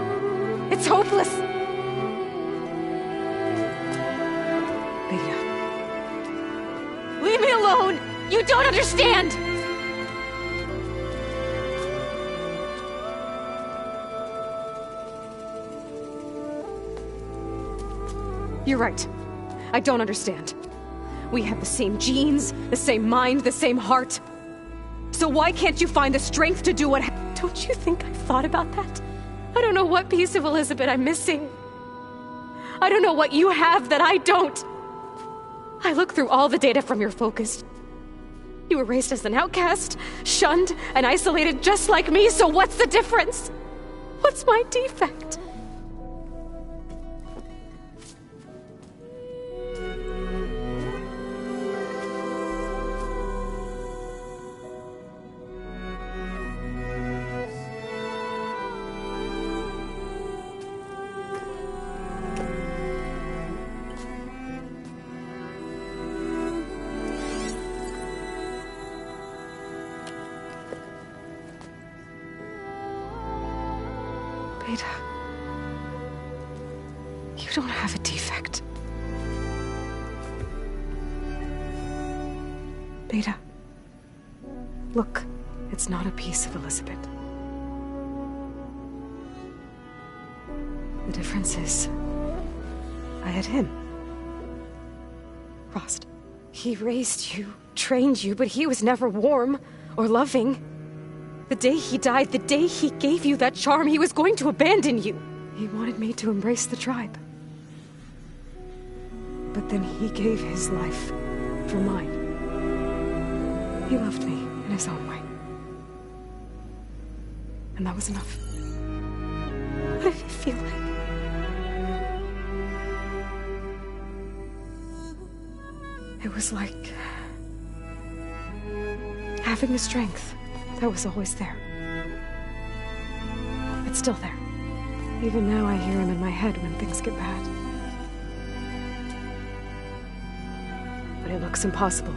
It's hopeless! Beta. Leave me alone! You don't understand! You're right. I don't understand. We have the same genes, the same mind, the same heart. So why can't you find the strength to do what... Don't you think I've thought about that? I don't know what piece of Elizabeth I'm missing. I don't know what you have that I don't. I look through all the data from your focus. You were raised as an outcast, shunned and isolated just like me, so what's the difference? What's my defect? Beta, you don't have a defect. Beta, look, it's not a piece of Elizabeth. The difference is, I had him. Rost. He raised you, trained you, but he was never warm or loving. The day he died, the day he gave you that charm, he was going to abandon you. He wanted me to embrace the tribe. But then he gave his life for mine. He loved me in his own way. And that was enough. What did it feel like? It was like having the strength that was always there. It's still there. Even now I hear him in my head when things get bad. But it looks impossible.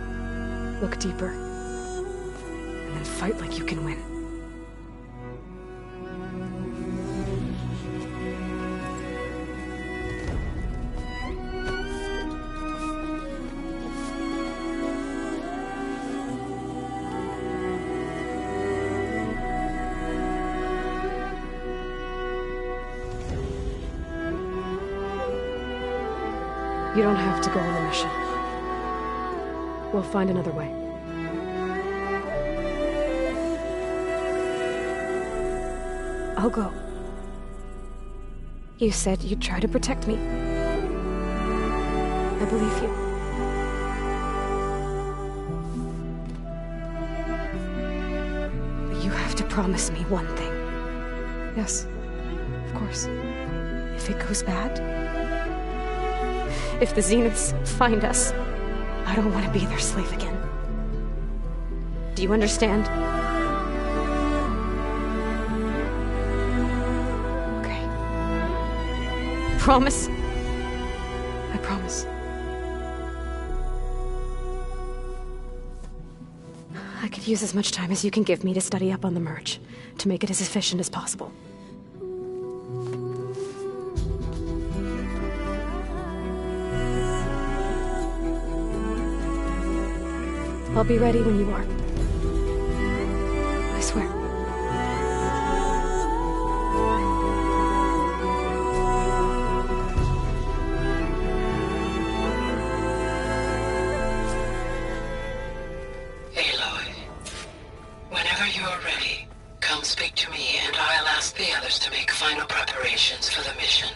Look deeper. And then fight like you can win. You don't have to go on the mission. We'll find another way. I'll go. You said you'd try to protect me. I believe you. But you have to promise me one thing. Yes, of course. If it goes bad, if the Zeniths find us, I don't want to be their slave again. Do you understand? Okay. Promise? I promise. I could use as much time as you can give me to study up on the merge, to make it as efficient as possible. I'll be ready when you are. I swear. Aloy, whenever you are ready, come speak to me and I'll ask the others to make final preparations for the mission.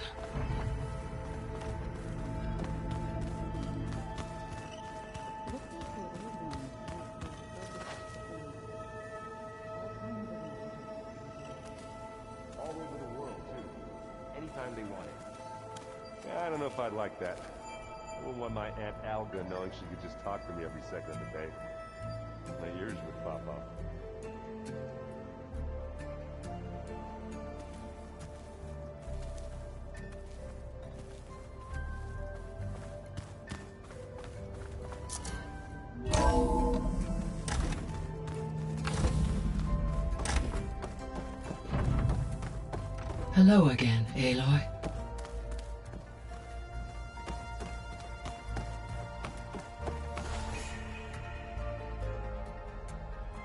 I don't know if I'd like that. I wouldn't want my Aunt Alga knowing she could just talk to me every second of the day. My ears would pop off. Hello again, Aloy.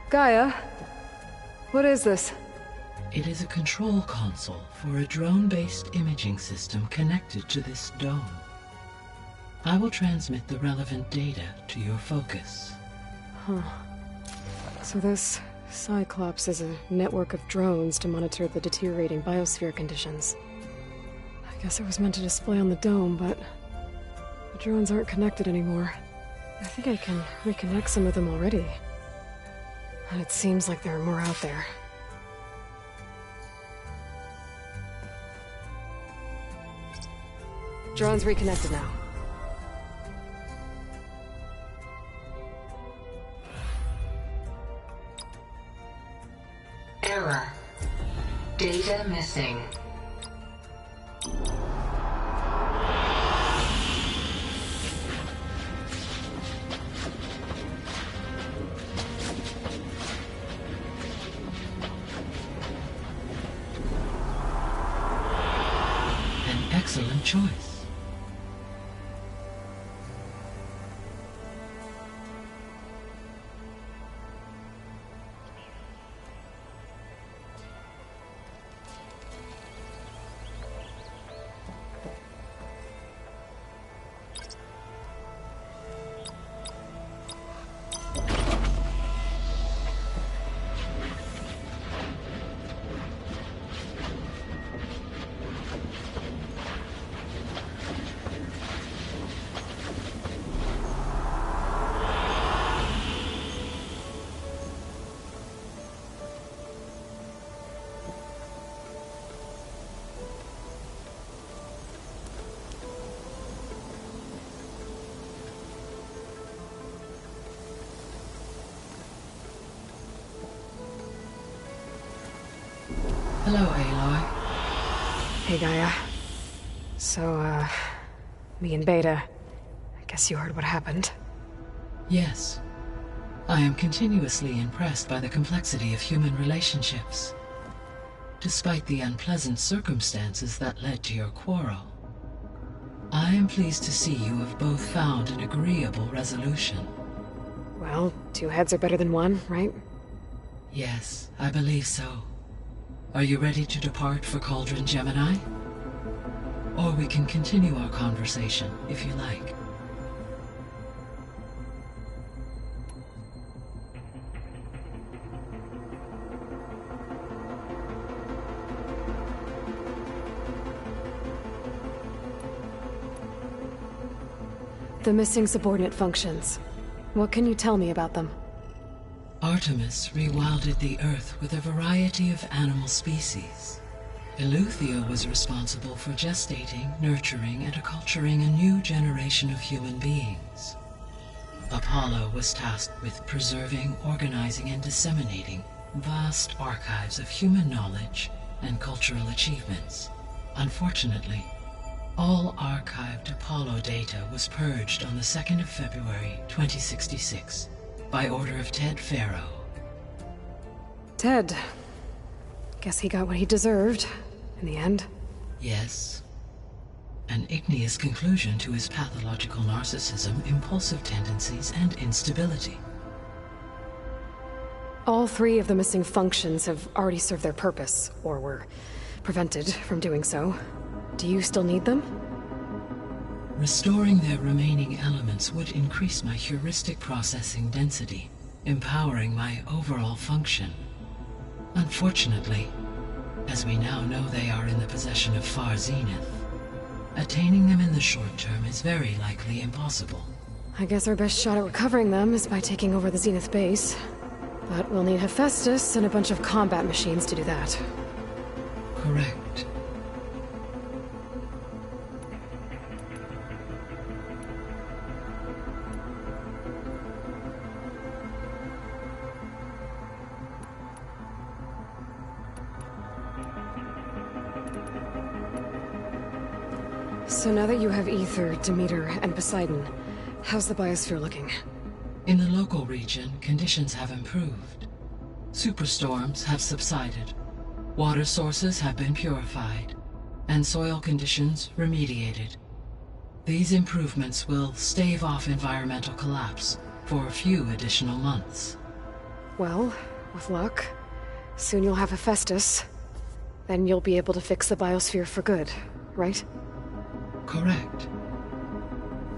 Gaia, what is this? It is a control console for a drone-based imaging system connected to this dome. I will transmit the relevant data to your focus. Huh. So this Cyclops is a network of drones to monitor the deteriorating biosphere conditions. I guess it was meant to display on the dome, but the drones aren't connected anymore. I think I can reconnect some of them already. It seems like there are more out there. Drone's reconnected now. Error. Data missing. An excellent choice. Hello, Aloy. Hey, Gaia. So, me and Beta, I guess you heard what happened. Yes. I am continuously impressed by the complexity of human relationships. Despite the unpleasant circumstances that led to your quarrel, I am pleased to see you have both found an agreeable resolution. Well, two heads are better than one, right? Yes, I believe so. Are you ready to depart for Cauldron Gemini? Or we can continue our conversation, if you like. The missing subordinate functions. What can you tell me about them? Artemis rewilded the Earth with a variety of animal species. Eleuthia was responsible for gestating, nurturing, and acculturating a new generation of human beings. Apollo was tasked with preserving, organizing, and disseminating vast archives of human knowledge and cultural achievements. Unfortunately, all archived Apollo data was purged on the 2nd of February, 2066, by order of Ted Farrow. Ted. Guess he got what he deserved, in the end. Yes. An igneous conclusion to his pathological narcissism, impulsive tendencies, and instability. All three of the missing functions have already served their purpose, or were prevented from doing so. Do you still need them? Restoring their remaining elements would increase my heuristic processing density, empowering my overall function. Unfortunately, as we now know they are in the possession of Far Zenith, attaining them in the short term is very likely impossible. I guess our best shot at recovering them is by taking over the Zenith base. But we'll need Hephaestus and a bunch of combat machines to do that. Correct. So now that you have Ether, Demeter, and Poseidon, how's the biosphere looking? In the local region, conditions have improved. Superstorms have subsided, water sources have been purified, and soil conditions remediated. These improvements will stave off environmental collapse for a few additional months. Well, with luck, soon you'll have Hephaestus. Then you'll be able to fix the biosphere for good, right? Correct.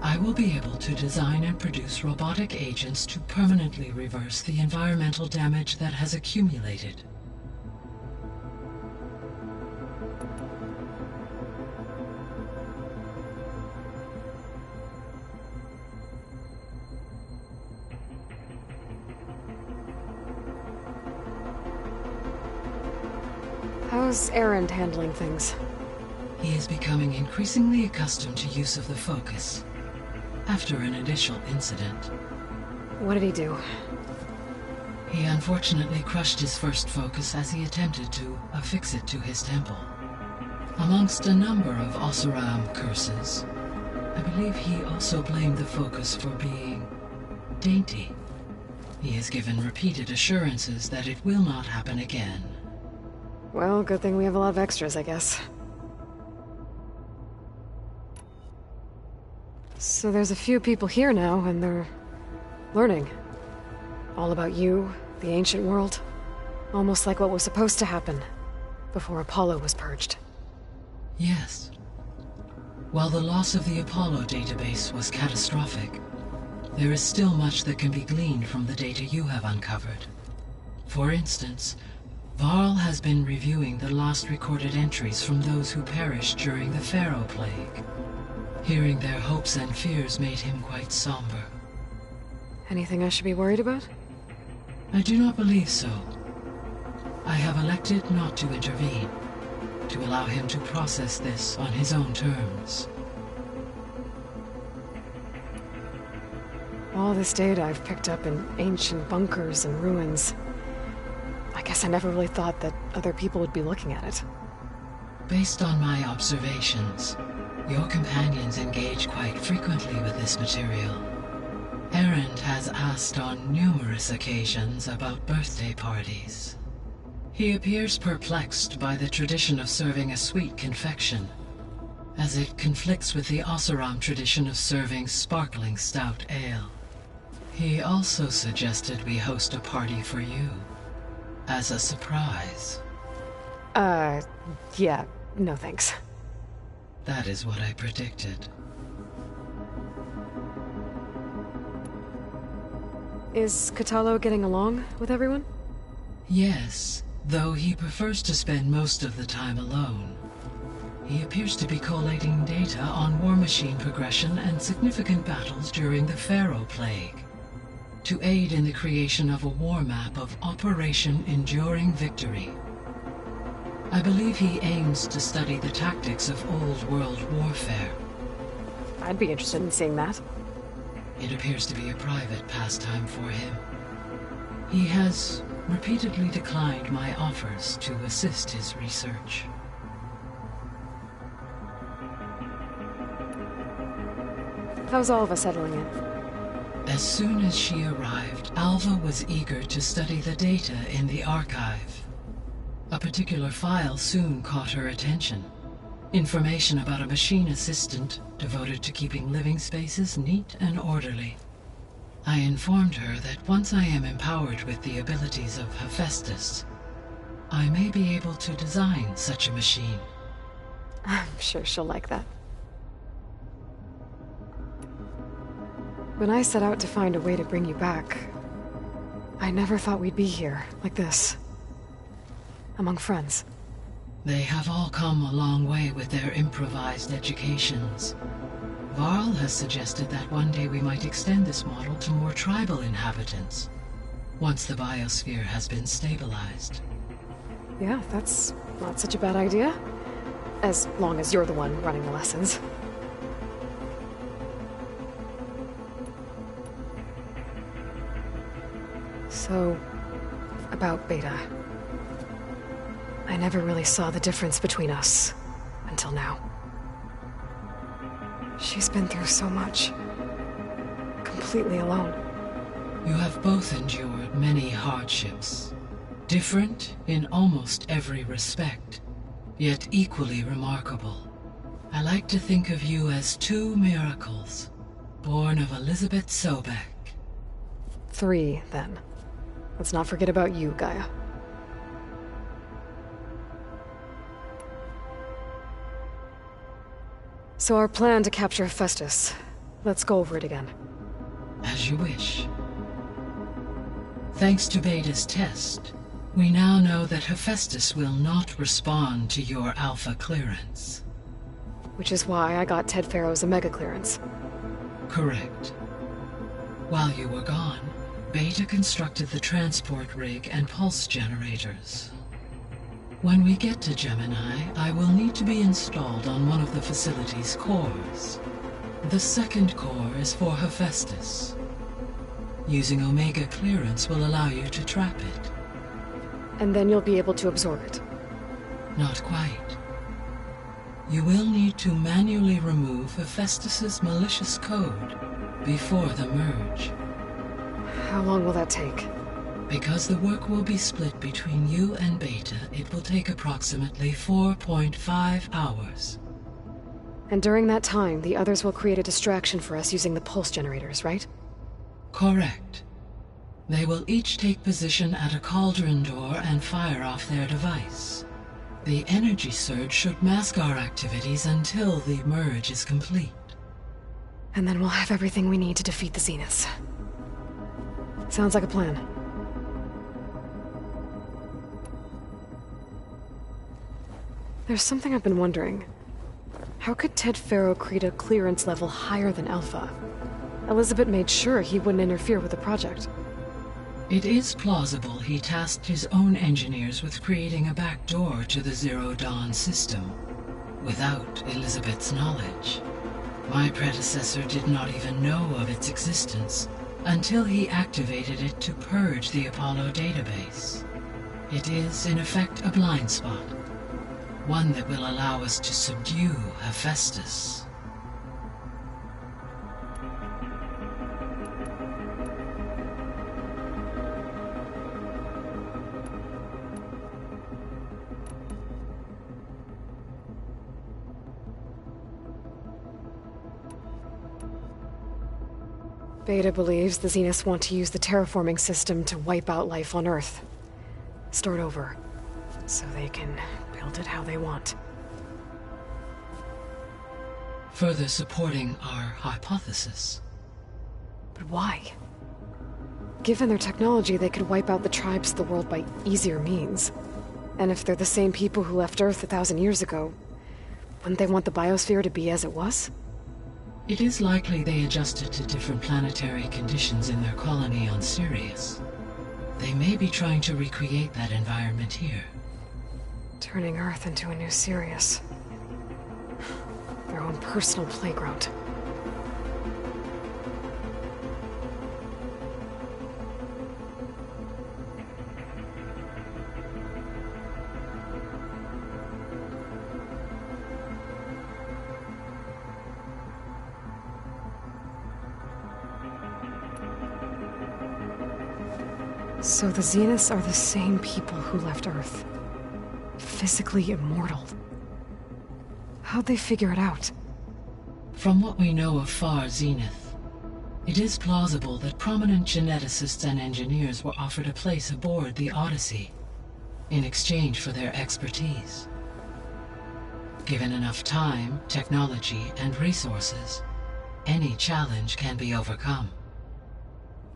I will be able to design and produce robotic agents to permanently reverse the environmental damage that has accumulated. How's Erend handling things? He is becoming increasingly accustomed to use of the focus, after an initial incident. What did he do? He unfortunately crushed his first focus as he attempted to affix it to his temple. Amongst a number of Oseram curses, I believe he also blamed the focus for being dainty. He has given repeated assurances that it will not happen again. Well, good thing we have a lot of extras, I guess. So there's a few people here now, and they're learning. All about you, the ancient world. Almost like what was supposed to happen before Apollo was purged. Yes. While the loss of the Apollo database was catastrophic, there is still much that can be gleaned from the data you have uncovered. For instance, Varl has been reviewing the last recorded entries from those who perished during the Pharaoh Plague. Hearing their hopes and fears made him quite somber. Anything I should be worried about? I do not believe so. I have elected not to intervene, to allow him to process this on his own terms. All this data I've picked up in ancient bunkers and ruins. I guess I never really thought that other people would be looking at it. Based on my observations, your companions engage quite frequently with this material. Erend has asked on numerous occasions about birthday parties. He appears perplexed by the tradition of serving a sweet confection, as it conflicts with the Oseram tradition of serving sparkling stout ale. He also suggested we host a party for you, as a surprise. Yeah, no thanks. That is what I predicted. Is Katalo getting along with everyone? Yes, though he prefers to spend most of the time alone. He appears to be collating data on war machine progression and significant battles during the Pharaoh Plague, to aid in the creation of a war map of Operation Enduring Victory. I believe he aims to study the tactics of Old World warfare. I'd be interested in seeing that. It appears to be a private pastime for him. He has repeatedly declined my offers to assist his research. How's all of us settling in? As soon as she arrived, Alva was eager to study the data in the archive. A particular file soon caught her attention. Information about a machine assistant devoted to keeping living spaces neat and orderly. I informed her that once I am empowered with the abilities of Hephaestus, I may be able to design such a machine. I'm sure she'll like that. When I set out to find a way to bring you back, I never thought we'd be here, like this. Among friends. They have all come a long way with their improvised educations. Varl has suggested that one day we might extend this model to more tribal inhabitants, once the biosphere has been stabilized. Yeah, that's not such a bad idea. As long as you're the one running the lessons. So, about Beta. I never really saw the difference between us, until now. She's been through so much. Completely alone. You have both endured many hardships. Different in almost every respect, yet equally remarkable. I like to think of you as two miracles, born of Elizabeth Sobek. 3, then. Let's not forget about you, Gaia. So our plan to capture Hephaestus. Let's go over it again. As you wish. Thanks to Beta's test, we now know that Hephaestus will not respond to your Alpha clearance. Which is why I got Ted Pharaoh's Omega clearance. Correct. While you were gone, Beta constructed the transport rig and pulse generators. When we get to Gemini, I will need to be installed on one of the facility's cores. The second core is for Hephaestus. Using Omega clearance will allow you to trap it. And then you'll be able to absorb it. Not quite. You will need to manually remove Hephaestus's malicious code before the merge. How long will that take? Because the work will be split between you and Beta, it will take approximately 4.5 hours. And during that time, the others will create a distraction for us using the pulse generators, right? Correct. They will each take position at a cauldron door and fire off their device. The energy surge should mask our activities until the merge is complete. And then we'll have everything we need to defeat the Zeniths. Sounds like a plan. There's something I've been wondering. How could Ted Faro create a clearance level higher than Alpha? Elizabeth made sure he wouldn't interfere with the project. It is plausible he tasked his own engineers with creating a back door to the Zero Dawn system, without Elizabeth's knowledge. My predecessor did not even know of its existence until he activated it to purge the Apollo database. It is, in effect, a blind spot. One that will allow us to subdue Hephaestus. Beta believes the Zeniths want to use the terraforming system to wipe out life on Earth. Start over, so they can build it how they want. Further supporting our hypothesis. But why? Given their technology, they could wipe out the tribes of the world by easier means. And if they're the same people who left Earth 1,000 years ago, wouldn't they want the biosphere to be as it was? It is likely they adjusted to different planetary conditions in their colony on Sirius. They may be trying to recreate that environment here. Turning Earth into a new Sirius. Their own personal playground. So the Zeniths are the same people who left Earth. Physically immortal. How'd they figure it out? From what we know of Far Zenith, it is plausible that prominent geneticists and engineers were offered a place aboard the Odyssey in exchange for their expertise. Given enough time, technology, and resources, any challenge can be overcome.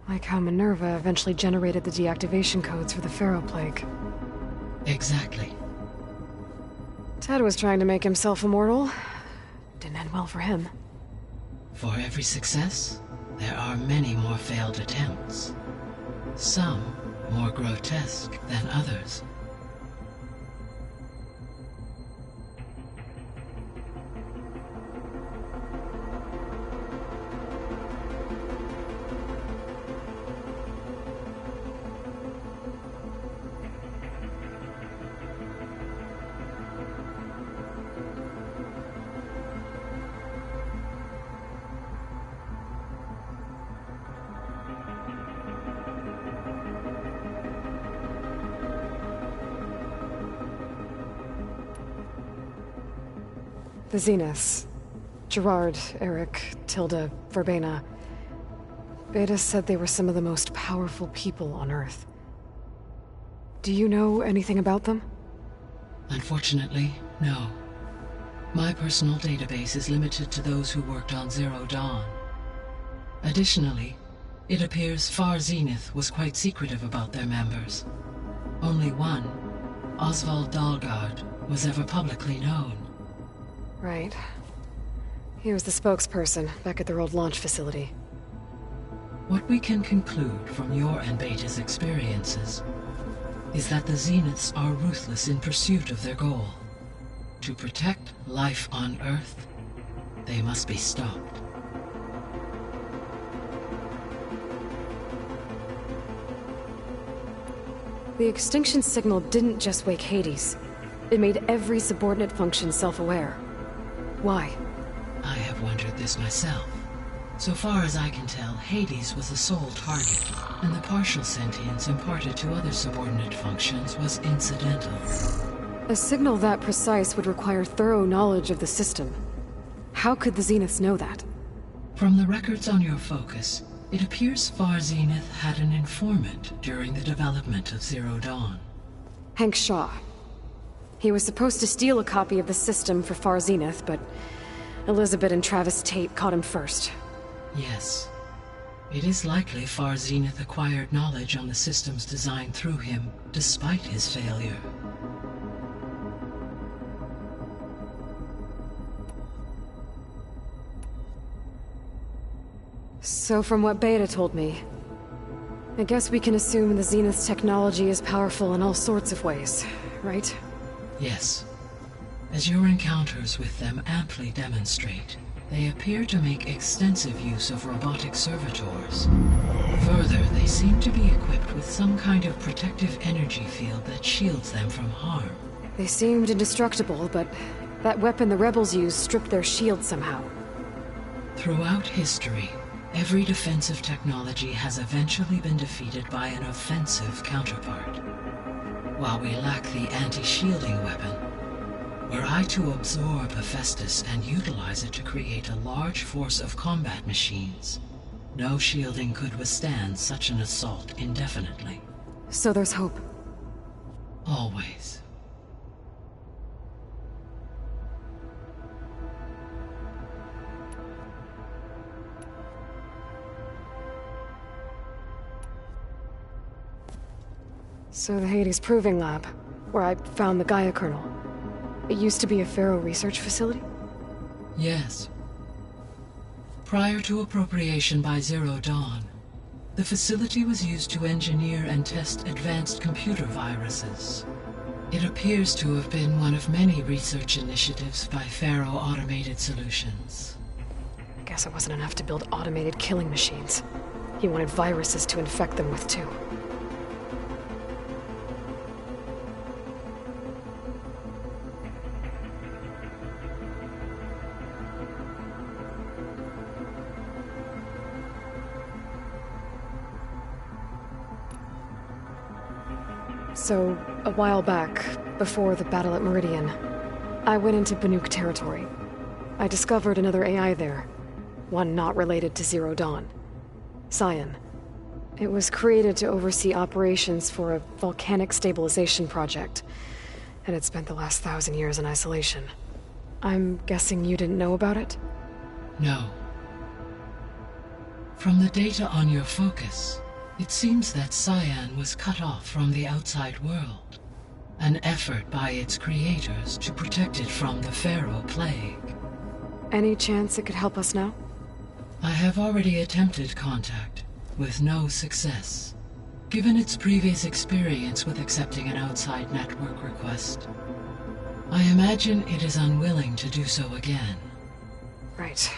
Like how Minerva eventually generated the deactivation codes for the Pharaoh Plague. Exactly. Ted was trying to make himself immortal. Didn't end well for him. For every success, there are many more failed attempts. Some more grotesque than others. The Zeniths. Gerard, Eric, Tilda, Verbena. Beta said they were some of the most powerful people on Earth. Do you know anything about them? Unfortunately, no. My personal database is limited to those who worked on Zero Dawn. Additionally, it appears Far Zenith was quite secretive about their members. Only one, Oswald Dahlgard, was ever publicly known. Right. He was the spokesperson back at their old launch facility. What we can conclude from your and Beta's experiences is that the Zeniths are ruthless in pursuit of their goal. To protect life on Earth, they must be stopped. The extinction signal didn't just wake Hades. It made every subordinate function self-aware. Why? I have wondered this myself. So far as I can tell, Hades was the sole target, and the partial sentience imparted to other subordinate functions was incidental. A signal that precise would require thorough knowledge of the system. How could the Zeniths know that? From the records on your focus, it appears Far Zenith had an informant during the development of Zero Dawn. Hank Shaw. He was supposed to steal a copy of the system for Far Zenith, but Elizabeth and Travis Tate caught him first. Yes. It is likely Far Zenith acquired knowledge on the systems designed through him, despite his failure. So from what Beta told me, I guess we can assume the Zenith's technology is powerful in all sorts of ways, right? Yes. As your encounters with them amply demonstrate, they appear to make extensive use of robotic servitors. Further, they seem to be equipped with some kind of protective energy field that shields them from harm. They seemed indestructible, but that weapon the rebels used stripped their shield somehow. Throughout history, every defensive technology has eventually been defeated by an offensive counterpart. While we lack the anti-shielding weapon, were I to absorb Hephaestus and utilize it to create a large force of combat machines, no shielding could withstand such an assault indefinitely. So there's hope. Always. So the Hades Proving Lab, where I found the Gaia kernel. It used to be a Pharaoh research facility? Yes. Prior to appropriation by Zero Dawn, the facility was used to engineer and test advanced computer viruses. It appears to have been one of many research initiatives by Pharaoh Automated Solutions. I guess it wasn't enough to build automated killing machines. He wanted viruses to infect them with too. So, a while back, before the battle at Meridian, I went into Banuk territory. I discovered another AI there, one not related to Zero Dawn. Scion. It was created to oversee operations for a volcanic stabilization project, and it spent the last 1,000 years in isolation. I'm guessing you didn't know about it? No. From the data on your focus, it seems that Cyan was cut off from the outside world, an effort by its creators to protect it from the Pharaoh Plague. Any chance it could help us now? I have already attempted contact, with no success, given its previous experience with accepting an outside network request. I imagine it is unwilling to do so again. Right,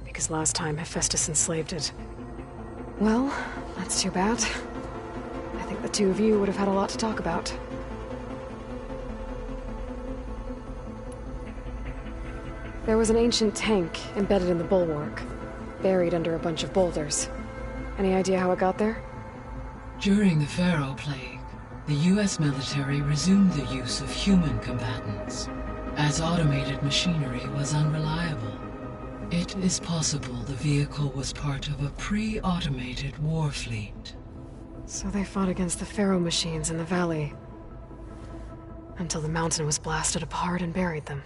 because last time Hephaestus enslaved it. Well, that's too bad. I think the two of you would have had a lot to talk about. There was an ancient tank embedded in the bulwark, buried under a bunch of boulders. Any idea how it got there? During the Pharaoh Plague, the US military resumed the use of human combatants, as automated machinery was unreliable. It is possible the vehicle was part of a pre-automated war fleet. So they fought against the Pharaoh machines in the valley, until the mountain was blasted apart and buried them.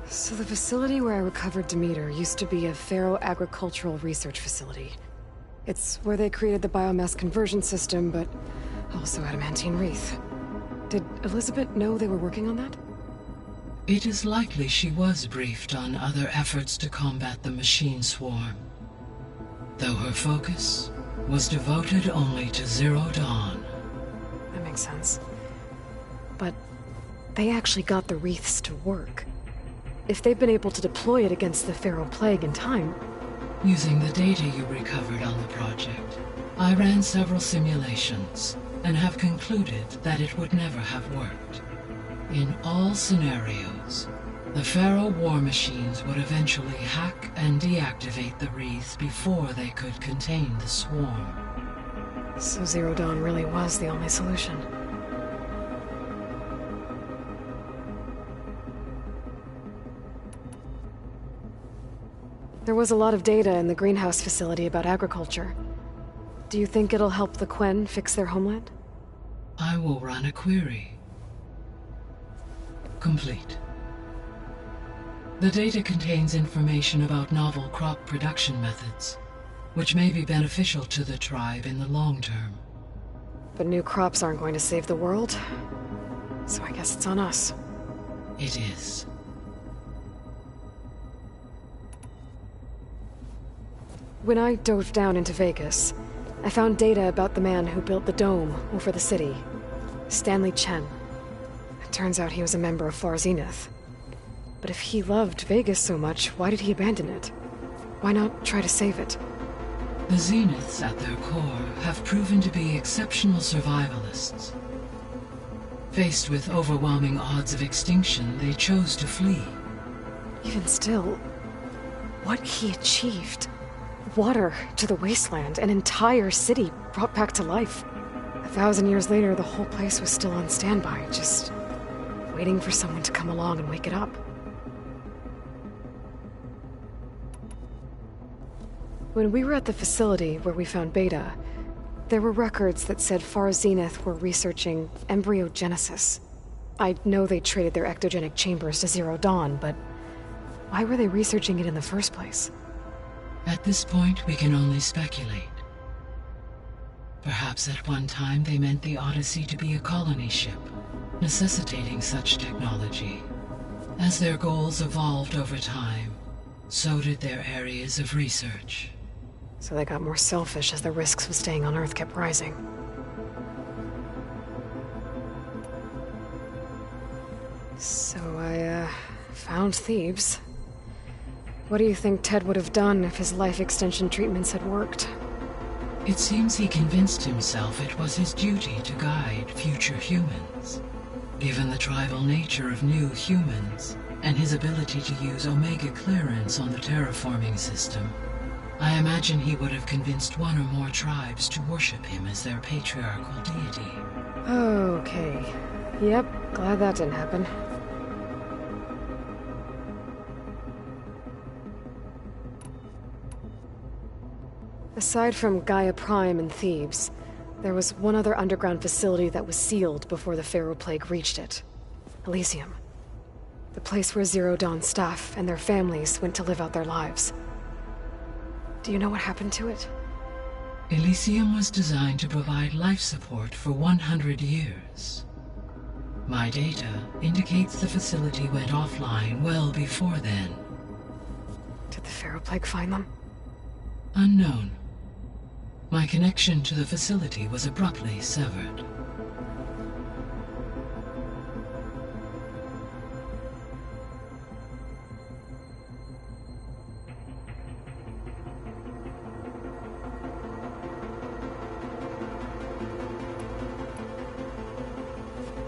So the facility where I recovered Demeter used to be a Pharaoh agricultural research facility. It's where they created the biomass conversion system, but also adamantine wreath. Did Elizabeth know they were working on that? It is likely she was briefed on other efforts to combat the machine swarm. though her focus was devoted only to Zero Dawn. That makes sense. But they actually got the wreaths to work. If they've been able to deploy it against the Feral Plague in time... Using the data you recovered on the project, I ran several simulations and have concluded that it would never have worked. In all scenarios, the Feral war machines would eventually hack and deactivate the wreaths before they could contain the swarm. So Zero Dawn really was the only solution. There was a lot of data in the greenhouse facility about agriculture. Do you think it'll help the Quen fix their homeland? I will run a query. Complete. The data contains information about novel crop production methods, which may be beneficial to the tribe in the long term. But new crops aren't going to save the world, so I guess it's on us. It is. When I dove down into Vegas, I found data about the man who built the dome over the city, Stanley Chen. It turns out he was a member of Far Zenith. But if he loved Vegas so much, why did he abandon it? Why not try to save it? The Zeniths at their core have proven to be exceptional survivalists. Faced with overwhelming odds of extinction, they chose to flee. Even still, what he achieved... Water to the wasteland, an entire city brought back to life. 1,000 years later, the whole place was still on standby, just waiting for someone to come along and wake it up. When we were at the facility where we found Beta, there were records that said Far Zenith were researching embryogenesis. I know they traded their ectogenic chambers to Zero Dawn, but why were they researching it in the first place? At this point, we can only speculate. Perhaps at one time they meant the Odyssey to be a colony ship, necessitating such technology. As their goals evolved over time, so did their areas of research. So they got more selfish as the risks of staying on Earth kept rising. So I, found Thebes. What do you think Ted would have done if his life extension treatments had worked? It seems he convinced himself it was his duty to guide future humans. Given the tribal nature of new humans, and his ability to use Omega clearance on the terraforming system, I imagine he would have convinced one or more tribes to worship him as their patriarchal deity. Okay. Yep, glad that didn't happen. Aside from Gaia Prime and Thebes, there was one other underground facility that was sealed before the Feral Plague reached it. Elysium. The place where Zero Dawn staff and their families went to live out their lives. Do you know what happened to it? Elysium was designed to provide life support for 100 years. My data indicates the facility went offline well before then. Did the Feral Plague find them? Unknown. My connection to the facility was abruptly severed.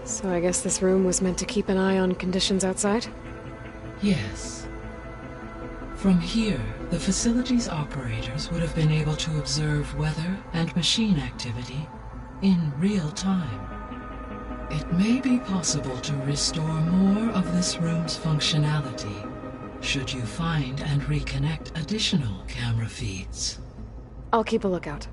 So I guess this room was meant to keep an eye on conditions outside? Yes. From here, the facility's operators would have been able to observe weather and machine activity in real time. It may be possible to restore more of this room's functionality should you find and reconnect additional camera feeds. I'll keep a lookout.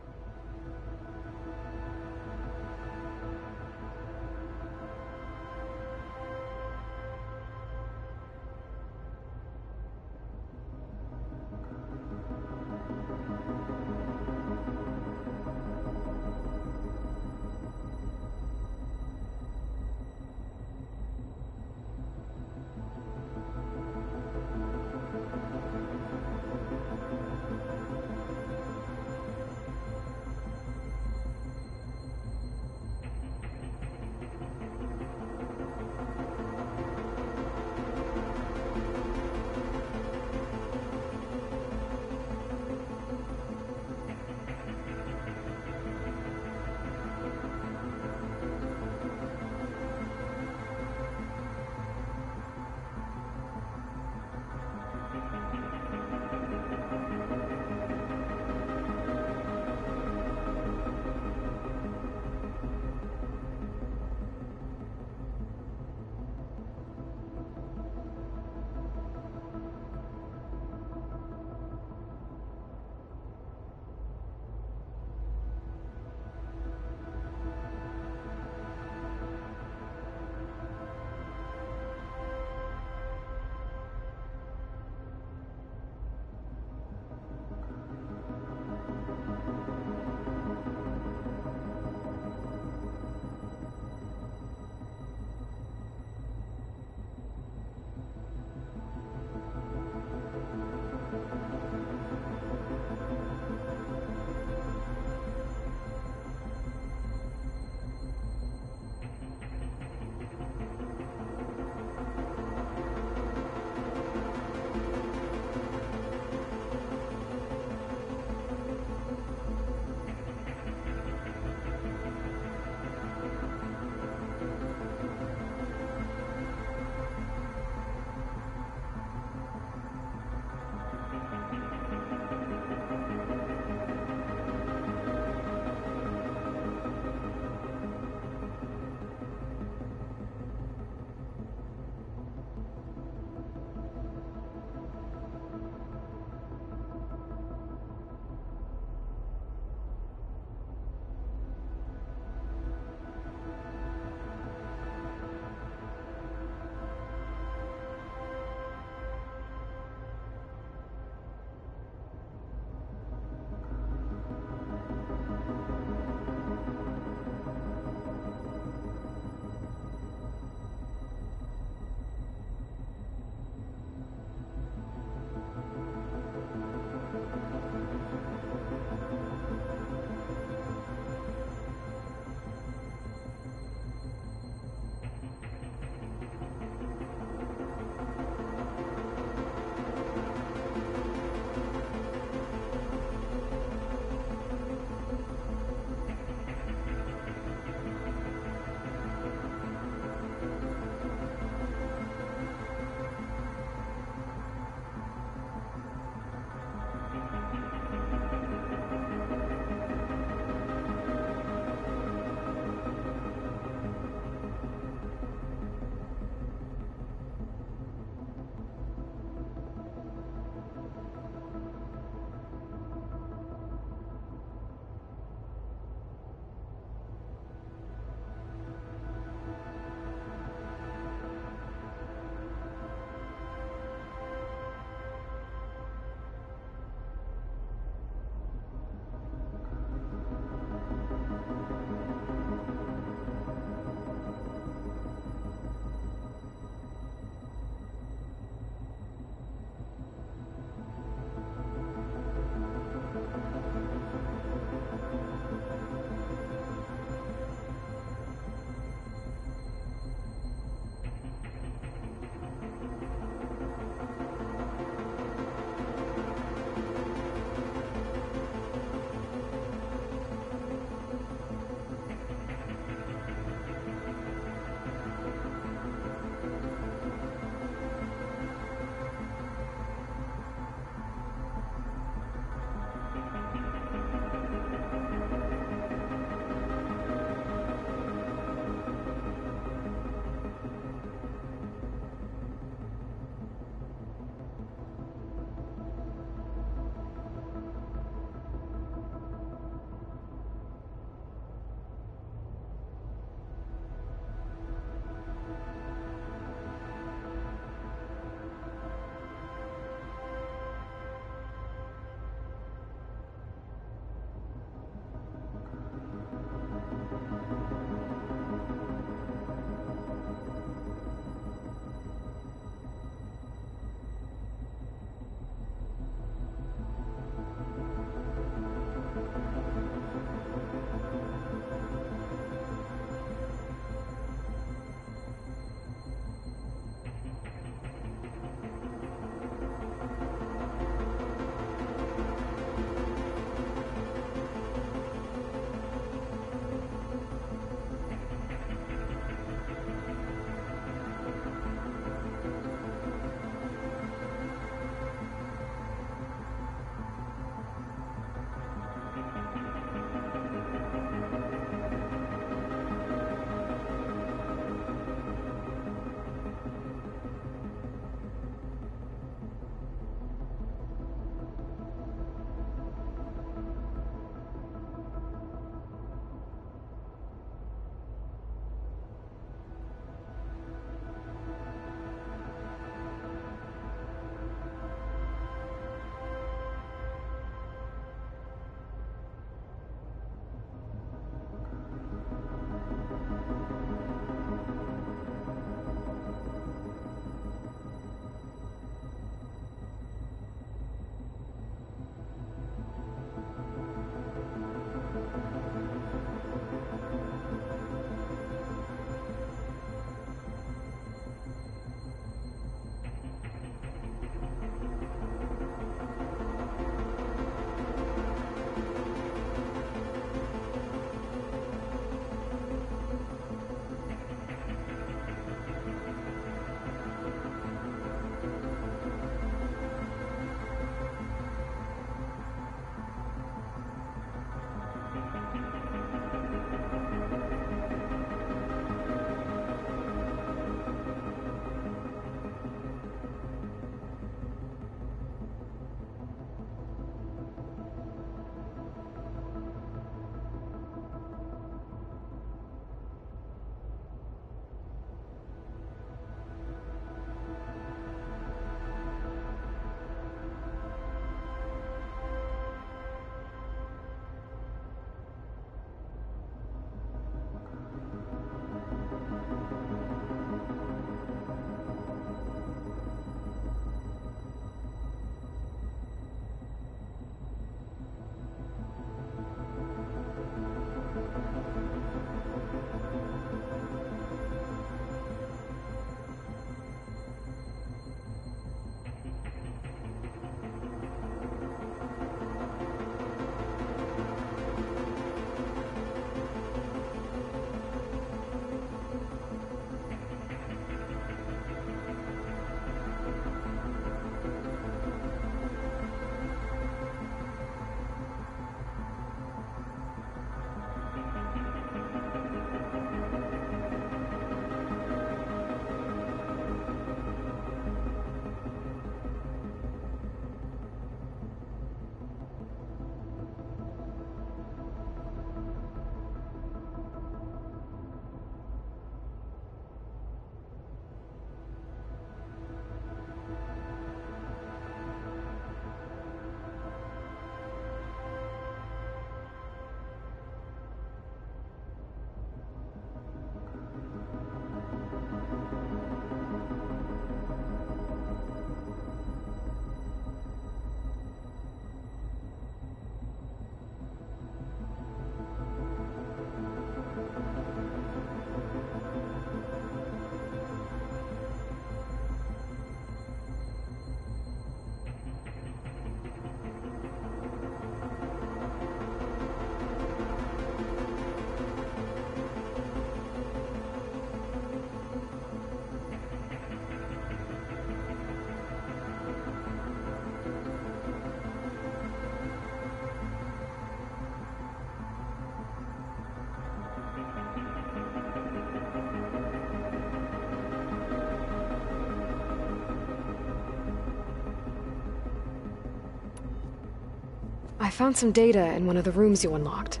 I found some data in one of the rooms you unlocked.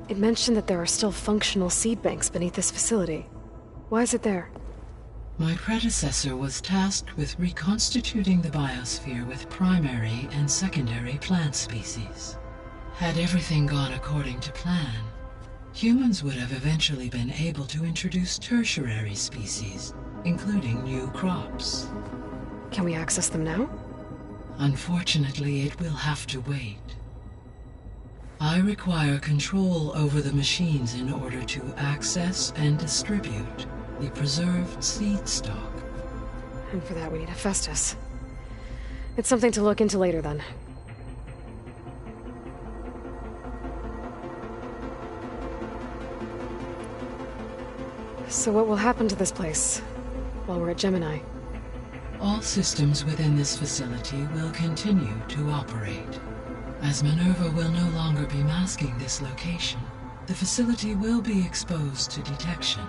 It mentioned that there are still functional seed banks beneath this facility. Why is it there? My predecessor was tasked with reconstituting the biosphere with primary and secondary plant species. Had everything gone according to plan, humans would have eventually been able to introduce tertiary species, including new crops. Can we access them now? Unfortunately, it will have to wait. I require control over the machines in order to access and distribute the preserved seed stock. And for that we need Hephaestus. It's something to look into later then. So what will happen to this place while we're at Gemini? All systems within this facility will continue to operate. As Minerva will no longer be masking this location, the facility will be exposed to detection.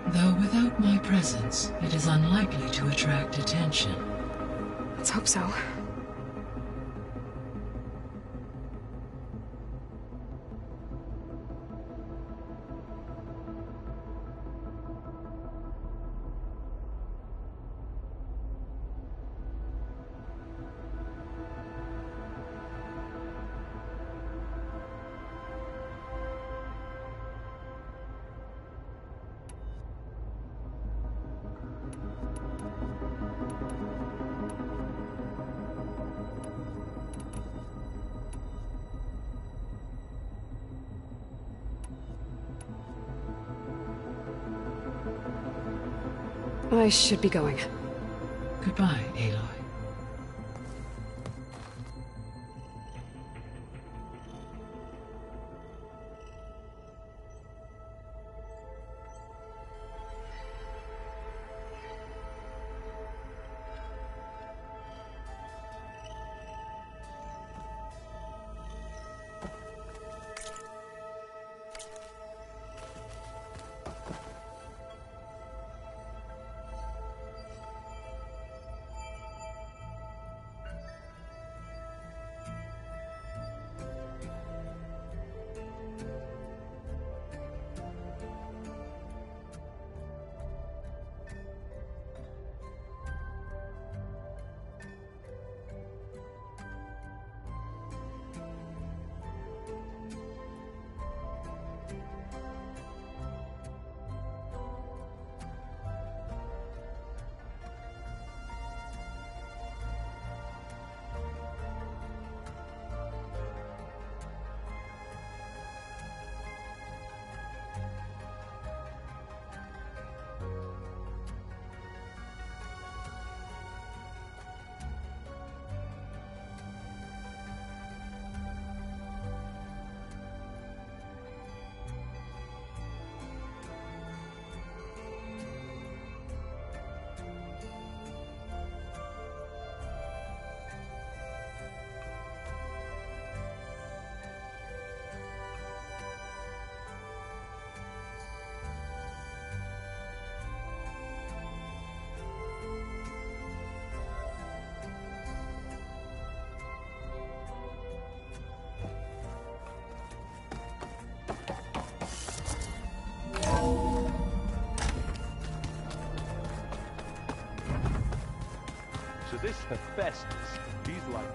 Though without my presence, it is unlikely to attract attention. Let's hope so. I should be going. Goodbye, Aloy. So this Hephaestus, he's like...